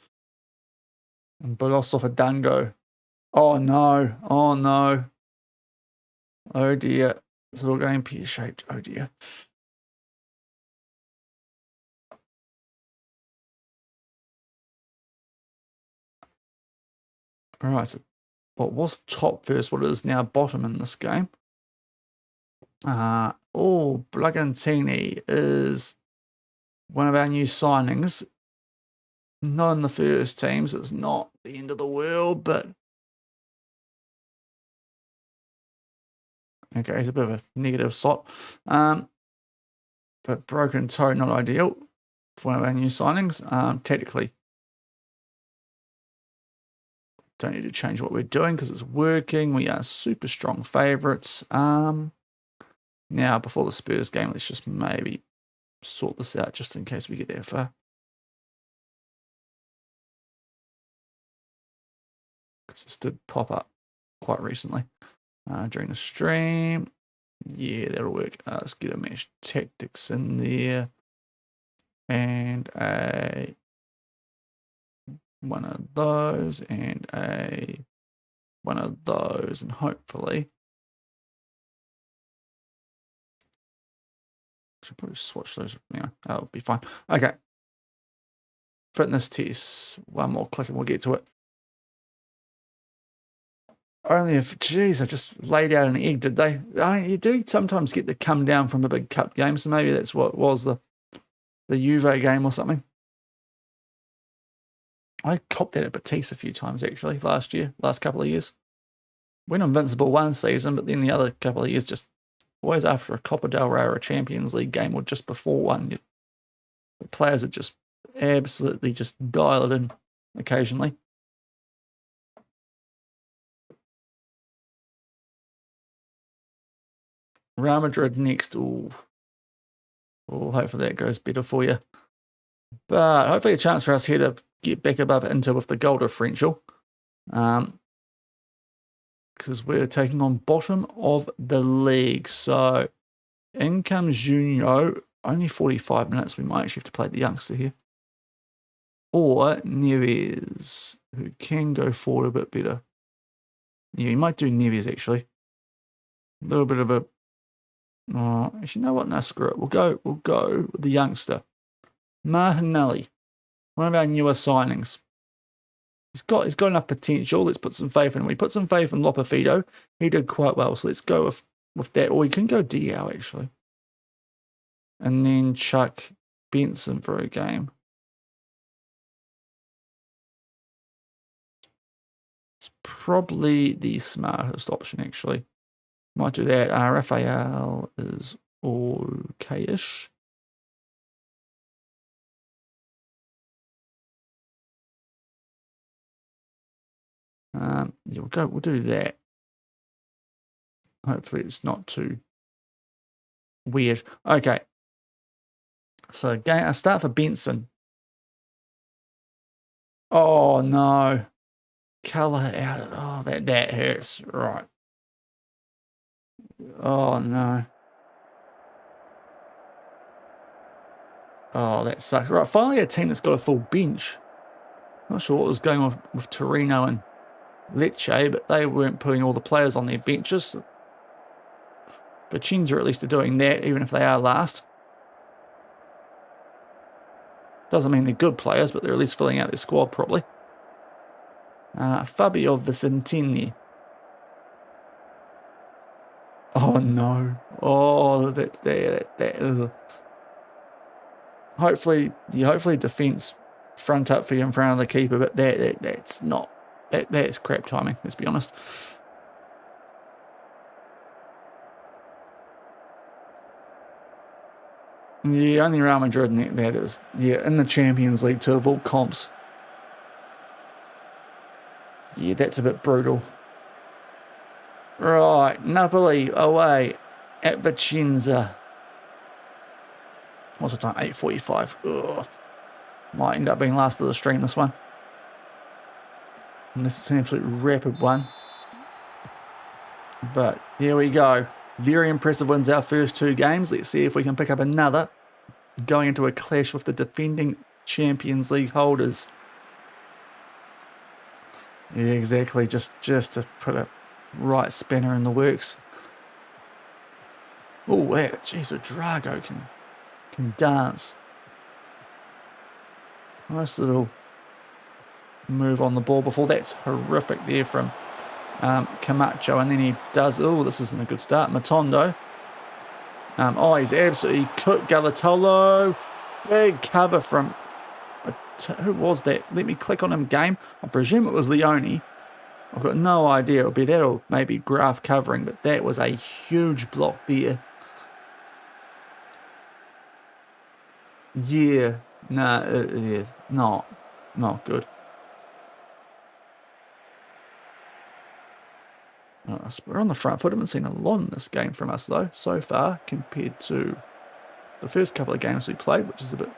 But also for Dango. Oh no, oh no. Oh dear. It's all going pear-shaped. Oh dear. Alright, so what was top first, what is now bottom in this game? Bragantini is one of our new signings. Not in the first team, so it's not the end of the world, but okay, it's a bit of a negative slot. But broken toe, not ideal for one of our new signings. Tactically, don't need to change what we're doing because it's working. We are super strong favourites. Now, before the Spurs game, let's just maybe sort this out just in case we get there far. Because this did pop up quite recently during the stream. Yeah, that'll work. Let's get a match tactics in there. And one of those and one of those, and hopefully should probably swatch those. Anyway, that'll be fine. Okay, fitness test. One more click and we'll get to it. Only if, geez, I just laid out an egg, did they? You do sometimes get to come down from a big cup game, so maybe that's what was the Juve game or something. I copped that at Batiste a few times, actually, last couple of years. Went invincible one season, but then the other couple of years, just always after a Copa del Rey or a Champions League game or just before one, the players would just absolutely just dial it in occasionally. Real Madrid next. Ooh, hopefully that goes better for you. But hopefully a chance for us here to get back above Inter with the goal differential. Because we're taking on bottom of the league. So in comes Junio. Only 45 minutes. We might actually have to play the youngster here. Or Neves, who can go forward a bit better. Yeah, we might do Neves actually. A little bit of a... Oh, actually, you know what? No, screw it. We'll go with the youngster. Martinelli, one of our newer signings. He's got enough potential. Let's put some faith in him. We put some faith in Lopefido. He did quite well, so let's go with that. Or we can go DL, actually. And then chuck Benson for a game. It's probably the smartest option, actually. Might do that. Raphael is okay-ish. Yeah, we'll do that. Hopefully it's not too weird. Okay. So again, I start for Benson. Oh no. Colour out. Oh, that hurts. Right. Oh no. Oh, that sucks. Right, finally a team that's got a full bench. Not sure what was going on with Torino and Lecce, but they weren't putting all the players on their benches. Vicenza at least are doing that, even if they are last. Doesn't mean they're good players, but they're at least filling out their squad properly. Fabio Vicentini. Oh no. Oh, that. Hopefully defense front up for you in front of the keeper, but that's not. That's crap timing, let's be honest. Yeah, only Real Madrid that is. Yeah, in the Champions League too, of all comps. Yeah, that's a bit brutal. Right, Napoli away at Vicenza. What's the time? 8:45. Ugh. Might end up being last of the stream, this one. Unless it's an absolute rapid one. But here we go. Very impressive wins our first two games. Let's see if we can pick up another. Going into a clash with the defending Champions League holders. Yeah, exactly. Just to put a right spanner in the works. Oh, jeez, a Drago can dance. Nice little move on the ball before. That's horrific there from Camacho, and then he does. Oh, this isn't a good start. Matondo. He's absolutely cooked. Galatolo. Big cover from. Who was that? Let me click on him. Game. I presume it was Leone. I've got no idea. It'll be that or maybe Graf covering, but that was a huge block there. Yeah, nah, it is not good. We're on the front foot. I haven't seen a lot in this game from us though so far compared to the first couple of games we played, which is a bit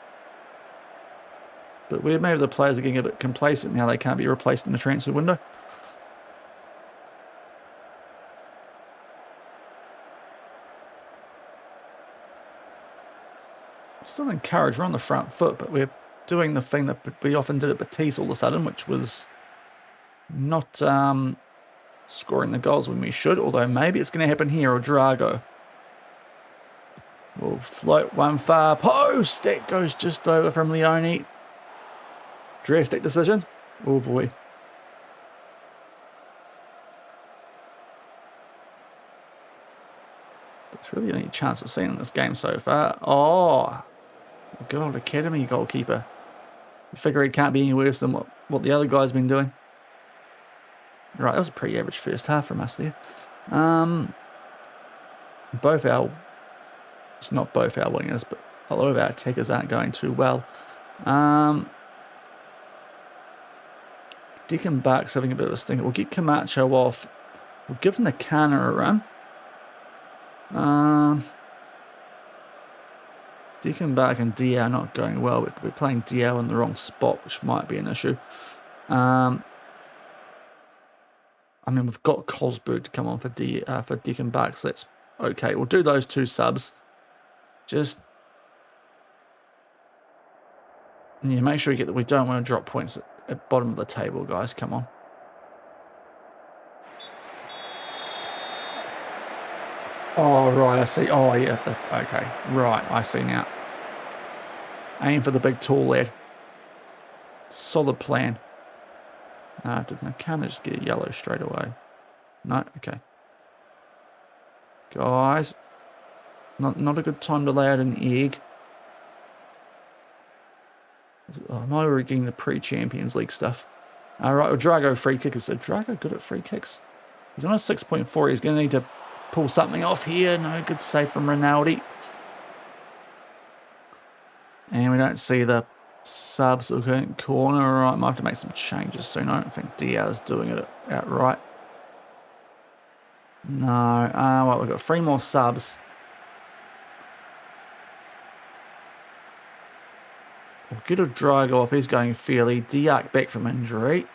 weird. Maybe the players are getting a bit complacent now. They can't be replaced in the transfer window. Still encouraged. We're on the front foot, but we're doing the thing that we often did at Betis all of a sudden, which was not scoring the goals when we should, although maybe it's going to happen here, or Drago will float one far post. That goes just over from Leone. Drastic decision. Oh boy. It's really the only chance we've seen in this game so far. Oh, good old academy goalkeeper. You figure he can't be any worse than what the other guy's been doing. Right, that was a pretty average first half from us there. It's not both our wingers, but a lot of our attackers aren't going too well. Dick and Buck's having a bit of a stinker. We'll get Camacho off. We'll give him the Kana a run. Dickenbach and Diao not going well, but we're playing Diao in the wrong spot, which might be an issue. I mean, we've got Cosberg to come on for Dickenbach, so that's okay. We'll do those two subs. Just make sure we don't want to drop points at bottom of the table, guys. Come on. Oh, right, I see. Oh, yeah. Okay, right, I see now. Aim for the big tall lad. Solid plan. Can't I just get a yellow straight away? No, okay. Guys, not a good time to lay out an egg. Am I already getting the pre-Champions League stuff? All right, well, Drago free kicker. So Drago good at free kicks. He's on a 6.4. He's going to need to pull something off here. No, good save from Ronaldo. And we don't see the subs. Okay, corner. All right, might have to make some changes soon. I don't think Diaz doing it outright. No. Well, we've got 3 more subs. We'll get a Drago off. He's going fairly. Diak back from injury.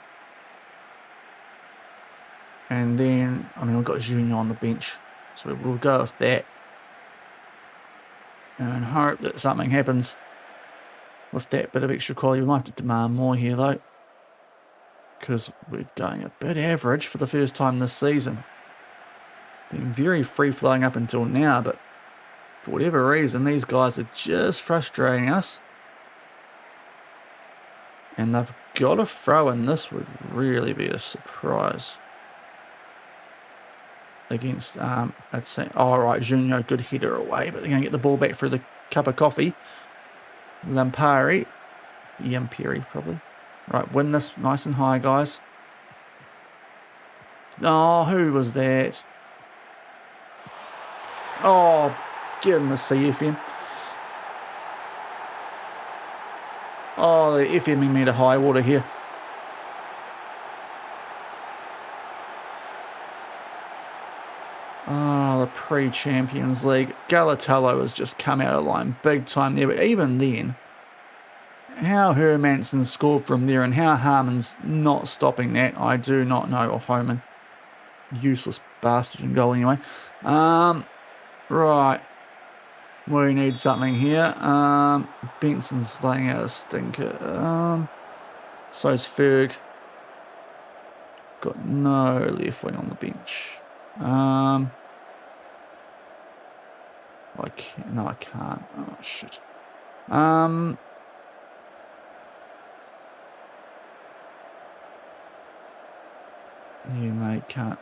And then, I mean, we've got Junior on the bench. So we'll go with that. And hope that something happens with that bit of extra quality. We might have to demand more here, though. Because we're going a bit average for the first time this season. Been very free-flowing up until now, but for whatever reason, these guys are just frustrating us. And they've got a throw, and this would really be a surprise. Against, let's see. Oh, right, Junior, good header away, but they're going to get the ball back for the cup of coffee. Lampari, probably. Right, win this nice and high, guys. Oh, who was that? Oh, get in the CFM. Oh, the FMing me to high water here. Oh, the pre-Champions League. Galatello has just come out of line big time there. But even then, how Hermansen scored from there and how Harmon's not stopping that, I do not know. Or Homan. Useless bastard in goal anyway. Right. We need something here. Benson's laying out a stinker. So's Ferg. Got no left wing on the bench. I can't. No, I can't. Oh, shit. Yeah, no, can't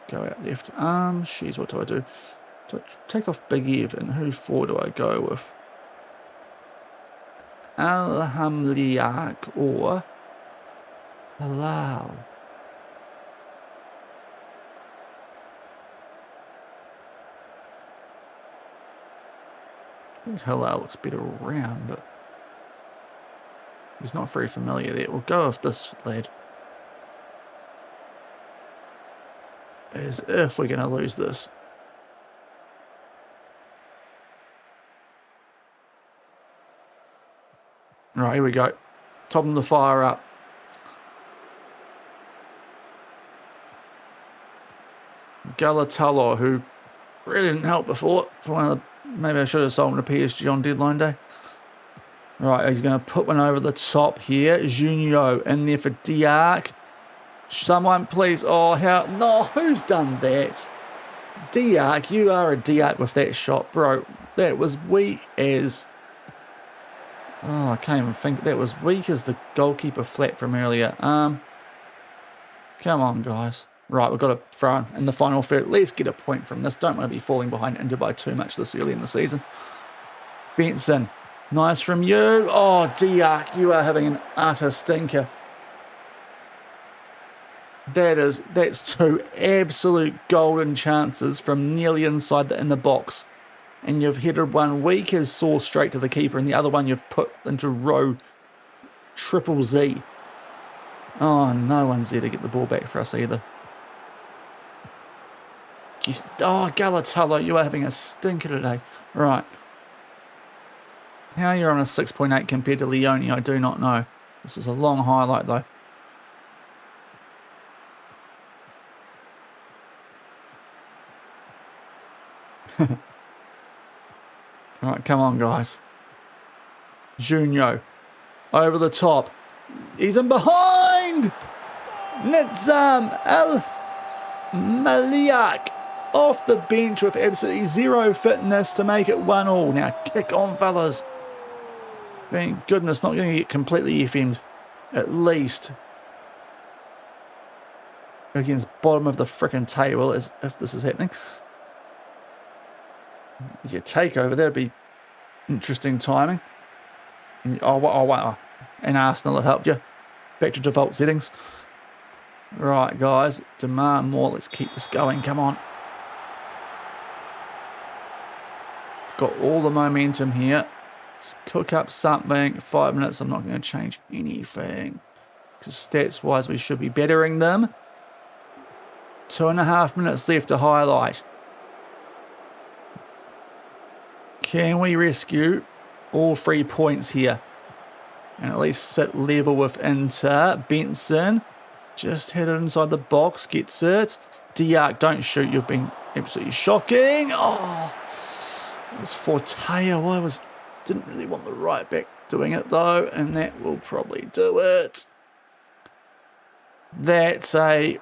go out left. Jeez, what do I do? Do I take off Big Ev, and who for do I go with? Alhamliak or Halal? I think Halal looks better around, but He's not very familiar there. We'll go with this lad. As if we're going to lose this. Right, here we go. Top of the fire up. Galatello, who really didn't help before. For one of the, maybe I should have sold him to PSG on deadline day. Right, he's going to put one over the top here. Junio in there for Diak. Someone please. Oh, how? No, who's done that? Diak, you are a Diak with that shot, bro. That was weak as... Oh, I can't even think. That was weak as the goalkeeper flat from earlier. Come on, guys. Right, we've got to throw in the final third. Let's get a point from this. Don't want to be falling behind Inter by too much this early in the season. Benson. Nice from you. Oh, Diak, you are having an utter stinker. That's two absolute golden chances from nearly inside in the box. And you've headed one weak as saw straight to the keeper, and the other one you've put into row triple Z. Oh, no one's there to get the ball back for us either. Oh, Galatello, you are having a stinker today. Right. How you're on a 6.8 compared to Leone, I do not know. This is a long highlight, though. Alright, come on, guys. Junio. Over the top. He's in behind! Nitzam Al-Maliak off the bench with absolutely zero fitness to make it 1-1. Now, kick on, fellas. Thank goodness, not going to get completely FM'd. At least. Against bottom of the frickin' table, as if this is happening. Your takeover, that'd be interesting timing. And, and Arsenal have helped you. Back to default settings. Right, guys, demand more. Let's keep this going. Come on. We've got all the momentum here. Let's cook up something. 5 minutes, I'm not going to change anything. Because stats-wise, we should be bettering them. 2.5 minutes left to highlight. Can we rescue all 3 points here? And at least sit level with Inter. Benson just hit it inside the box. Gets it. Diak, don't shoot. You've been absolutely shocking. Oh, it was Fortea. Didn't really want the right back doing it though. And that will probably do it. That's a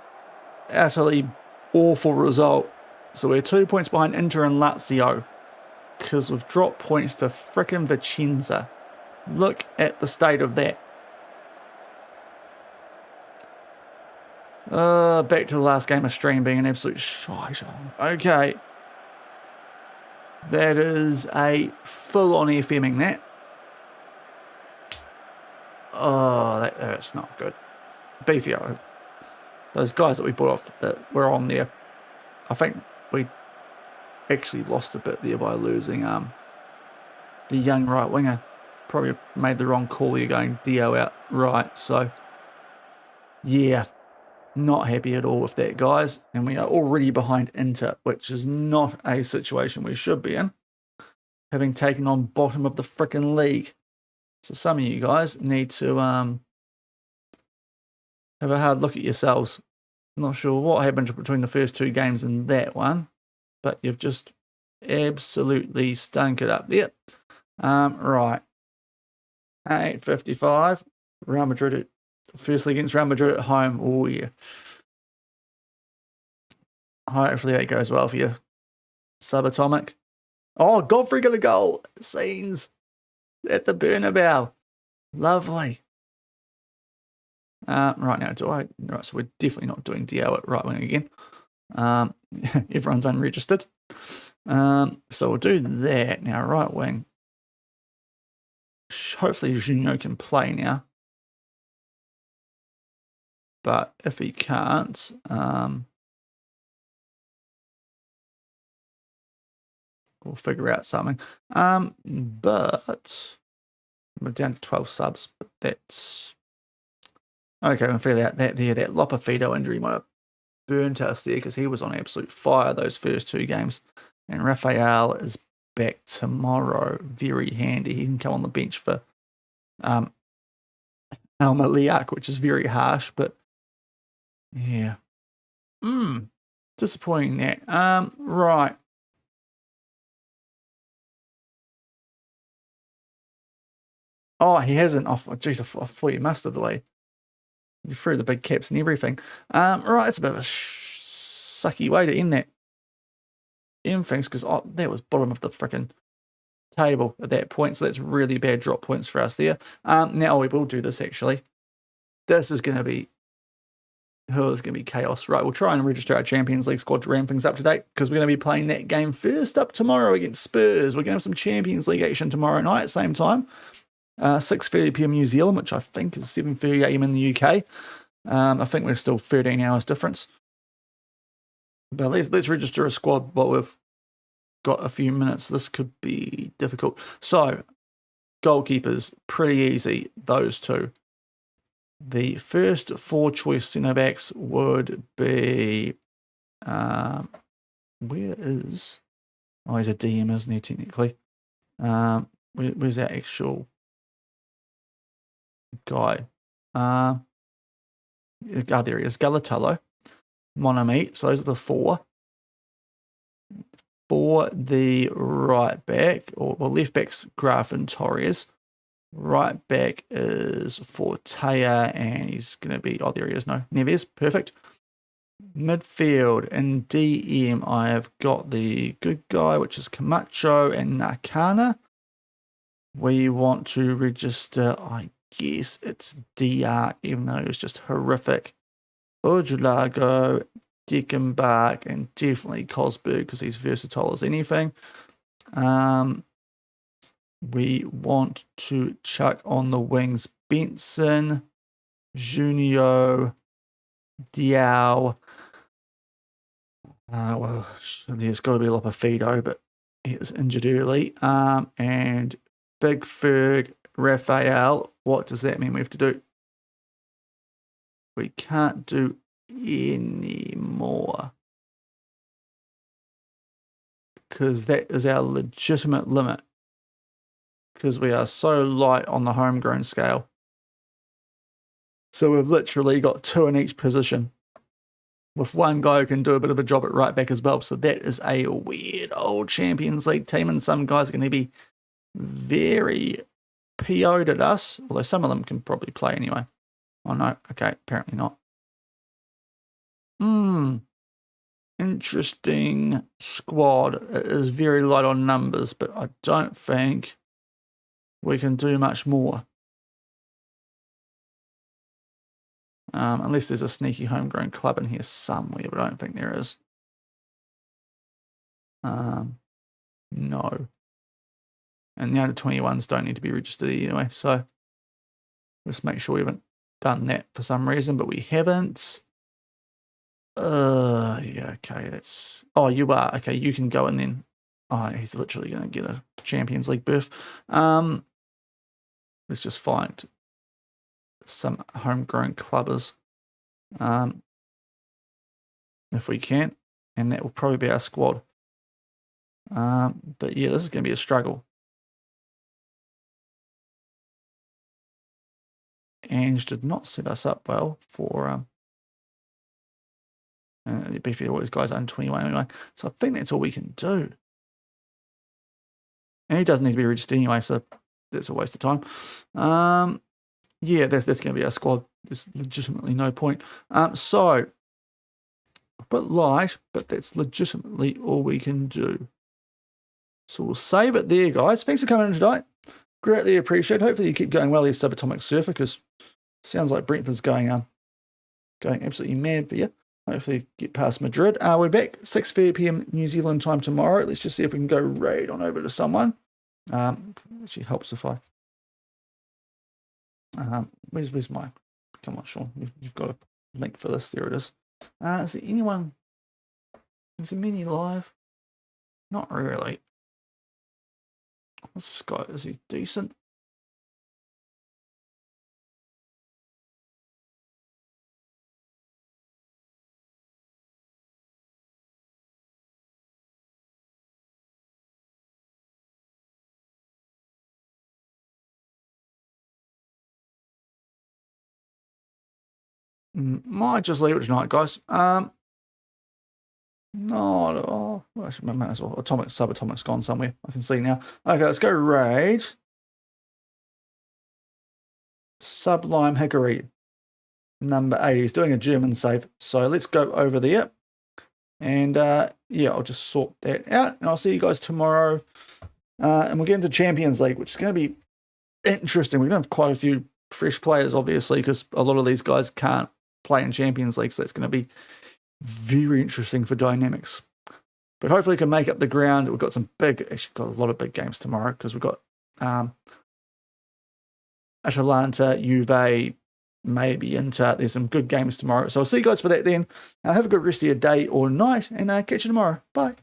utterly awful result. So we're 2 points behind Inter and Lazio. Because we've dropped points to frickin' Vicenza. Look at the state of that. Back to the last game of stream being an absolute shite. Okay. That is a full-on FMing that. Oh, that's not good. Beefy. Those guys that we brought off that were on there. I think we actually lost a bit there by losing the young right winger. Probably made the wrong call here going Dio out right. So, yeah, not happy at all with that, guys. And we are already behind Inter, which is not a situation we should be in, having taken on bottom of the frickin' league. So some of you guys need to have a hard look at yourselves. I'm not sure what happened between the first 2 games and that one, but you've just absolutely stunk it up there. Right. 8:55. Real Madrid, firstly against Real Madrid at home. Oh, yeah. Hopefully that goes well for you. Subatomic. Oh, Godfrey got a goal. Scenes at the Bernabeu. Lovely. Right now, right, so we're definitely not doing DL at right wing again. Everyone's unregistered. So we'll do that now. Right wing. Hopefully Junio can play now. But if he can't, we'll figure out something. But We're down to 12 subs, but that's okay. We'll figure out that there. That Lopafito injury might have burnt us there because he was on absolute fire those first 2 games. And Raphael is back tomorrow. Very handy. He can come on the bench for Almaliak, which is very harsh, but yeah. Disappointing that. Right. Oh, he hasn't. Oh, jeez, I thought you must have the way you threw the big caps and everything. Right, it's a bit of a sucky way to end that. Things because that was bottom of the freaking table at that point, so that's really bad drop points for us there. Now we will do this actually. This is going to be chaos. Right, we'll try and register our Champions League squad to ramp things up to date because we're going to be playing that game first up tomorrow against Spurs. We're going to have some Champions League action tomorrow night, same time, 6:30 p.m. New Zealand, which I think is 7:30 a.m. in the UK. I think we're still 13 hours difference. But let's register a squad while we've got a few minutes. This could be difficult. So, goalkeepers, pretty easy, those 2. The first 4 choice centre backs would be where is he's a DM, isn't he, technically? Where's our actual guy? There he is, Galatello, Monami. So those are the 4. For the right back, or left back's Graf and Torres. Right back is Fortea, and he's going to be, there he is, no, Neves, perfect. Midfield and DM, I have got the good guy, which is Camacho and Nakana. We want to register, I guess it's DR, even though it was just horrific. Ojulago, Deckenbach, and definitely Cosberg because he's versatile as anything. We want to chuck on the wings Benson, Junio, Diao. Well, there's got to be Lopafito, but he was injured early. And Big Ferg, Raphael. What does that mean we have to do? We can't do any more because that is our legitimate limit. Because we are so light on the homegrown scale. So we've literally got 2 in each position. With 1 guy who can do a bit of a job at right back as well. So that is a weird old Champions League team. And some guys are going to be very PO'd at us. Although some of them can probably play anyway. Oh no, okay, apparently not. Interesting squad. It is very light on numbers, but I don't think we can do much more. Unless there's a sneaky homegrown club in here somewhere, but I don't think there is. No. And the under 21s don't need to be registered anyway, so let's make sure we haven't done that for some reason, but we haven't. Yeah, okay, that's... Oh, you are. Okay, you can go and then... Oh, he's literally going to get a Champions League berth. Let's just find some homegrown clubbers. If we can. And that will probably be our squad. But yeah, this is going to be a struggle. Ange did not set us up well for... beefy, all these guys are under 21 anyway. So I think that's all we can do. And he doesn't need to be registered anyway, so that's a waste of time. Yeah, that's going to be our squad. There's legitimately no point. So, a bit light, but that's legitimately all we can do. So we'll save it there, guys. Thanks for coming in tonight. Greatly appreciate it. Hopefully you keep going well here, Subatomic Surfer, because it sounds like Brentford's going absolutely mad for you. Hopefully get past Madrid. We're back 6:30 p.m. New Zealand time tomorrow. Let's just see if we can go raid on over to someone. Actually helps if I... where's my... Come on, Shaun. You've got a link for this. There it is. Is there anyone... Is there many live? Not really. What's this guy? Is he decent? Might just leave it tonight, guys. No, well, I might as well. Atomic, subatomic's gone somewhere. I can see now. Okay, let's go raid. Sublime Hickory, number 80. He's doing a German save. So let's go over there. And yeah, I'll just sort that out. And I'll see you guys tomorrow. And we'll get into Champions League, which is going to be interesting. We're going to have quite a few fresh players, obviously, because a lot of these guys can't play in Champions League. So that's going to be very interesting for dynamics. But hopefully we can make up the ground. We've got some actually got a lot of big games tomorrow because we've got Atalanta, Juve, maybe Inter. There's some good games tomorrow. So I'll see you guys for that then. Have a good rest of your day or night, and catch you tomorrow. Bye.